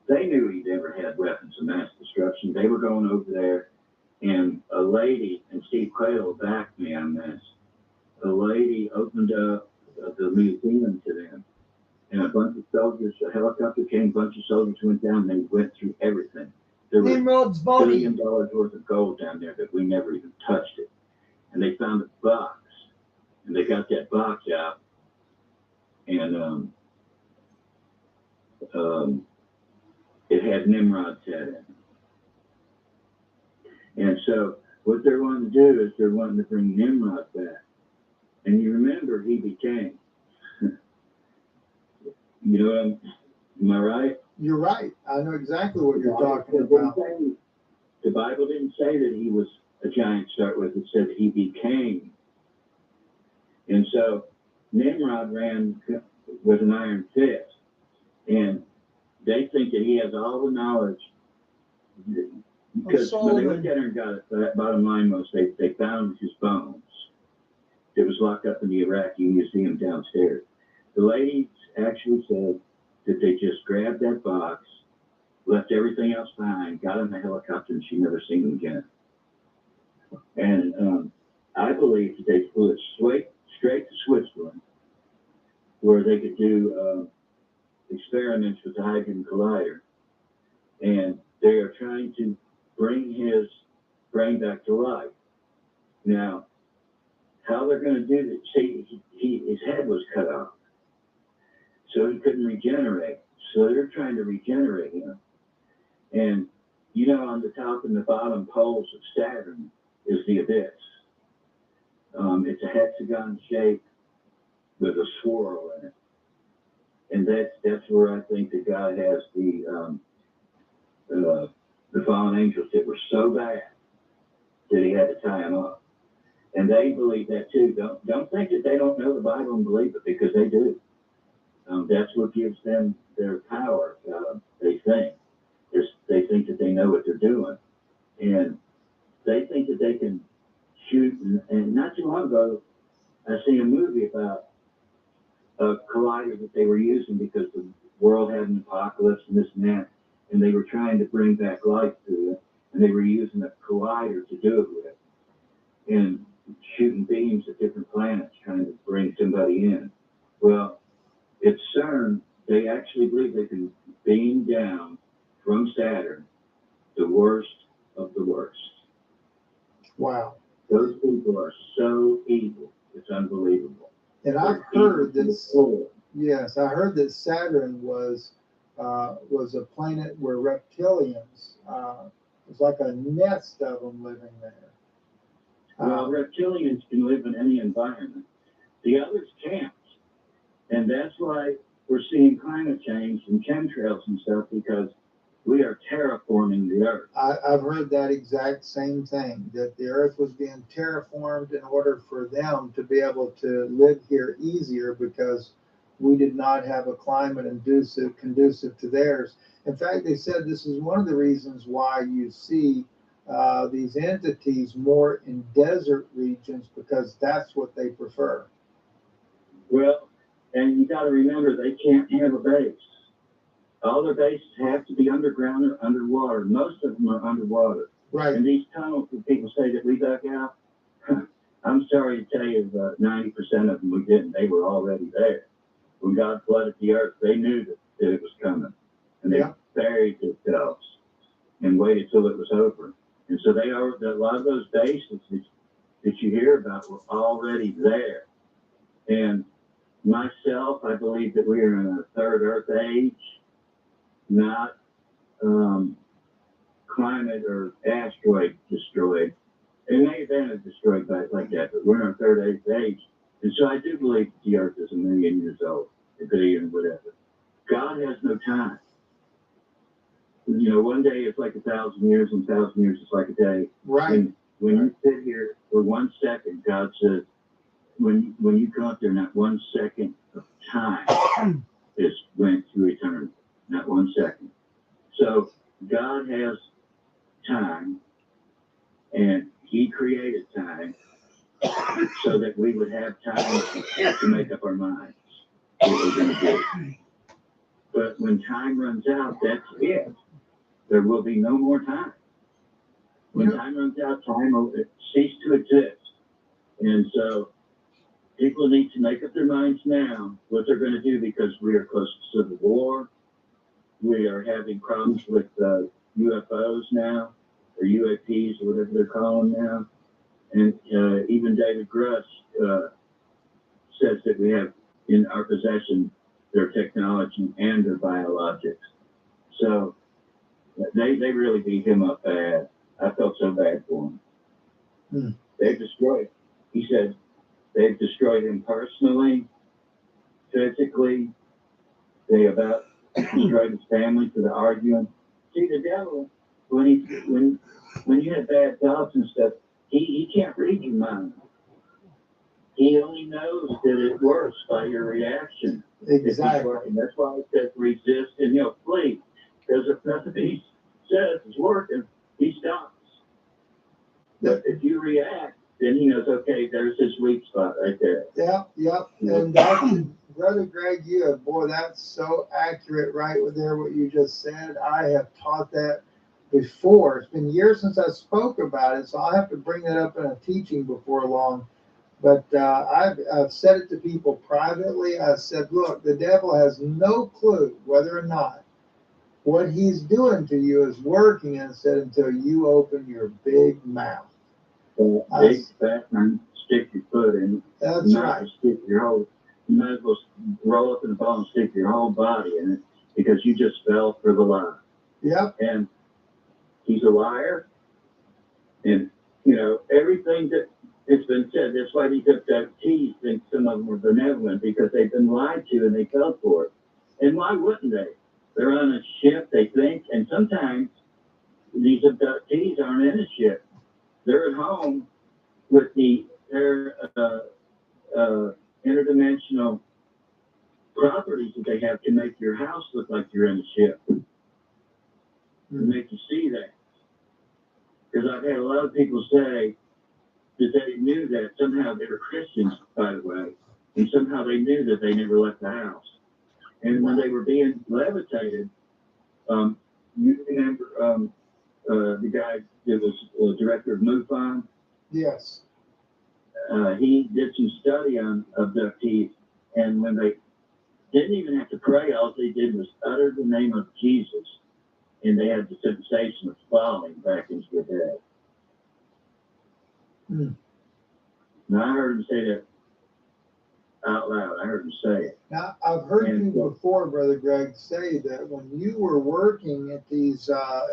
They knew he never had weapons of mass destruction. They were going over there, and a lady, and Steve Quayle backed me on this, a lady opened up the museum to them, and a bunch of soldiers, a helicopter came, a bunch of soldiers went down, and they went through everything. There was Nimrod's $1 body. billion worth of gold down there that we never even touched it. And they found a box, and they got that box out, and it had Nimrod's head in it. And so what they're wanting to do is they're wanting to bring Nimrod back. And you remember he became. Am I right? You're right. I know exactly what you're talking about. The Bible didn't say that he was a giant to start with. It said he became. And so Nimrod ran with an iron fist. And they think that he has all the knowledge. Because when they looked at her and got it, that bottom line was they found his bones. It was locked up in the Iraqi museum downstairs. The lady actually said that they just grabbed that box, left everything else behind, got in the helicopter, and she never seen him again. And I believe that they flew it straight to Switzerland, where they could do experiments with the Hadron Collider. And they are trying to bring his brain back to life. Now, how they're going to do that? See, his head was cut off, so he couldn't regenerate. So they're trying to regenerate him. And on the top and the bottom poles of Saturn is the abyss. It's a hexagon shape with a swirl in it, and that's where I think that God has the fallen angels that were so bad that he had to tie them up. And they believe that too. Don't think that they don't know the Bible and believe it, because they do. That's what gives them their power. They think. They think that they know what they're doing. And they think they can shoot. And not too long ago, I seen a movie about a collider that they were using because the world had an apocalypse and this and that, and they were trying to bring back life to it, and they were using a collider to do it with, and shooting beams at different planets trying to bring somebody in. Well, at CERN, they actually believe they can beam down from Saturn the worst of the worst. Wow. Those people are so evil, it's unbelievable. And I've heard that, yes, I heard that Saturn was a planet where reptilians, was like a nest of them living there. Well, reptilians can live in any environment. The others can't. And that's why we're seeing climate change and chemtrails and stuff, because we are terraforming the Earth. I've heard that exact same thing, that the Earth was being terraformed in order for them to be able to live here easier, because we did not have a climate conducive to theirs. In fact, they said this is one of the reasons why you see these entities more in desert regions, because that's what they prefer. Well, and you got to remember, they can't have a base. All their bases have to be underground or underwater. Most of them are underwater. Right. And these tunnels that people say that we dug out, I'm sorry to tell you that 90% of them we didn't. They were already there. When God flooded the earth, they knew that it was coming. And they buried themselves and waited till it was over. And so a lot of those bases that you hear about were already there. And myself, I believe that we are in a third Earth age, not climate or asteroid destroyed. It may have been destroyed like that, but we're in our third age. And so I do believe that the Earth is 1 million years old, a billion, whatever. God has no time. You know, one day it's like 1,000 years, and 1,000 years is like a day. Right. And when you sit here for 1 second, God says, when you come up there, not 1 second of time is went through eternity. Not 1 second. So God has time, and He created time so that we would have time to make up our minds what we're going to do. But when time runs out, that's it. There will be no more time. When time runs out, time will cease to exist. And so people need to make up their minds now what they're going to do, because we are close to civil war. We are having problems with UFOs now, or UAPs, or whatever they're calling them now. And even David Grush says that we have in our possession their technology and their biologics. So they really beat him up bad. I felt so bad for him. They've destroyed, he said, they've destroyed him personally, physically. They about destroyed his family for the arguing. See, the devil, when you have bad thoughts and stuff, he can't read your mind. He only knows that it works by your reaction. Exactly. And that's why it says resist and he'll flee. Because if nothing he says is working, he stops. But if you react, then he knows, okay, there's his weak spot right there. Yep. And that's, Brother Greg, boy, that's so accurate right there, what you just said. I have taught that before. It's been years since I spoke about it, so I'll have to bring that up in a teaching before long. But I've said it to people privately. I said, look, the devil has no clue whether or not what he's doing to you is working, and said, until you open your big mouth. Big fat and stick your foot in it. That's right. Stick your whole, you might as well roll up in the ball and stick your whole body in it, because you just fell for the lie. Yep. And he's a liar. And, you know, everything that it's been said, that's why these abductees think some of them are benevolent, because they've been lied to and they fell for it. And why wouldn't they? They're on a ship, they think, and sometimes these abductees aren't in a ship. They're at home with their interdimensional properties that they have to make your house look like you're in a ship. To make you see that. Because I've had a lot of people say that they knew that somehow they were Christians, by the way, and somehow they knew that they never left the house. And when they were being levitated, you remember the guy that was director of MUFON? Yes. He did some study on abductees, and when they didn't even have to pray, all they did was utter the name of Jesus, and they had the sensation of falling back into the bed. Now, I heard him say that out loud. I heard him say it. Now, I've heard you before, Brother Greg, say that when you were working at these,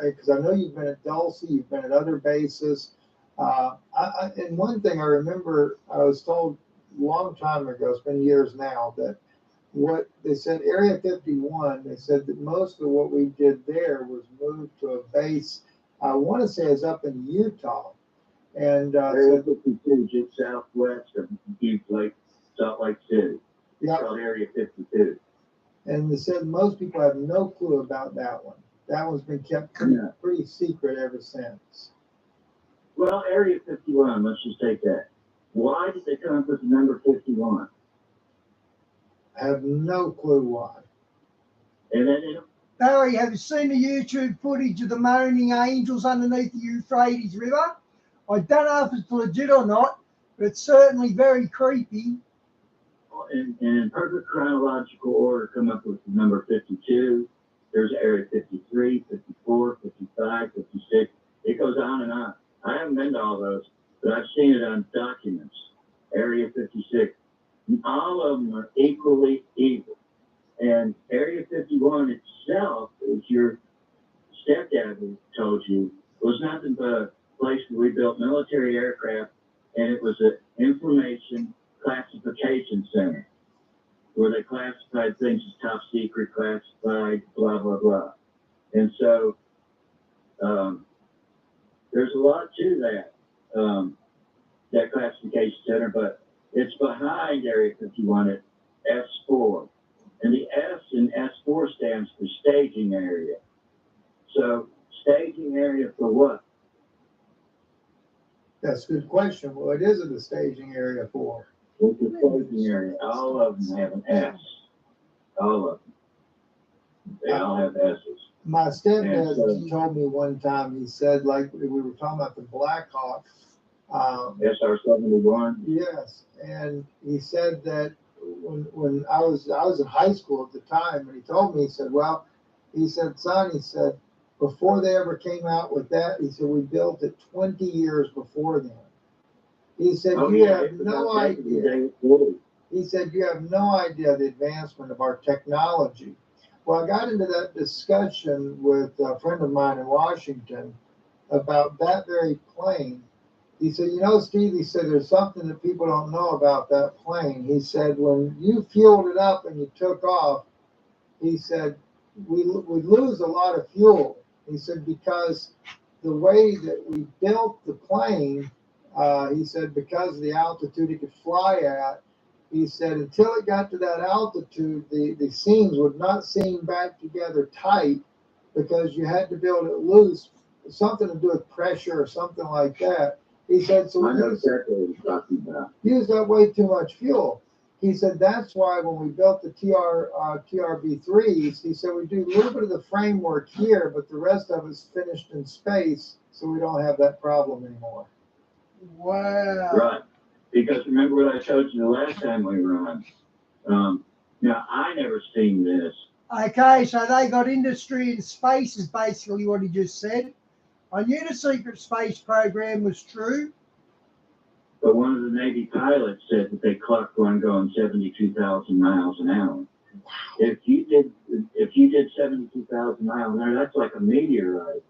because I know you've been at Dulce, you've been at other bases, and one thing I remember, I was told a long time ago, it's been years now, that what they said, Area 51, they said that most of what we did there was moved to a base, I want to say it's up in Utah. And Area 52, just southwest of Salt Lake City. It's called Area 52. And they said most people have no clue about that one. That one's been kept pretty secret ever since. Well, Area 51, let's just take that. Why did they come up with the number 51? I have no clue why. And then Barry, have you seen the YouTube footage of the moaning angels underneath the Euphrates River? I don't know if it's legit or not, but it's certainly very creepy. in perfect chronological order, come up with the number 52. There's Area 53, 54, 55, 56. It goes on and on. I haven't been to all those, but I've seen it on documents. Area 56. And all of them are equally evil. And Area 51 itself, as your stepdad told you, was nothing but a place where we built military aircraft, and it was an information classification center where they classified things as top secret, classified, blah, blah, blah. And so there's a lot to that classification center, but it's behind Area 51 at S4. And the S in S4 stands for staging area. So staging area for what? That's a good question. Well, it is the staging area for. It's the staging area. All of them have an S. All of them. They all have S's. My stepdad told me one time, he said, like we were talking about the Black Hawk. SR-71? Yes. And he said that when I was in high school at the time, and he told me, he said, well, he said, son, he said, before they ever came out with that, he said, we built it 20 years before then. He said, you have no idea. He said, you have no idea the advancement of our technology. Well, I got into that discussion with a friend of mine in Washington about that very plane. He said, you know, Steve, he said, there's something that people don't know about that plane. He said, when you fueled it up and you took off, he said, we lose a lot of fuel. He said, because the way that we built the plane, he said, because of the altitude it could fly at, he said, until it got to that altitude, the seams would not seam back together tight because you had to build it loose, something to do with pressure or something like that. He said, so I know exactly what he's talking about. Used up way too much fuel. He said, that's why when we built the TRB-3s, he said, we do a little bit of the framework here, but the rest of it's finished in space, so we don't have that problem anymore. Wow. Right. Because remember what I told you the last time we were on. Now, I never seen this. Okay, so they got industry in space is basically what he just said. I knew the secret space program was true. But one of the Navy pilots said that they clocked one going 72,000 miles an hour. Wow. If you did 72,000 miles an hour, that's like a meteorite.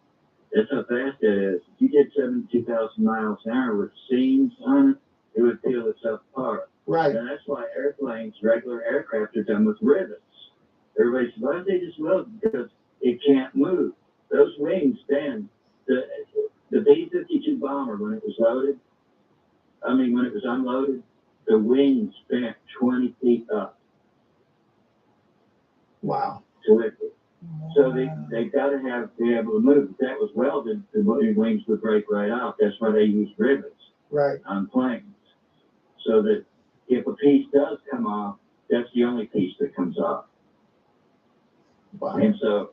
That's how fast it is. If you did 72,000 miles an hour with seams on it, it would peel itself apart. Right. And that's why airplanes, regular aircraft, are done with rivets. Everybody says, why don't they just weld? Because it can't move. Those wings bend. The B-52 bomber, when it was unloaded, the wings bent 20 feet up. Wow. Terrific. So they got to be able to move. If that was welded, the wings would break right off. That's why they use rivets on planes. So that if a piece does come off, that's the only piece that comes off. Wow. And so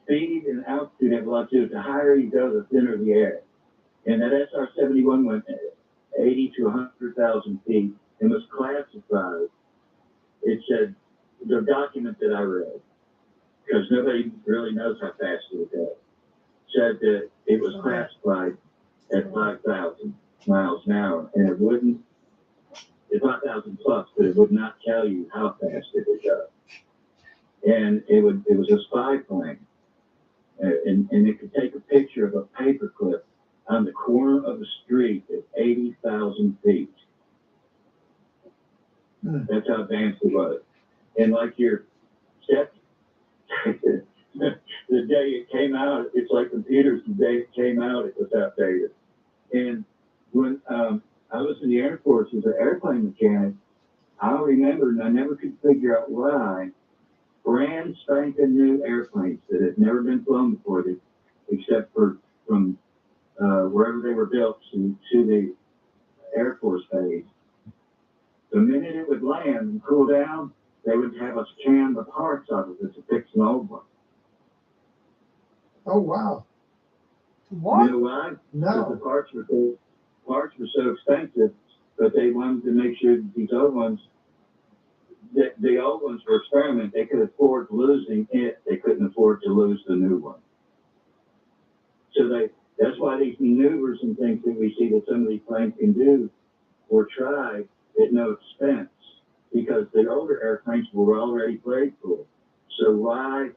speed and altitude have a lot to do with it. The higher you go, the thinner the air. And that SR-71 went 80 to 100,000 feet and was classified. It said, the document that I read, because nobody really knows how fast it would go, said that it was classified at 5,000 miles an hour, and it wouldn't, it's 5,000 plus, but it would not tell you how fast it would go. And it was a spy plane, and it could take a picture of a paperclip on the corner of the street at 80,000 feet. That's how advanced it was. And like your step, the day it came out, it's like computers, the day it came out, it was outdated. And when I was in the Air Force as an airplane mechanic, I remember, and I never could figure out why, brand spanking new airplanes that had never been flown before, except for from wherever they were built to the Air Force base. The minute it would land and cool down, they would have us can the parts out of it to fix an old one. Oh, wow. What? You know why? No. Because the parts were so expensive, but they wanted to make sure that these old ones, that the old ones were experiment. They could afford losing it. They couldn't afford to lose the new one. So that's why these maneuvers and things that we see that some of these planes can do were tried at no expense, because the older airplanes were already played for. So why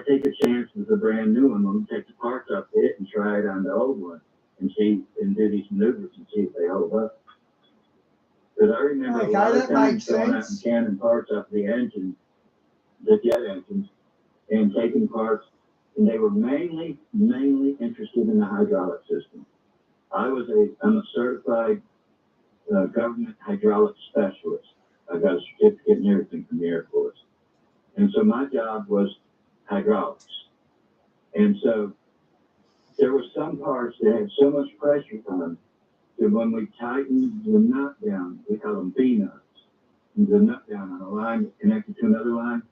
take a chance with a brand new one when we take the parts off it and try it on the old one and see and do these maneuvers and see if they hold up? Because I remember a lot of times going out and canning parts off the engine, the jet engines, and taking parts, and they were mainly interested in the hydraulic system. I'm a certified government hydraulic specialist. I got a certificate and everything from the Air Force. And so my job was hydraulics. And so there were some parts that had so much pressure on them that when we tightened the nut down, we call them B-nuts, the nut down on a line that connected to another line,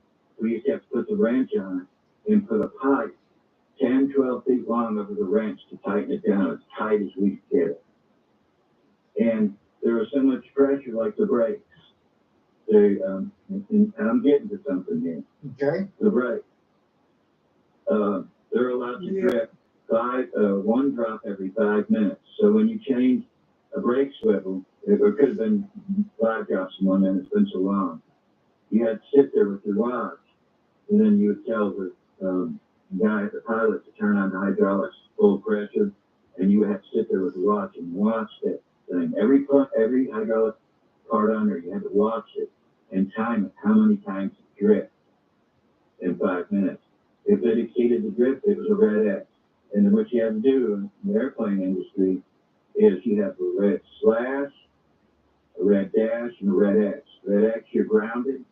we used to have to put the wrench on it and put a pipe 10, 12 feet long over the wrench to tighten it down as tight as we could get it. And there was so much pressure, like the brakes. And I'm getting to something here. Okay. The brake. They're allowed to drip one drop every 5 minutes. So when you change a brake swivel, it could have been 5 drops in 1 minute. It's been so long. You had to sit there with your watch, and then you would tell the guy, the pilot, to turn on the hydraulics full pressure, and you would have to sit there with the watch and watch that thing. Every hydraulic part on there, you had to watch it and time it, how many times it dripped in 5 minutes. If it exceeded the drip, it was a red X. And then what you have to do in the airplane industry is you have a red slash, a red dash, and a red X. Red X, you're grounded.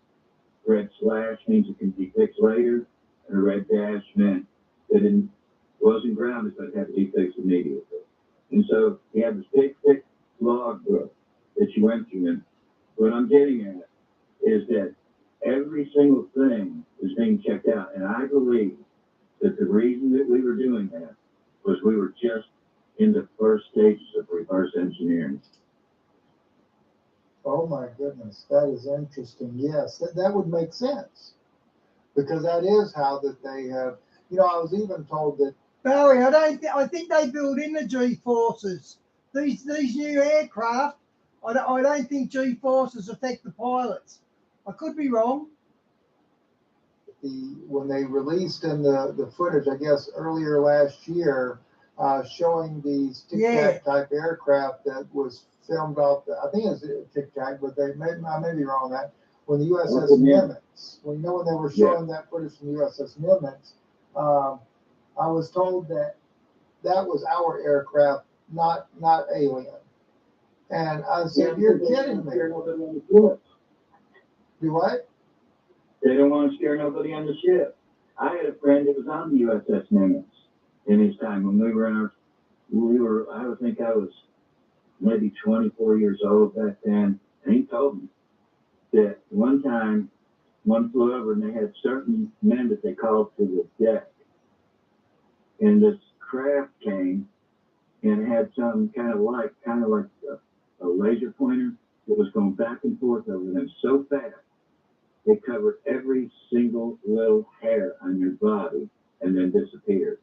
Red slash means it can be fixed later. And a red dash meant that it wasn't grounded, but it had to be fixed immediately. And so you have this big, thick log book that you went through. And what I'm getting at is that every single thing is being checked out. And I believe that the reason that we were doing that was we were just in the first stages of reverse engineering. Oh my goodness, that is interesting. Yes, that would make sense, because that is how that they have. You know, I was even told that. Barry, I think they build in the G-forces. These new aircraft, I don't think G-forces affect the pilots. I could be wrong. When they released in the footage, I guess earlier last year, showing these Tic Tac type aircraft that was filmed off. I think it's Tic Tac, but I may be wrong on that. When the USS Nimitz, when they were showing that footage from the USS Nimitz, I was told that was our aircraft, not alien. And I said, "You're kidding me." Do what? They don't want to scare nobody on the ship. I had a friend that was on the USS Nimitz in his time when we were, I would think I was maybe 24 years old back then. And he told me that one time, one flew over and they had certain men that they called to the deck. And this craft came and had some kind of like a laser pointer that was going back and forth over them so fast, they covered every single little hair on your body and then disappeared.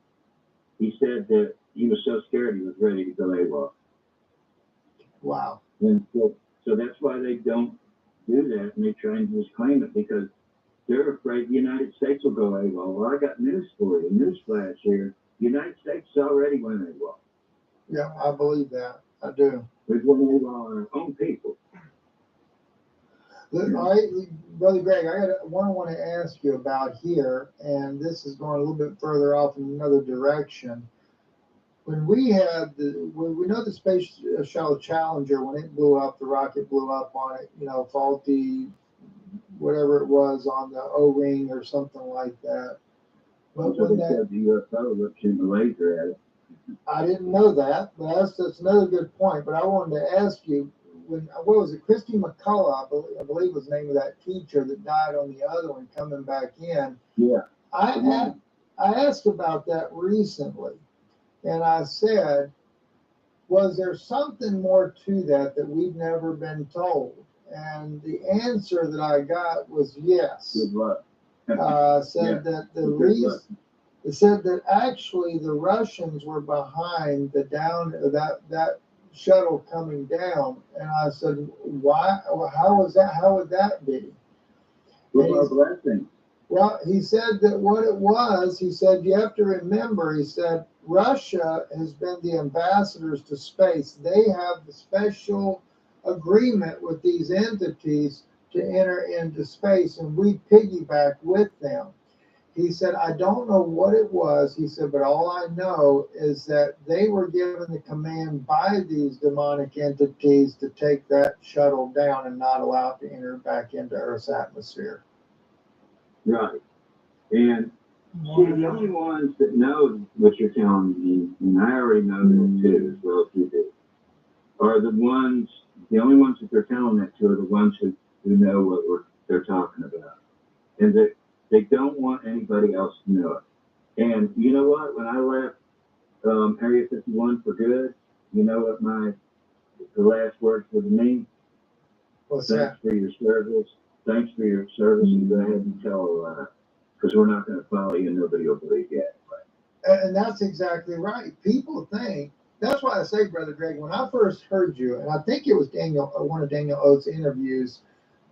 He said that he was so scared he was ready to go AWOL. Wow. And so that's why they don't do that, and they try and just claim it because they're afraid the United States will go AWOL. Well, I got news for you. Newsflash here. The United States already went AWOL. Yeah, I believe that. I do. We've went AWOL on our own people. Look, all right, Brother Greg, I got one I want to ask you about here, and this is going a little bit further off in another direction. When we had when we know the space shuttle Challenger, when it blew up, the rocket blew up on it, you know, faulty, whatever it was on the O-ring or something like that. But when that, the UFO looked in the laser at it. I didn't know that, but that's another good point. But I wanted to ask you, what was it, Christy McCullough, I believe was the name of that teacher that died on the other one coming back in. Yeah. I asked about that recently, and I said, was there something more to that we've never been told? And the answer that I got was yes. Good luck. Said that the reason, it said that actually the Russians were behind the that shuttle coming down, and I said, why? How was that? How would that be? Blessing. Well, he said that what it was, he said, you have to remember, he said, Russia has been the ambassadors to space. They have the special agreement with these entities to enter into space, and we piggyback with them. He said, I don't know what it was. He said, but all I know is that they were given the command by these demonic entities to take that shuttle down and not allow it to enter back into Earth's atmosphere. Right. And see, the only ones that know what you're telling me, and I already know that too, as well as you do, are the only ones that they're telling that to are the ones who know what they're talking about. And that they don't want anybody else to know it. And you know what? When I left Area 51 for good, you know what the last words were to me? What's Thanks that? for your service. Thanks for your service, and go ahead and tell a lie. Because we're not going to follow you, and nobody will believe you anyway. And that's exactly right. People think, that's why I say, Brother Greg, when I first heard you, and I think it was one of Daniel Oates' interviews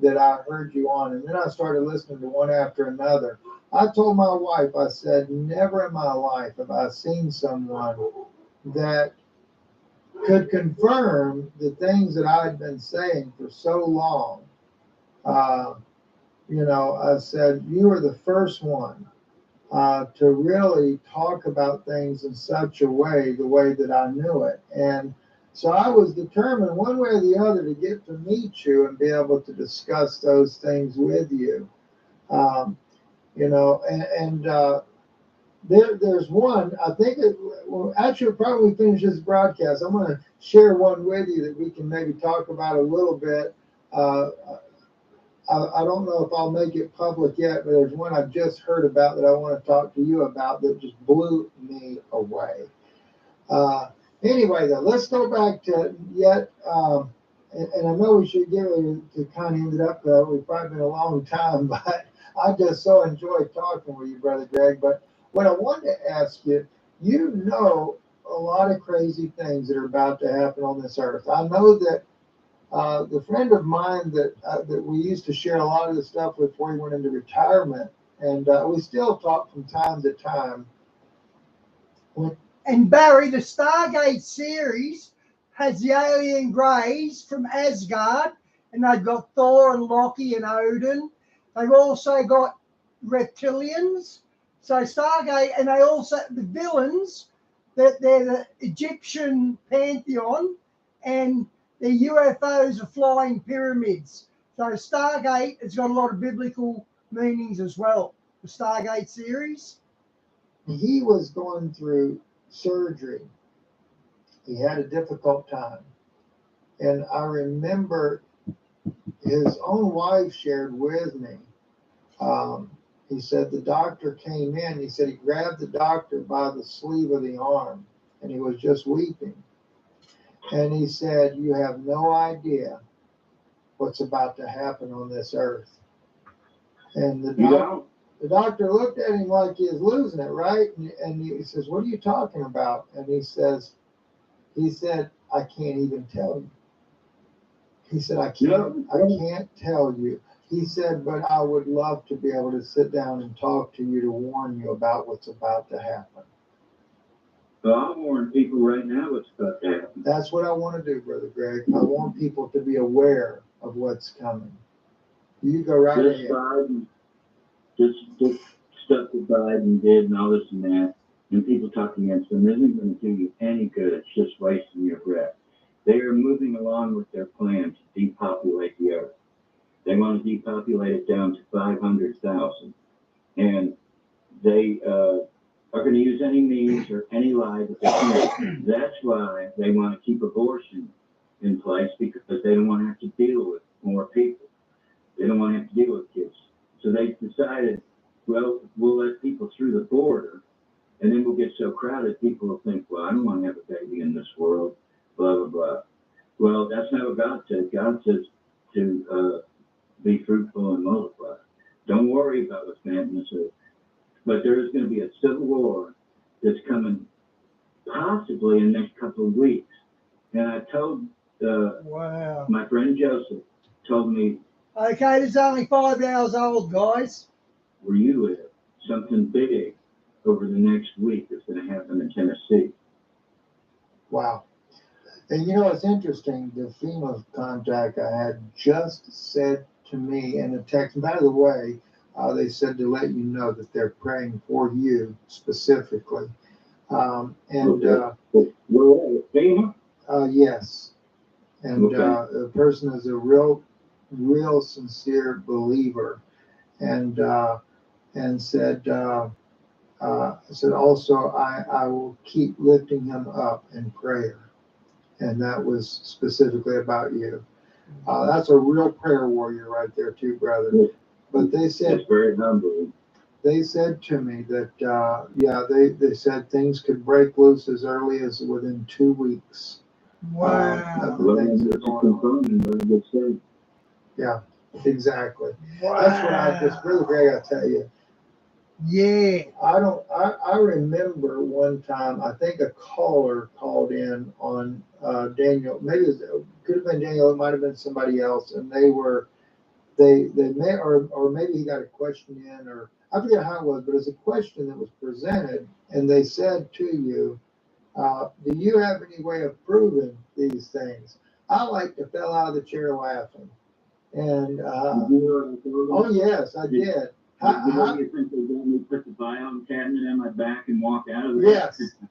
that I heard you on, and then I started listening to one after another. I told my wife, I said, never in my life have I seen someone that could confirm the things that I'd been saying for so long. You know, I said, you are the first one to really talk about things in such a way, the way that I knew it. And so I was determined one way or the other to get to meet you and be able to discuss those things with you. You know, and there's one, I think, actually, probably we finish this broadcast, I'm going to share one with you that we can maybe talk about a little bit. I don't know if I'll make it public yet, but there's one I've just heard about that I want to talk to you about that just blew me away. Anyway, though, let's go back to and I know we should get ready to kind of end it up, though. We've probably been a long time, but I just so enjoyed talking with you, Brother Greg. But what I wanted to ask you, you know a lot of crazy things that are about to happen on this earth. I know that the friend of mine that we used to share a lot of this stuff with before he went into retirement, and we still talk from time to time. And Barry, the Stargate series has the alien greys from Asgard, and they've got Thor and Loki and Odin. They've also got reptilians. So Stargate, and they also, the villains, they're the Egyptian pantheon, and the UFOs are flying pyramids. So Stargate has got a lot of biblical meanings as well. The Stargate series. He was going through surgery. He had a difficult time. And I remember his own wife shared with me. He said the doctor came in. He said he grabbed the doctor by the sleeve of the arm and he was just weeping. And he said, "You have no idea what's about to happen on this earth." And the doctor looked at him like he was losing it, right? And he says, "What are you talking about?" And he said, "I can't even tell you." He said, I can't tell you. He said, "But I would love to be able to sit down and talk to you to warn you about what's about to happen." Well, I'll warn people right now what's about to happen. That's what I want to do, Brother Greg. I want people to be aware of what's coming. You go right ahead. Biden, this stuff that Biden did and all this and that, and people talk against them isn't going to do you any good. It's just wasting your breath. They are moving along with their plan to depopulate the earth. They want to depopulate it down to 500,000. And they are going to use any means or any lie that they can. That's why they want to keep abortion in place, because they don't want to have to deal with more people. They don't want to have to deal with kids. So they decided, well, we'll let people through the border, and then we'll get so crowded, people will think, well, I don't want to have a baby in this world, blah, blah, blah. Well, that's not what God says. God says to be fruitful and multiply. Don't worry about what's going to happen this earth. But there is going to be a civil war that's coming possibly in the next couple of weeks. And I told my friend Joseph, told me, okay, this is only 5 hours old, guys. Where you live, something big over the next week is going to happen in Tennessee. Wow. And you know, it's interesting, the FEMA contact I had just said to me in a text, by the way, they said to let you know that they're praying for you specifically. FEMA? Yes. And the person is a real sincere believer, and said also I will keep lifting him up in prayer, and that was specifically about you. That's a real prayer warrior right there too, brother. But they said, that's very humbling. They said to me that they said things could break loose as early as within 2 weeks. Wow. Yeah, exactly. Wow. That's what I just, Brother Greg, I tell you. Yeah. I remember one time, I think a caller called in on Daniel, maybe it could have been Daniel, it might have been somebody else, and they may, or maybe he got a question in, or I forget how it was, but it was a question that was presented, and they said to you, do you have any way of proving these things? I like to fell out of the chair laughing. And, oh yes, I did. How do you think they're going to put the filing cabinet on my back and walk out of there?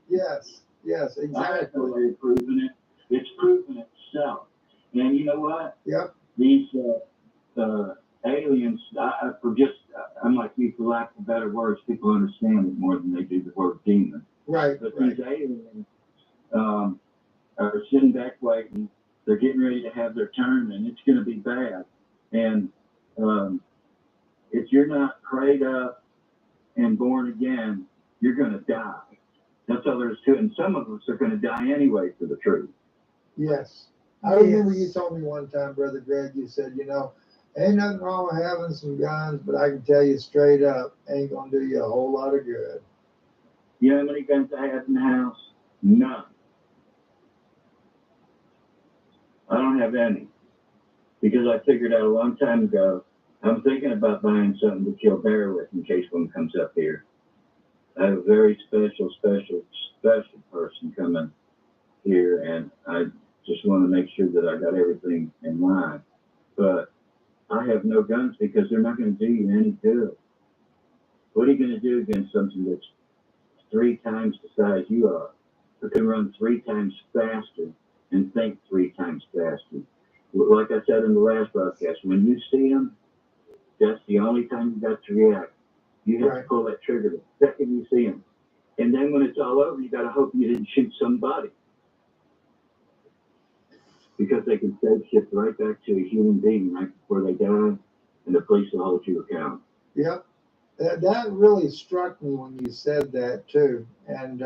Yes, exactly. That's the way of proving it. It's proven itself. And you know what? Yep. These aliens, I'm like you, for lack of better words, people understand it more than they do the word demon. Right. But these aliens are sitting back waiting. They're getting ready to have their turn, and it's going to be bad. And if you're not prayed up and born again, you're going to die. That's all there is to it. And some of us are going to die anyway for the truth. Yes. I remember you told me one time, Brother Greg, you said, ain't nothing wrong with having some guns, but I can tell you straight up, ain't going to do you a whole lot of good. You know how many guns I have in the house? None. I don't have any. Because I figured out a long time ago, I'm thinking about buying something to kill bear with in case one comes up here. I have a very special person coming here, and I just want to make sure that I got everything in line. But I have no guns because they're not going to do you any good. What are you going to do against something that's 3 times the size you are, who can run 3 times faster and think 3 times faster? Like I said in the last broadcast, when you see them, that's the only time you got to react. You have Right. to pull that trigger the second you see him. And then when it's all over, you got to hope you didn't shoot somebody. Because they can shift right back to a human being right before they die, and the police will hold you accountable. Yep. That really struck me when you said that too. And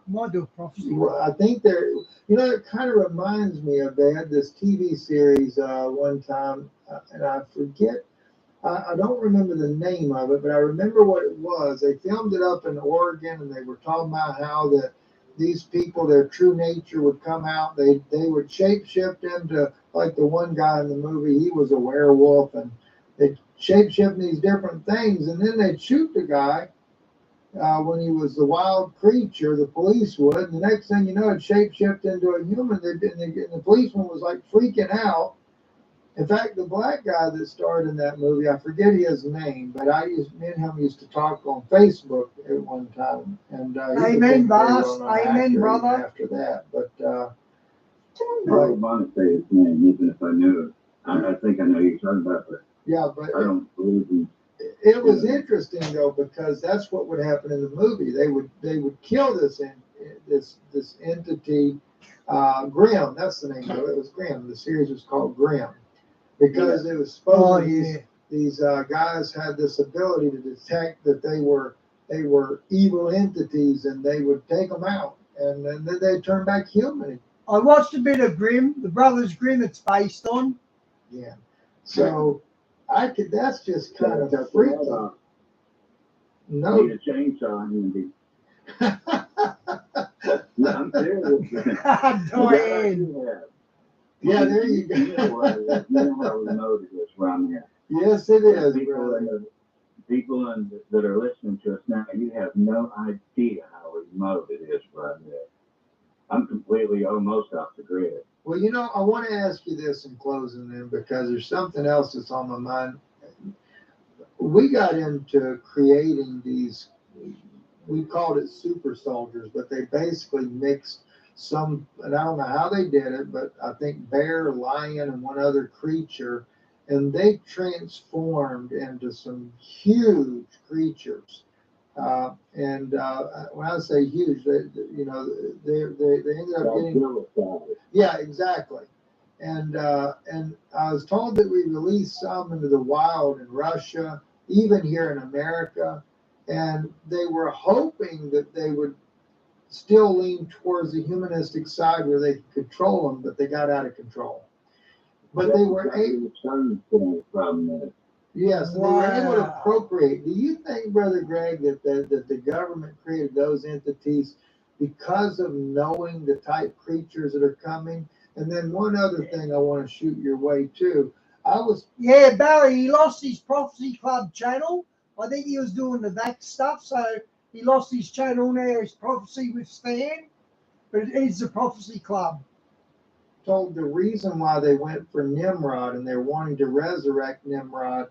Might do a prophecy. well, I think there, it kind of reminds me of, they had this TV series one time, and I forget, I don't remember the name of it, but I remember what it was. They filmed it up in Oregon, and they were talking about how that these people, their true nature would come out. They would shapeshift into, like the one guy in the movie, he was a werewolf, and they'd shapeshift these different things, and then they'd shoot the guy when he was the wild creature, the police would, and the next thing you know, it'd shapeshift into a human, and the policeman was like freaking out. In fact, the black guy that starred in that movie, I forget his name, but me and him used to talk on Facebook at one time, and he Amen, became very boss. well-known Amen, actor even brother. after that. But I would want to say his name, even if I knew it. I think I know who you're talking about, but yeah, but I don't believe him. it was interesting though, because that's what would happen in the movie. They would kill this entity, Grimm. That's the name of it. It was Grimm. The series was called Grimm, because it was supposed these guys had this ability to detect that they were evil entities, and they would take them out, and then they turn back human. I watched a bit of Grimm, the Brothers Grimm it's based on. Yeah. So that's just kind of freaky. No. Need a chainsaw and be. No, I'm serious. Yeah, there you go. You know how remote it is around here. Yes, it is, People that are listening to us now, you have no idea how remote it is around here. I'm completely almost off the grid. Well, I want to ask you this in closing then, because there's something else that's on my mind. We got into creating these, we called it super soldiers, but they basically mixed some, and I don't know how they did it, but I think bear, lion, and one other creature, and they transformed into some huge creatures. And when I say huge, they ended up getting. Yeah, exactly. And I was told that we released some into the wild in Russia, even here in America, and they were hoping that they would still lean towards the humanistic side where they could control them, but they got out of control. But they were able. Yes, and they were able to procreate. Do you think, Brother Greg, that the government created those entities because of knowing the type creatures that are coming? And then one other thing I want to shoot your way too. Yeah, Barry, he lost his Prophecy Club channel. I think he was doing the that stuff, so he lost his channel now. His Prophecy with Stan, but it is the Prophecy Club. Told the reason why they went for Nimrod and they're wanting to resurrect Nimrod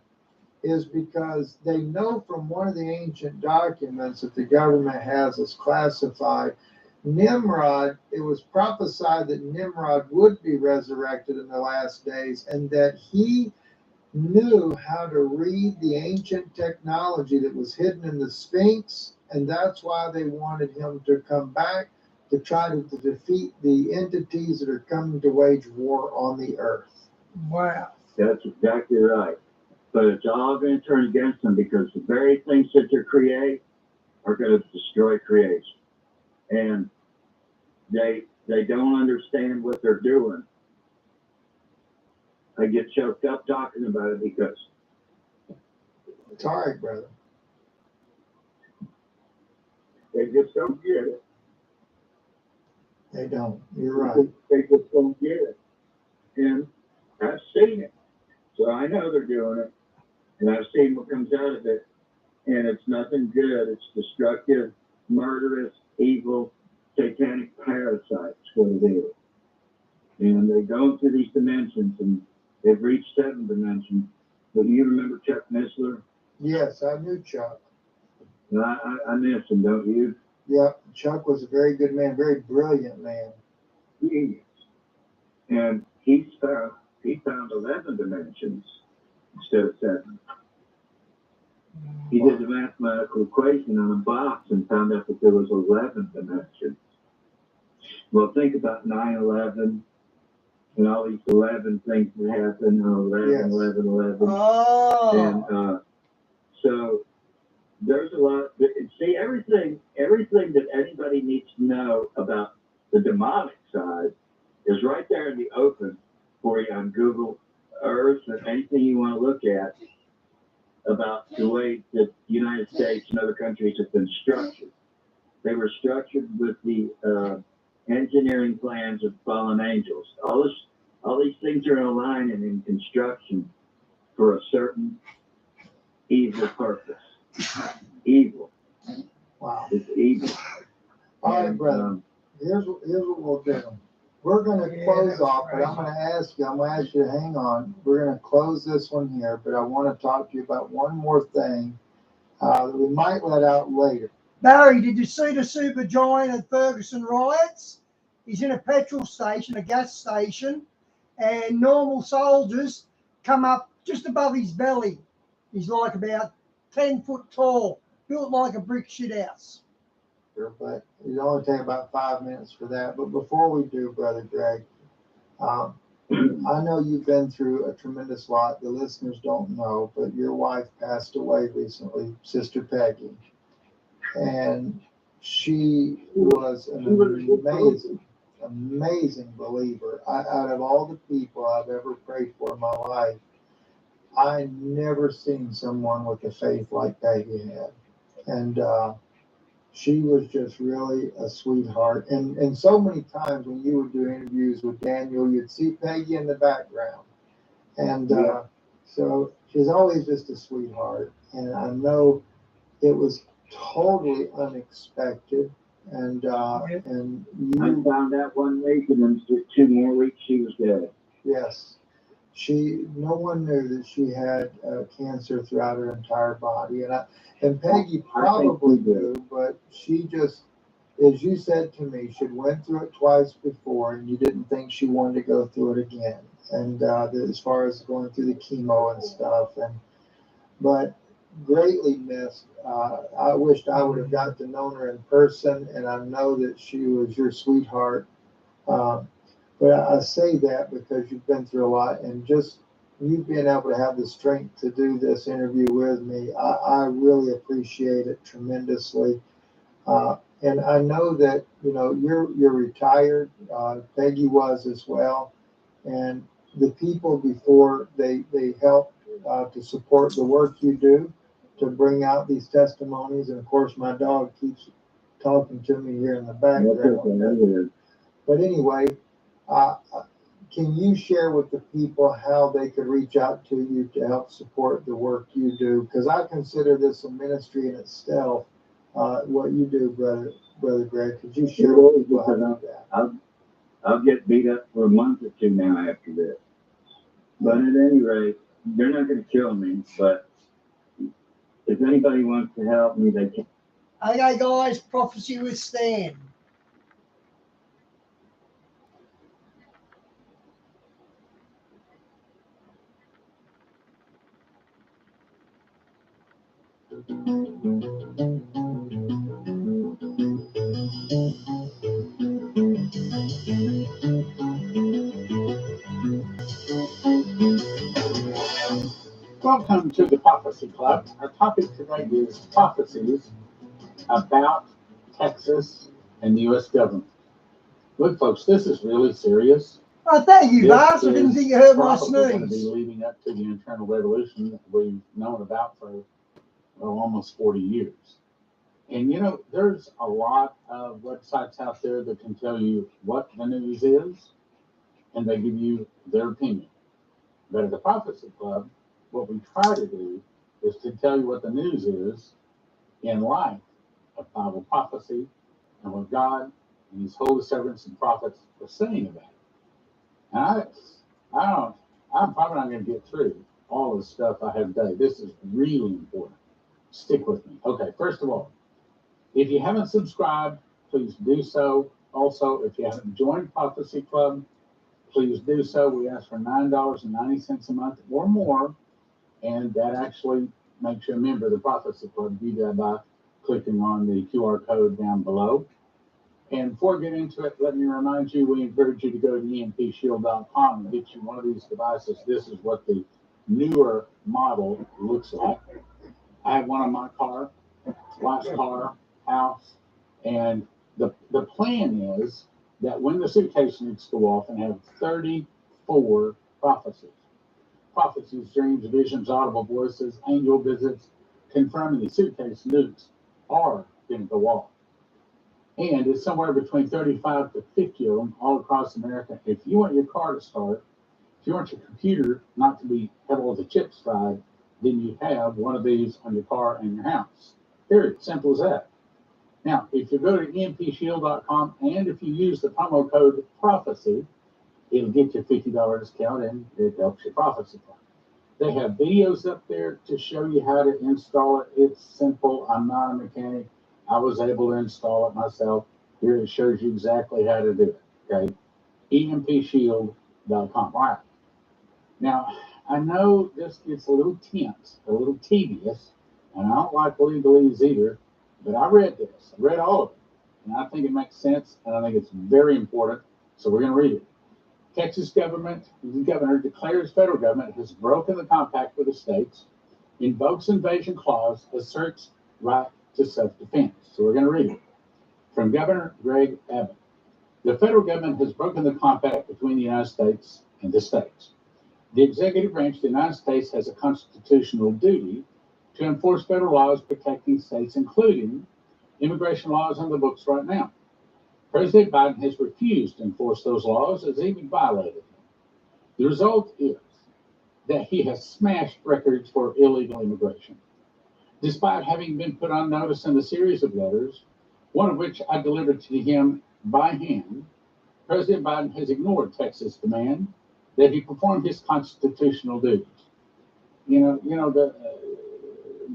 is because they know from one of the ancient documents that the government has as classified, Nimrod, it was prophesied that Nimrod would be resurrected in the last days, and that he knew how to read the ancient technology that was hidden in the Sphinx, and that's why they wanted him to come back to try to defeat the entities that are coming to wage war on the earth. Wow. That's exactly right. But it's all going to turn against them, because the very things that they create are going to destroy creation. And they don't understand what they're doing. I get choked up talking about it because it's all right, brother. They just don't get it. They don't. You're right. They just don't get it. And I've seen it. So I know they're doing it. And I've seen what comes out of it. And it's nothing good. It's destructive, murderous, evil, satanic parasites, what it is. And they go through these dimensions, and they've reached 7 dimensions. But you remember Chuck Missler? Yes, I knew Chuck. I miss him, don't you? Yep, Chuck was a very good man, very brilliant man. He is. And he found 11 dimensions. instead of 7. He did the mathematical equation on a box and found out that there was 11 dimensions. Well, think about 9/11 and all these 11 things that happen, 11, Yes. 11, 11. Oh. And so there's a lot. See, everything that anybody needs to know about the demonic side is right there in the open for you on Google Earth and anything you want to look at about the way that the United States and other countries have been structured. They were structured with the engineering plans of fallen angels. All these things are in line and in construction for a certain evil purpose. Evil. Wow. It's evil. All right, And, brother. Here's what we'll do. We're going to close off, but I'm going to ask you to hang on. We're going to close this one here, but I want to talk to you about one more thing that we might let out later. Barry, did you see the supergiant at Ferguson riots? He's in a petrol station, a gas station, and normal soldiers come up just above his belly. He's like about 10 foot tall, built like a brick shit house. But it only take about 5 minutes for that. But before we do, Brother Greg, I know you've been through a tremendous lot. The listeners don't know, but your wife passed away recently, Sister Peggy. And she was an amazing believer. Out of all the people I've ever prayed for in my life, I never seen someone with a faith like Peggy had. And she was just really a sweetheart. And so many times when you would do interviews with Daniel, you'd see Peggy in the background. And so she's always just a sweetheart. And I know it was totally unexpected. And you I found out 1 week, and then 2 more weeks she was dead. Yes. No one knew that she had cancer throughout her entire body. And Peggy probably knew, but she just, as you said to me, she went through it twice before, and you didn't think she wanted to go through it again. And as far as going through the chemo and stuff, but greatly missed. I wished I would have gotten to know her in person, and I know that she was your sweetheart. But I say that because you've been through a lot, and just you being able to have the strength to do this interview with me, I really appreciate it tremendously. And I know that, you're retired. Peggy was as well. And the people before, they help to support the work you do, to bring out these testimonies. And of course, my dog keeps talking to me here in the background. But anyway, can you share with the people how they could reach out to you to help support the work you do? Because I consider this a ministry in itself, what you do, Brother Greg. Could you share with people how to do that? I'll get beat up for a month or 2 now after this. But at any rate, they're not going to kill me. But if anybody wants to help me, they can. Okay, guys, prophecy with Stan. Welcome to the Prophecy Club. Our topic today is prophecies about Texas and the U.S. government. Look, folks, this is really serious. Oh, thank you, Boss. I didn't think you heard my Probably going to be sneeze. leading up to the internal revolution that we've known about for almost 40 years. And, there's a lot of websites out there that can tell you what the news is, and they give you their opinion. But at the Prophecy Club, what we try to do is to tell you what the news is in light of Bible prophecy and what God and His holy servants and prophets are saying about it. And I'm probably not going to get through all the stuff I have today. This is really important. Stick with me. Okay, first of all, if you haven't subscribed, please do so. Also, if you haven't joined Prophecy Club, please do so. We ask for $9.90 a month or more and that actually makes you a member of the Prophecy Club. You do that by clicking on the QR code down below. And before we get into it, let me remind you, we encourage you to go to empshield.com and get you one of these devices. This is what the newer model looks like. I have one on my car, wife's car, house, and the plan is that when the suitcase needs to go off and have 34 prophecies. Prophecies, dreams, visions, audible voices, angel visits, confirming the suitcase nukes are going to go off. And it's somewhere between 35 to 50 of them all across America. If you want your car to start, if you want your computer not to have all the chips fried, then you have one of these on your car and your house. Period. Simple as that. Now, if you go to empshield.com and if you use the promo code PROPHECY, it'll get you a $50 discount and it helps your Prophecy Fund. They have videos up there to show you how to install it. It's simple. I'm not a mechanic. I was able to install it myself. Here it shows you exactly how to do it. Okay. empshield.com. All right. Now, I know this gets a little tense, a little tedious, and I don't like legalese either, but I read this. I read all of it, and I think it makes sense, and I think it's very important, so we're going to read it. Texas governor declares federal government has broken the compact with the states, invokes invasion clause, asserts right to self-defense. So we're going to read it. From Governor Greg Abbott. The federal government has broken the compact between the United States and the states. The executive branch of the United States has a constitutional duty to enforce federal laws protecting states, including immigration laws on the books right now. President Biden has refused to enforce those laws, as even violated them. The result is that he has smashed records for illegal immigration. Despite having been put on notice in a series of letters, one of which I delivered to him by hand, President Biden has ignored Texas' demand that he perform his constitutional duties.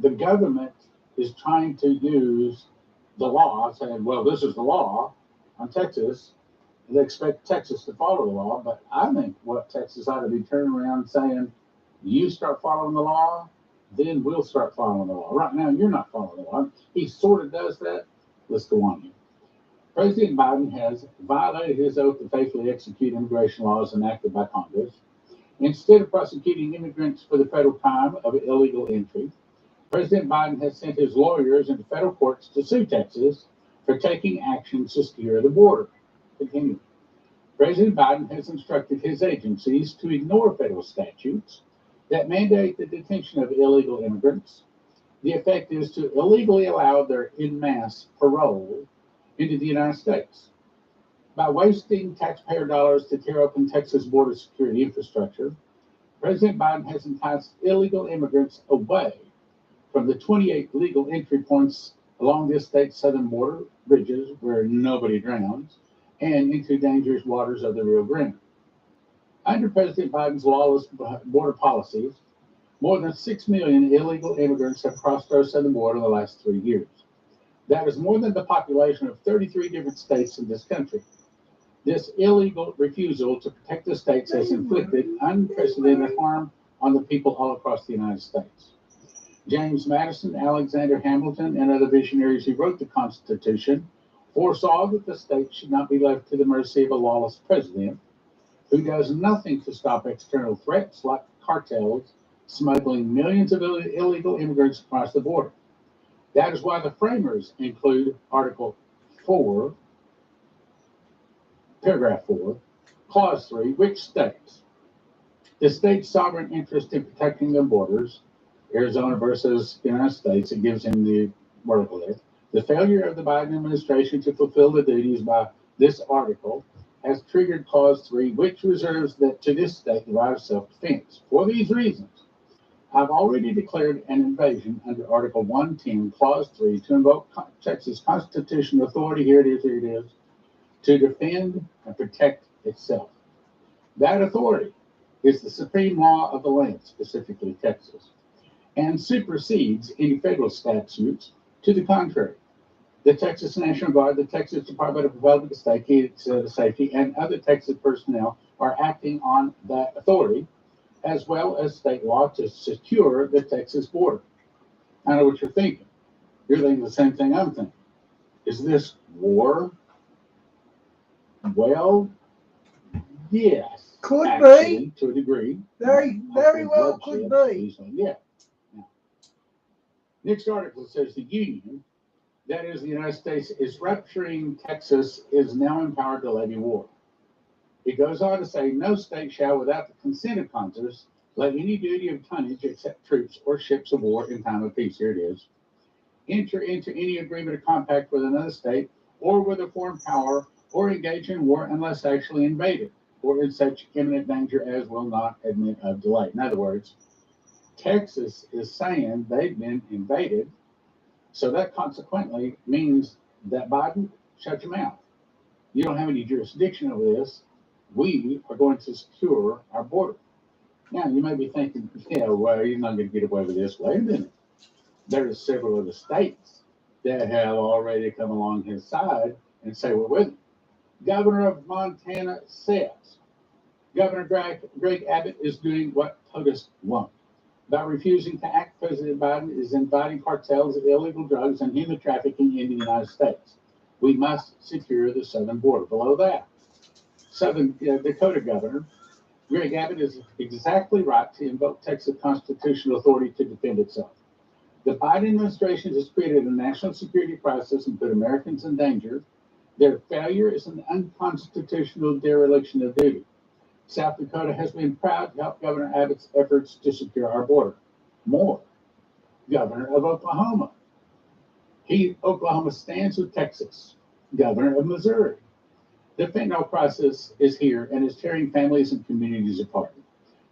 The government is trying to use the law, saying, well, this is the law on Texas, and they expect Texas to follow the law. But I think what Texas ought to be turning around saying, you start following the law, then we'll start following the law. Right now, you're not following the law. He sort of does that. Let's go on here. President Biden has violated his oath to faithfully execute immigration laws enacted by Congress. Instead of prosecuting immigrants for the federal crime of illegal entry, President Biden has sent his lawyers into federal courts to sue Texas for taking action to secure the border. Continue. President Biden has instructed his agencies to ignore federal statutes that mandate the detention of illegal immigrants. The effect is to illegally allow their en masse parole into the United States. By wasting taxpayer dollars to tear open Texas border security infrastructure, President Biden has enticed illegal immigrants away from the 28 legal entry points along this state's southern border bridges where nobody drowns and into dangerous waters of the Rio Grande. Under President Biden's lawless border policies, more than 6 million illegal immigrants have crossed our southern border in the last 3 years. That is more than the population of 33 different states in this country. This illegal refusal to protect the states has inflicted unprecedented harm on the people all across the United States. James Madison, Alexander Hamilton, and other visionaries who wrote the Constitution foresaw that the states should not be left to the mercy of a lawless president who does nothing to stop external threats like cartels smuggling millions of illegal immigrants across the border. That is why the framers include Article 4, Paragraph 4, Clause 3, which states, the state's sovereign interest in protecting their borders, Arizona versus United States, it gives him the article there. The failure of the Biden administration to fulfill the duties by this article has triggered Clause 3, which reserves that to this state the right of self-defense. For these reasons, I've already declared an invasion under Article 110, Clause 3, to invoke Texas constitutional authority, here it is, to defend and protect itself. That authority is the supreme law of the land, specifically Texas, and supersedes any federal statutes to the contrary. The Texas National Guard, the Texas Department of Public Safety, and other Texas personnel are acting on that authority as well as state law to secure the Texas border. I know what you're thinking. You're thinking the same thing I'm thinking. Is this war? Well, yes. Could actually, be. to a degree. Very well could be. Yeah. Now, next article says the Union, that is the United States, is rupturing Texas, is now empowered to levy war. It goes on to say, no state shall, without the consent of Congress, levy any duty of tonnage except troops or ships of war in time of peace. Here it is. Enter into any agreement or compact with another state or with a foreign power or engage in war unless actually invaded or in such imminent danger as will not admit of delay. In other words, Texas is saying they've been invaded, so that consequently means that Biden, shut your mouth. You don't have any jurisdiction over this. We are going to secure our border. Now, you may be thinking, yeah, well, you're not going to get away with this. Wait a minute. There are several other states that have already come along his side and say we're with him. Governor of Montana says Governor Greg Abbott is doing what POTUS won't. By refusing to act, President Biden is inviting cartels of illegal drugs and human trafficking in the United States. We must secure the southern border. Below that, Southern Dakota Governor Greg Abbott is exactly right to invoke Texas constitutional authority to defend itself. The Biden administration has created a national security crisis and put Americans in danger. Their failure is an unconstitutional dereliction of duty. South Dakota has been proud to help Governor Abbott's efforts to secure our border. More, Governor of Oklahoma. Oklahoma stands with Texas. Governor of Missouri. The fentanyl crisis is here and is tearing families and communities apart.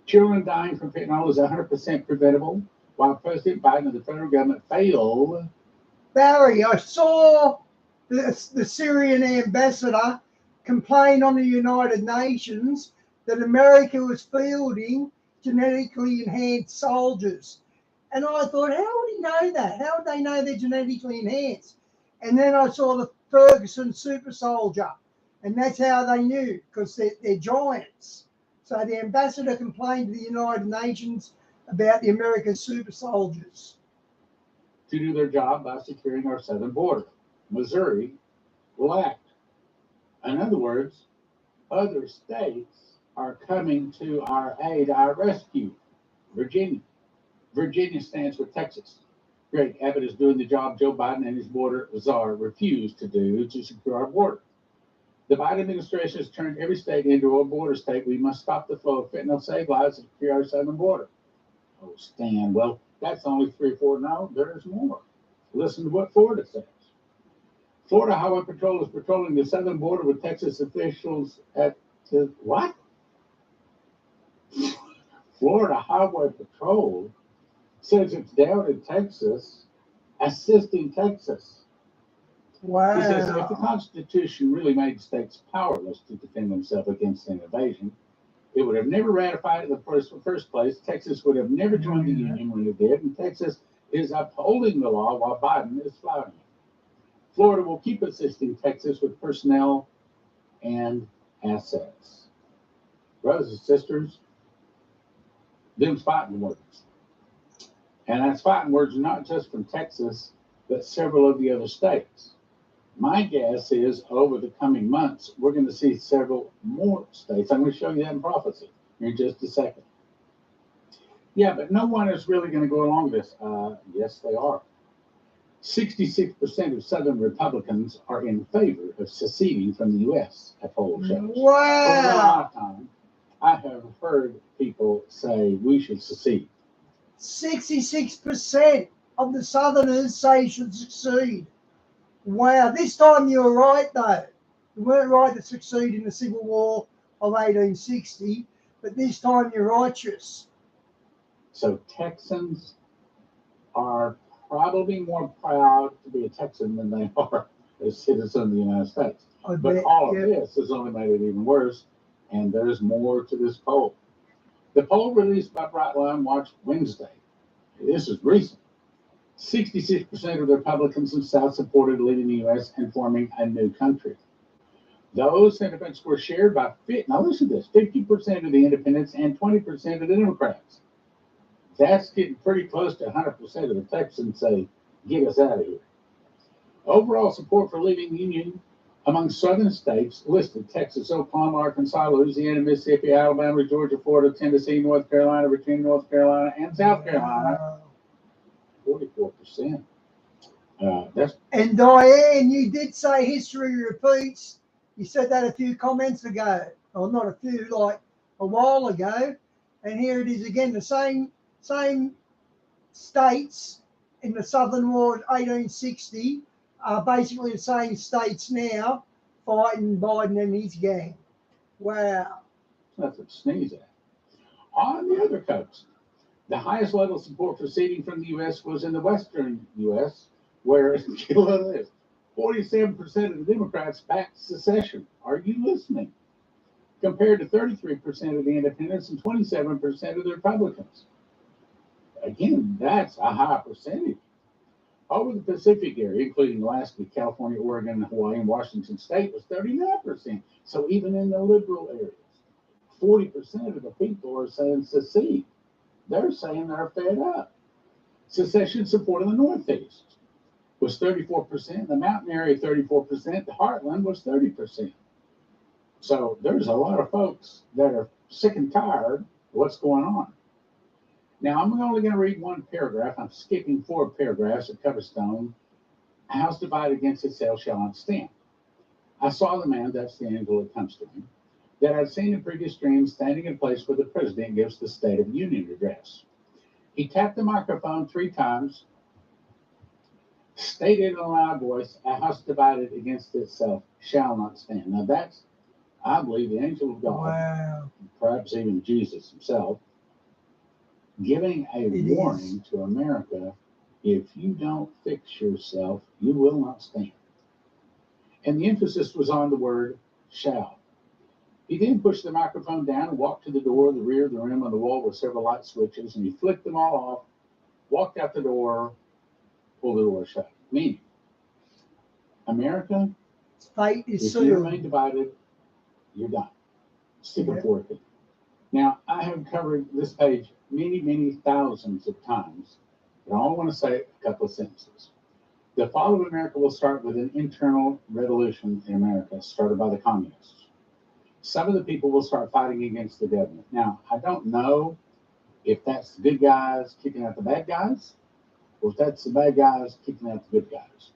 Children dying from fentanyl is 100% preventable, while President Biden and the federal government failed. Barry, I saw the Syrian ambassador complain on the United Nations that America was fielding genetically enhanced soldiers. And I thought, how would he know that? How would they know they're genetically enhanced? And then I saw the Ferguson super soldier, and that's how they knew, because they're giants. So the ambassador complained to the United Nations about the American super soldiers. To do their job by securing our southern border. Missouri will act. In other words, other states are coming to our aid, our rescue. Virginia. Virginia stands with Texas. Greg Abbott is doing the job Joe Biden and his border czar refused to do to secure our border. The Biden administration has turned every state into a border state. We must stop the flow of fentanyl, save lives, and secure our southern border. Oh, Stan, well, that's only 3 or 4. No, there's more. Listen to what Florida says. Florida Highway Patrol is patrolling the southern border with Texas officials what? Florida Highway Patrol says it's down in Texas, assisting Texas. Wow. He says if the Constitution really made states powerless to defend themselves against an invasion, it would have never ratified it in the first place. Texas would have never joined the Union when it did, and Texas is upholding the law while Biden is flouting it. Florida will keep assisting Texas with personnel and assets. Brothers and sisters, them's fighting words. And that's fighting words not just from Texas, but several of the other states. My guess is over the coming months, we're going to see several more states. I'm going to show you that in prophecy in just a second. Yeah, but no one is really going to go along with this. Yes, they are. 66% of Southern Republicans are in favor of seceding from the U.S., a poll shows. Wow. For a long time, I have heard people say we should secede. 66% of the Southerners say should succeed. Wow, this time you were right, though. You weren't right to succeed in the Civil War of 1860, but this time you're righteous. So Texans are probably more proud to be a Texan than they are as citizens of the United States. But all of this has only made it even worse, and there's more to this poll. The poll released by Brightline Watch Wednesday, this is recent, 66% of the Republicans in the South supported leaving the U.S. and forming a new country. Those sentiments were shared by, now listen to this, 50% of the independents and 20% of the Democrats. That's getting pretty close to 100% of the Texans say, get us out of here. Overall support for leaving the Union among southern states listed: Texas, Oklahoma, Arkansas, Louisiana, Mississippi, Alabama, Georgia, Florida, Tennessee, North Carolina, Virginia, North Carolina, and South Carolina. 44%. And Diane, you did say history repeats. You said that a few comments ago, or not a few, like a while ago. And here it is again, the same states in the Southern War 1860 are basically the same states now fighting Biden and his gang. Wow. Nothing to sneeze at. On the other coast, the highest level of support for seceding from the U.S. was in the western U.S., where, get a load of this, 47% of the Democrats backed secession. Are you listening? Compared to 33% of the independents and 27% of the Republicans. Again, that's a high percentage. Over the Pacific area, including Alaska, California, Oregon, Hawaii, and Washington State, was 39%. So even in the liberal areas, 40% of the people are saying secede. They're saying they're fed up. Secession support in the Northeast was 34%, the mountain area 34%, the heartland was 30%. So there's a lot of folks that are sick and tired of what's going on. Now, I'm only going to read one paragraph. I'm skipping 4 paragraphs at Coverstone. A house divided against itself shall not stand. I saw the man, that's the angel that comes to me, that I'd seen in previous dreams standing in a place where the president gives the State of the Union address. He tapped the microphone 3 times, stated in a loud voice, a house divided against itself shall not stand. Now that's, I believe, the angel of God, Wow. perhaps even Jesus himself, giving a warning to America: if you don't fix yourself, you will not stand. And the emphasis was on the word shall. He then pushed the microphone down and walked to the door, the rear of the room on the wall with several light switches, and he flicked them all off, walked out the door, pulled the door shut. Meaning, America, fate is if sealed. you remain divided, you're done. Stick a fork in. Now, I have covered this page many, many thousands of times, but I only want to say a couple of sentences. The fall of America will start with an internal revolution in America, started by the communists. Some of the people will start fighting against the government. Now, I don't know if that's the good guys kicking out the bad guys, or if that's the bad guys kicking out the good guys.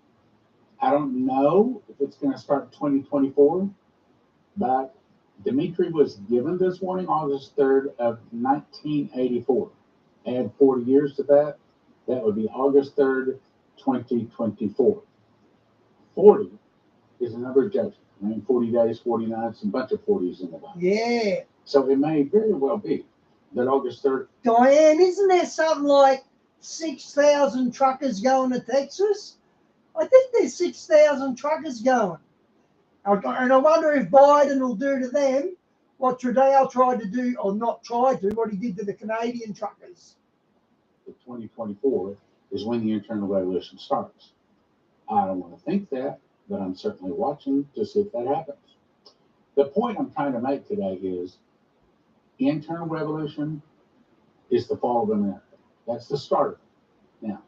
I don't know if it's going to start 2024, but Dmitry was given this warning August 3rd of 1984. Add 40 years to that, that would be August 3rd, 2024. 40 is a number of judgment. I mean, 40 days, 40 nights, and a bunch of 40s in the Bible. Yeah. So it may very well be that August 3rd. Diane, isn't there something like 6,000 truckers going to Texas? I think there's 6,000 truckers going. And I wonder if Biden will do to them what Trudeau tried to do, or not tried to, what he did to the Canadian truckers. 2024 is when the internal revolution starts. I don't want to think that, but I'm certainly watching to see if that happens. The point I'm trying to make today is internal revolution is the fall of America. That's the start of it. Now,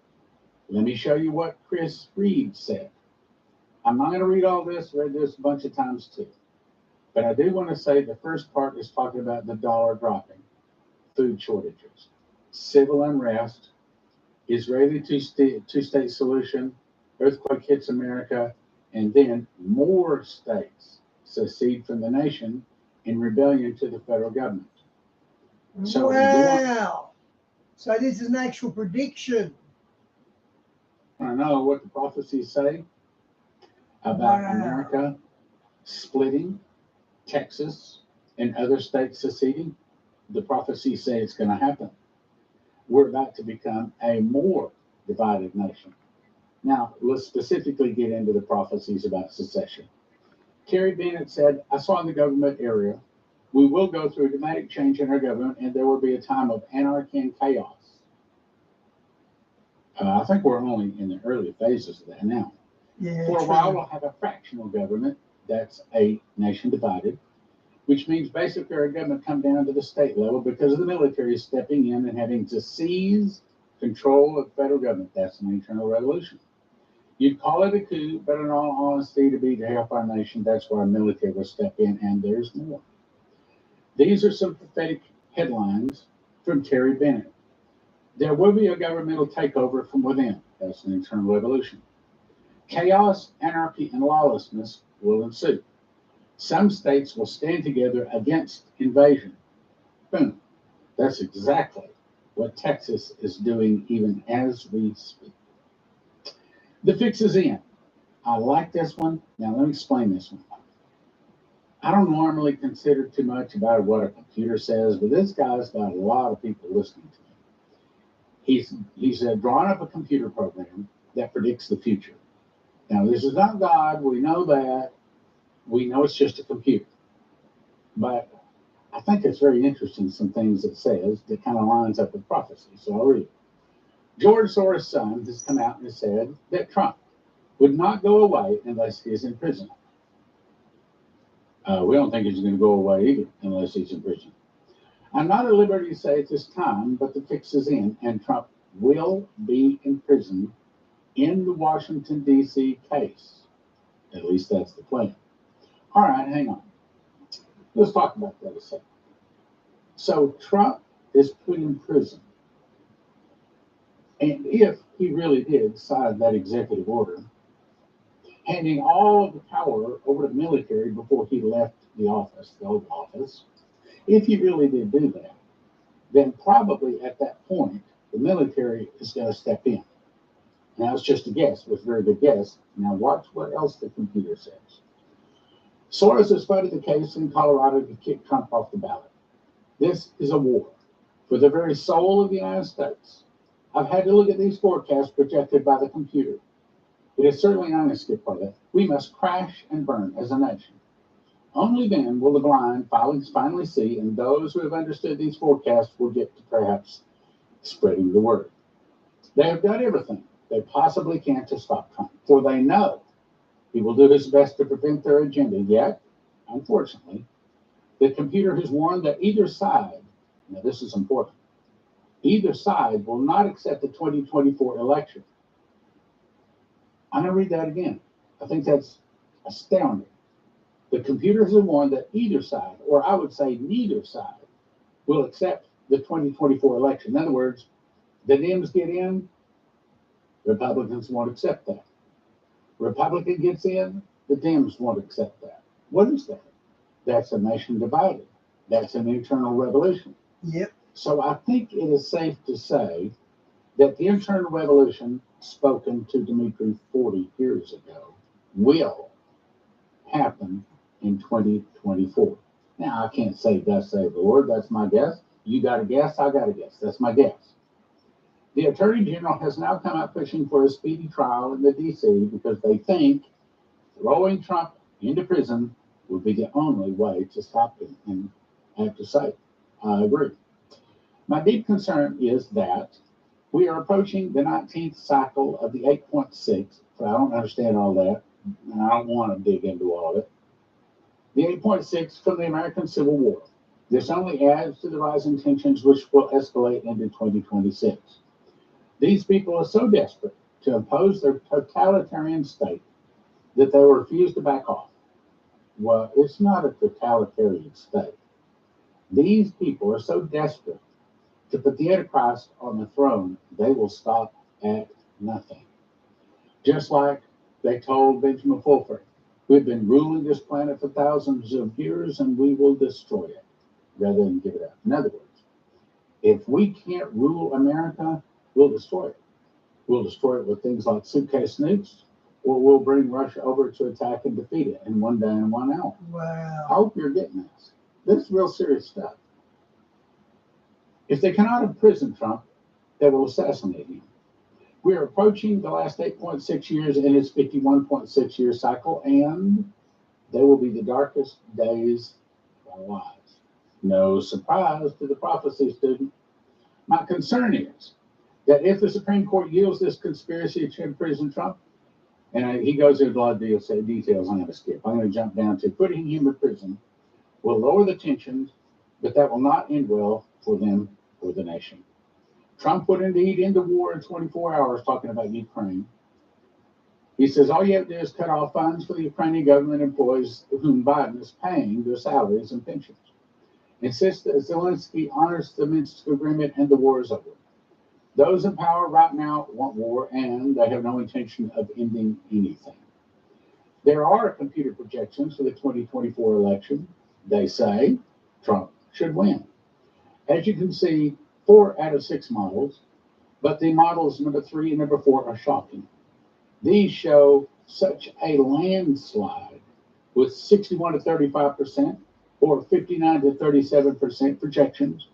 let me show you what Chris Reed said. I'm not going to read all this, read this a bunch of times too. But I do want to say the first part is talking about the dollar dropping, food shortages, civil unrest, Israeli two-state solution, earthquake hits America, and then more states secede from the nation in rebellion to the federal government. So wow. So this is an actual prediction. I know what the prophecies say about America splitting, Texas and other states seceding. The prophecies say it's going to happen. We're about to become a more divided nation. Now, let's specifically get into the prophecies about secession. Kerry Bennett said, I saw in the government area, we will go through a dramatic change in our government, and there will be a time of anarchy and chaos. I think we're only in the early phases of that now. Yeah, for a while, we'll have a fractional government That's a nation divided, which means basically our government come down to the state level because of the military stepping in and having to seize control of the federal government. That's an internal revolution. You'd call it a coup, but in all honesty, to help our nation, that's where our military will step in, and there's more. These are some pathetic headlines from Terry Bennett. There will be a governmental takeover from within. That's an internal revolution. Chaos, anarchy, and lawlessness will ensue. Some states will stand together against invasion. Boom. That's exactly what Texas is doing even as we speak. The fix is in. I like this one. Now let me explain this one. I don't normally consider too much about what a computer says, but this guy's got a lot of people listening to him. He's drawn up a computer program that predicts the future. Now, this is not God. We know that. We know it's just a computer. But I think it's very interesting, some things it says that kind of lines up with prophecy. So I'll read it. George Soros' son has come out and said that Trump would not go away unless he is in prison. We don't think he's going to go away either unless he's in prison. I'm not at liberty to say at this time, but the fix is in, and Trump will be in prison in the Washington, D.C. case. At least that's the plan. All right, hang on. Let's talk about that a second. So Trump is put in prison. And if he really did sign that executive order, handing all of the power over to the military before he left the office, the Oval Office, if he really did do that, then probably at that point, the military is going to step in. Now, it's just a guess. It was a very good guess. Now, watch what else the computer says. Soros has flooded the case in Colorado to kick Trump off the ballot. This is a war for the very soul of the United States. I've had to look at these forecasts projected by the computer. It is certainly not going to skip part of it. We must crash and burn as a nation. Only then will the blind finally see, and those who have understood these forecasts will get to perhaps spreading the word. They have done everything they possibly can to stop Trump, for they know he will do his best to prevent their agenda. Yet, unfortunately, the computer has warned that either side, now this is important, either side will not accept the 2024 election. I'm going to read that again. I think that's astounding. The computers have warned that either side, or I would say neither side, will accept the 2024 election. In other words, the Dems get in, Republicans won't accept that. Republican gets in, the Dems won't accept that. What is that? That's a nation divided. That's an internal revolution. Yep. So I think it is safe to say that the internal revolution spoken to Dmitry 40 years ago will happen in 2024. Now, I can't say thus save the Lord. That's my guess. You got a guess, I got a guess. That's my guess. The Attorney General has now come out pushing for a speedy trial in the D.C. because they think throwing Trump into prison would be the only way to stop him. And I have to say, I agree. My deep concern is that we are approaching the 19th cycle of the 8.6, but I don't understand all that, and I don't want to dig into all of it. The 8.6 from the American Civil War. This only adds to the rising tensions, which will escalate into 2026. These people are so desperate to impose their totalitarian state that they will refuse to back off. Well, it's not a totalitarian state. These people are so desperate to put the Antichrist on the throne, they will stop at nothing. Just like they told Benjamin Fulford, we've been ruling this planet for thousands of years and we will destroy it rather than give it up. In other words, if we can't rule America, we'll destroy it. We'll destroy it with things like suitcase nukes, or we'll bring Russia over to attack and defeat it in 1 day and 1 hour. Wow. I hope you're getting this. This is real serious stuff. If they cannot imprison Trump, they will assassinate him. We are approaching the last 8.6 years in its 51.6 year cycle, and they will be the darkest days of our lives. No surprise to the prophecy student. My concern is that if the Supreme Court yields this conspiracy to imprison Trump, And he goes into a lot of details I'm going to skip. I'm going to jump down to putting him in prison will lower the tensions, but that will not end well for them or the nation. Trump would indeed end the war in 24 hours, talking about Ukraine. He says all you have to do is cut off funds for the Ukrainian government employees whom Biden is paying their salaries and pensions. Insist that Zelensky honors the Minsk agreement and the war is over. Those in power right now want war, and they have no intention of ending anything. There are computer projections for the 2024 election. They say Trump should win. As you can see, 4 out of 6 models, but the models number 3 and number 4 are shocking. These show such a landslide with 61 to 35% or 59 to 37% projections,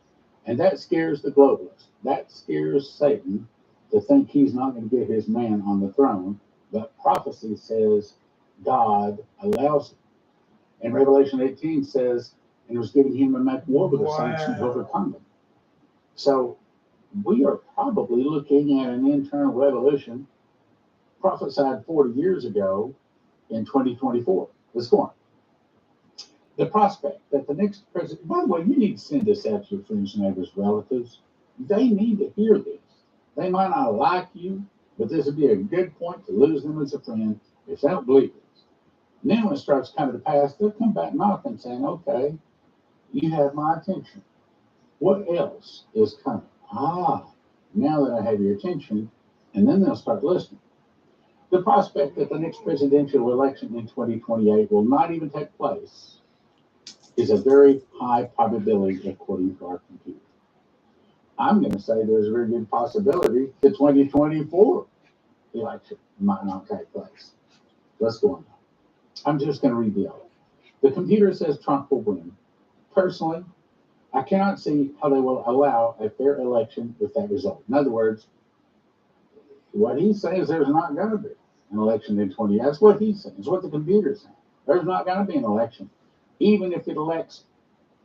and that scares the globalists. That scares Satan to think he's not going to get his man on the throne, but prophecy says God allows it. And Revelation 18 says, and it was given him to make war with the saints and overcome them. So we are probably looking at an internal revolution prophesied 40 years ago in 2024. Let's go on. The prospect that the next president, by the way, you need to send this out to your friends, neighbors, relatives. They need to hear this. They might not like you, but this would be a good point to lose them as a friend if they don't believe this. And then when it starts coming to pass, they'll come back knocking saying, okay, you have my attention. What else is coming? Now that I have your attention, and then they'll start listening. The prospect that the next presidential election in 2028 will not even take place is a very high probability according to our computer. I'm going to say there's a very good possibility the 2024 election might not take place. Let's go on. I'm just going to read the other. The computer says Trump will win. Personally, I cannot see how they will allow a fair election with that result. In other words, what he says there's not going to be an election in 20. That's what he says. It's what the computer's saying. There's not going to be an election. Even if it elects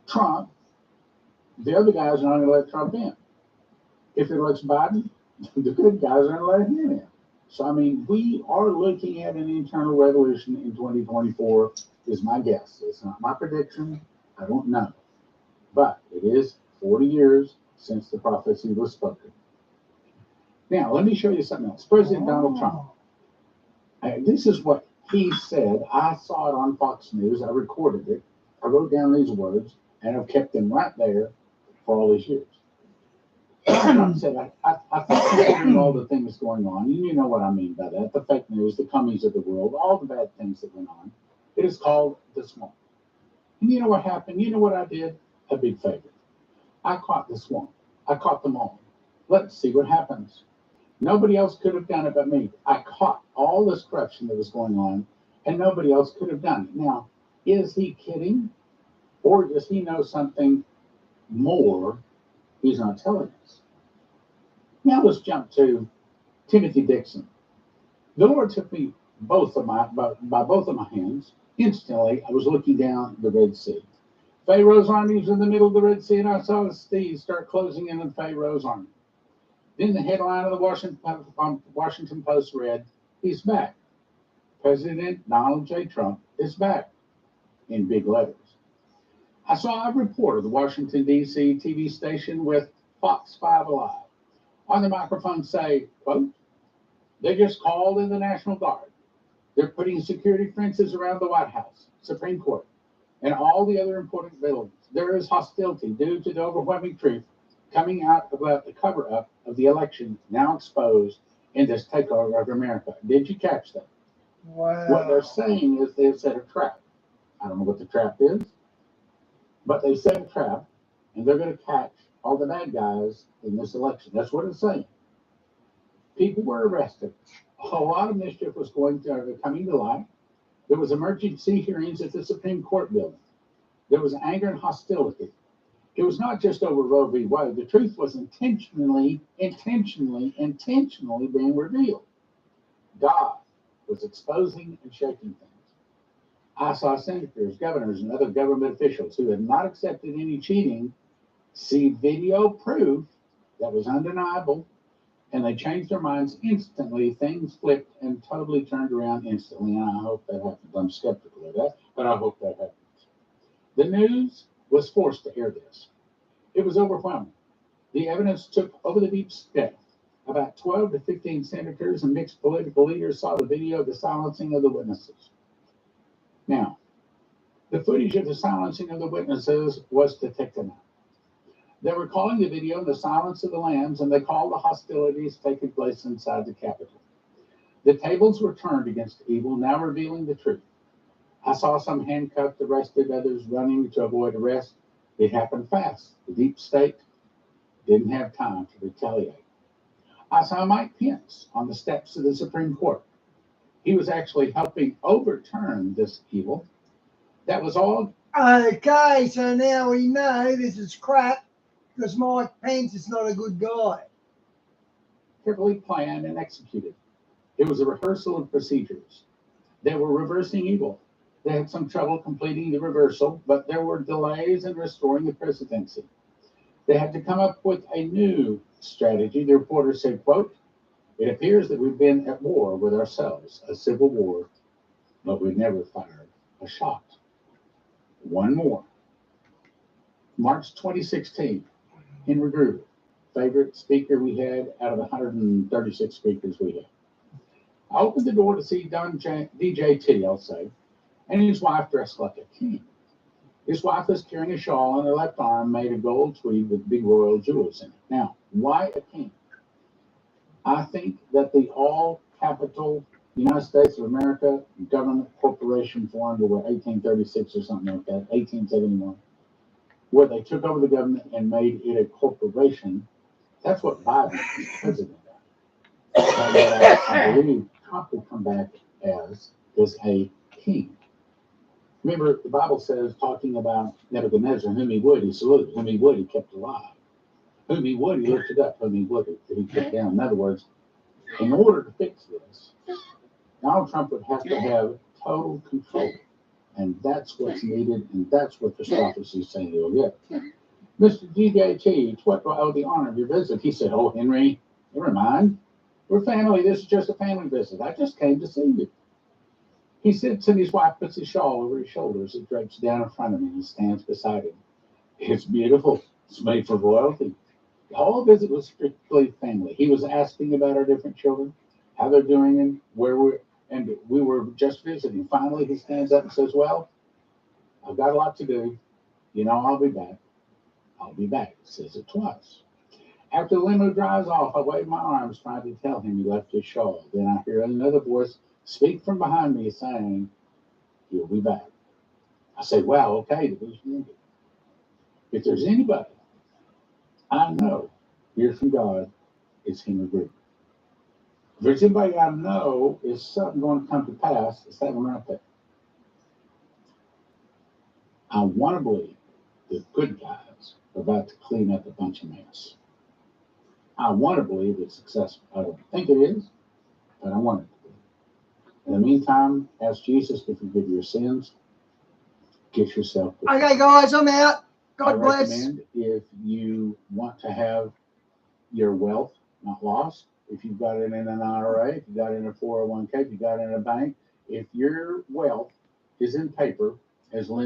Trump, the other guys are not going to let Trump in. If it elects Biden, the good guys are going to let him in. So, I mean, we are looking at an internal revolution in 2024 is my guess. It's not my prediction. I don't know. But it is 40 years since the prophecy was spoken. Now, let me show you something else. President Donald Trump. This is what he said. I saw it on Fox News. I recorded it. I wrote down these words, and I've kept them right there for all these years. Trump said, I think considering all the things going on, and you know what I mean by that, the fake news, the commies of the world, all the bad things that went on, it is called the swarm. And you know what happened? You know what I did? A big favor. I caught the swarm. I caught them all. Let's see what happens. Nobody else could have done it but me. I caught all this corruption that was going on, and nobody else could have done it. Now, is he kidding? Or does he know something more he's not telling us? Now let's jump to Timothy Dixon. The Lord took me by both of my hands. Instantly, I was looking down the Red Sea. Pharaoh's army was in the middle of the Red Sea, and I saw the seas start closing in on Pharaoh's army. Then the headline of the Washington Post read, "He's back. President Donald J. Trump is back," in big letters. I saw a report of the Washington, D.C. TV station with Fox 5 Alive on the microphone say, quote, "They just called in the National Guard. They're putting security fences around the White House, Supreme Court, and all the other important buildings. There is hostility due to the overwhelming truth coming out about the cover-up of the election now exposed in this takeover of America." Did you catch that? Wow. What they're saying is they've set a trap. I don't know what the trap is, but they set a trap, and they're going to catch all the bad guys in this election. That's what it's saying. People were arrested. A lot of mischief was coming to light. There was emergency hearings at the Supreme Court building. There was anger and hostility. It was not just over Roe v. Wade. The truth was intentionally being revealed. God was exposing and shaking things. I saw senators, governors, and other government officials who had not accepted any cheating see video proof that was undeniable and they changed their minds instantly. Things flipped and totally turned around instantly, and I hope that happens. I'm skeptical of that, but I hope that happens. The news was forced to air this. It was overwhelming. The evidence took over the deep state. About 12 to 15 senators and mixed political leaders saw the video of the silencing of the witnesses. Now, the footage of the silencing of the witnesses was to take them out. They were calling the video the silence of the lambs, and they called the hostilities taking place inside the Capitol. The tables were turned against evil, now revealing the truth. I saw some handcuffed, arrested, others running to avoid arrest. It happened fast. The deep state didn't have time to retaliate. I saw Mike Pence on the steps of the Supreme Court. He was actually helping overturn this evil. That was all. Okay, so now we know this is crap because Mike Pence is not a good guy. Carefully planned and executed. It was a rehearsal of procedures. They were reversing evil. They had some trouble completing the reversal, but there were delays in restoring the presidency. They had to come up with a new strategy. The reporter said, quote, "It appears that we've been at war with ourselves, a civil war, but we never fired a shot." One more. March 2016, Henry Gruber, favorite speaker we had out of the 136 speakers we had. I opened the door to see DJT, I'll say, and his wife dressed like a king. His wife was carrying a shawl on her left arm made of gold tweed with big royal jewels in it. Now, why a king? I think that the all-capital United States of America government corporation formed over 1836 or something like that, 1871, where they took over the government and made it a corporation. That's what Biden is president of. And I believe Trump will come back as a king. Remember, the Bible says, talking about Nebuchadnezzar, whom he would, he saluted, whom he would, he kept alive. Whom he would, he lifted up, whom he would, he kept down. In other words, in order to fix this, Donald Trump would have to have total control. And that's what's needed, and that's what this prophecy is saying he'll get. Mr. DJT, it's what I owe the honor of your visit. He said, "Oh, Henry, never mind. We're family. This is just a family visit. I just came to see you." He sits and his wife puts his shawl over his shoulders. It drapes down in front of him and stands beside him. It's beautiful. It's made for royalty. The whole visit was strictly family. He was asking about our different children, how they're doing, and we were just visiting. Finally, he stands up and says, "Well, I've got a lot to do. You know, I'll be back. I'll be back." Says it twice. After the limo drives off, I wave my arms trying to tell him he left his shawl. Then I hear another voice speak from behind me saying, "He'll be back." I say, "Wow, okay, the vision ended." If there's anybody I know hears from God, it's Henry Brink. If there's anybody I know is something going to come to pass, it's that one right there. I want to believe the good guys are about to clean up a bunch of mess. I want to believe it's successful. I don't think it is, but I want it to be. In the meantime, ask Jesus to forgive your sins. Get yourself. Okay, guys, I'm out. God bless. I recommend, if you want to have your wealth not lost, if you've got it in an IRA, if you got it in a 401k, if you got it in a bank, if your wealth is in paper, as Lynn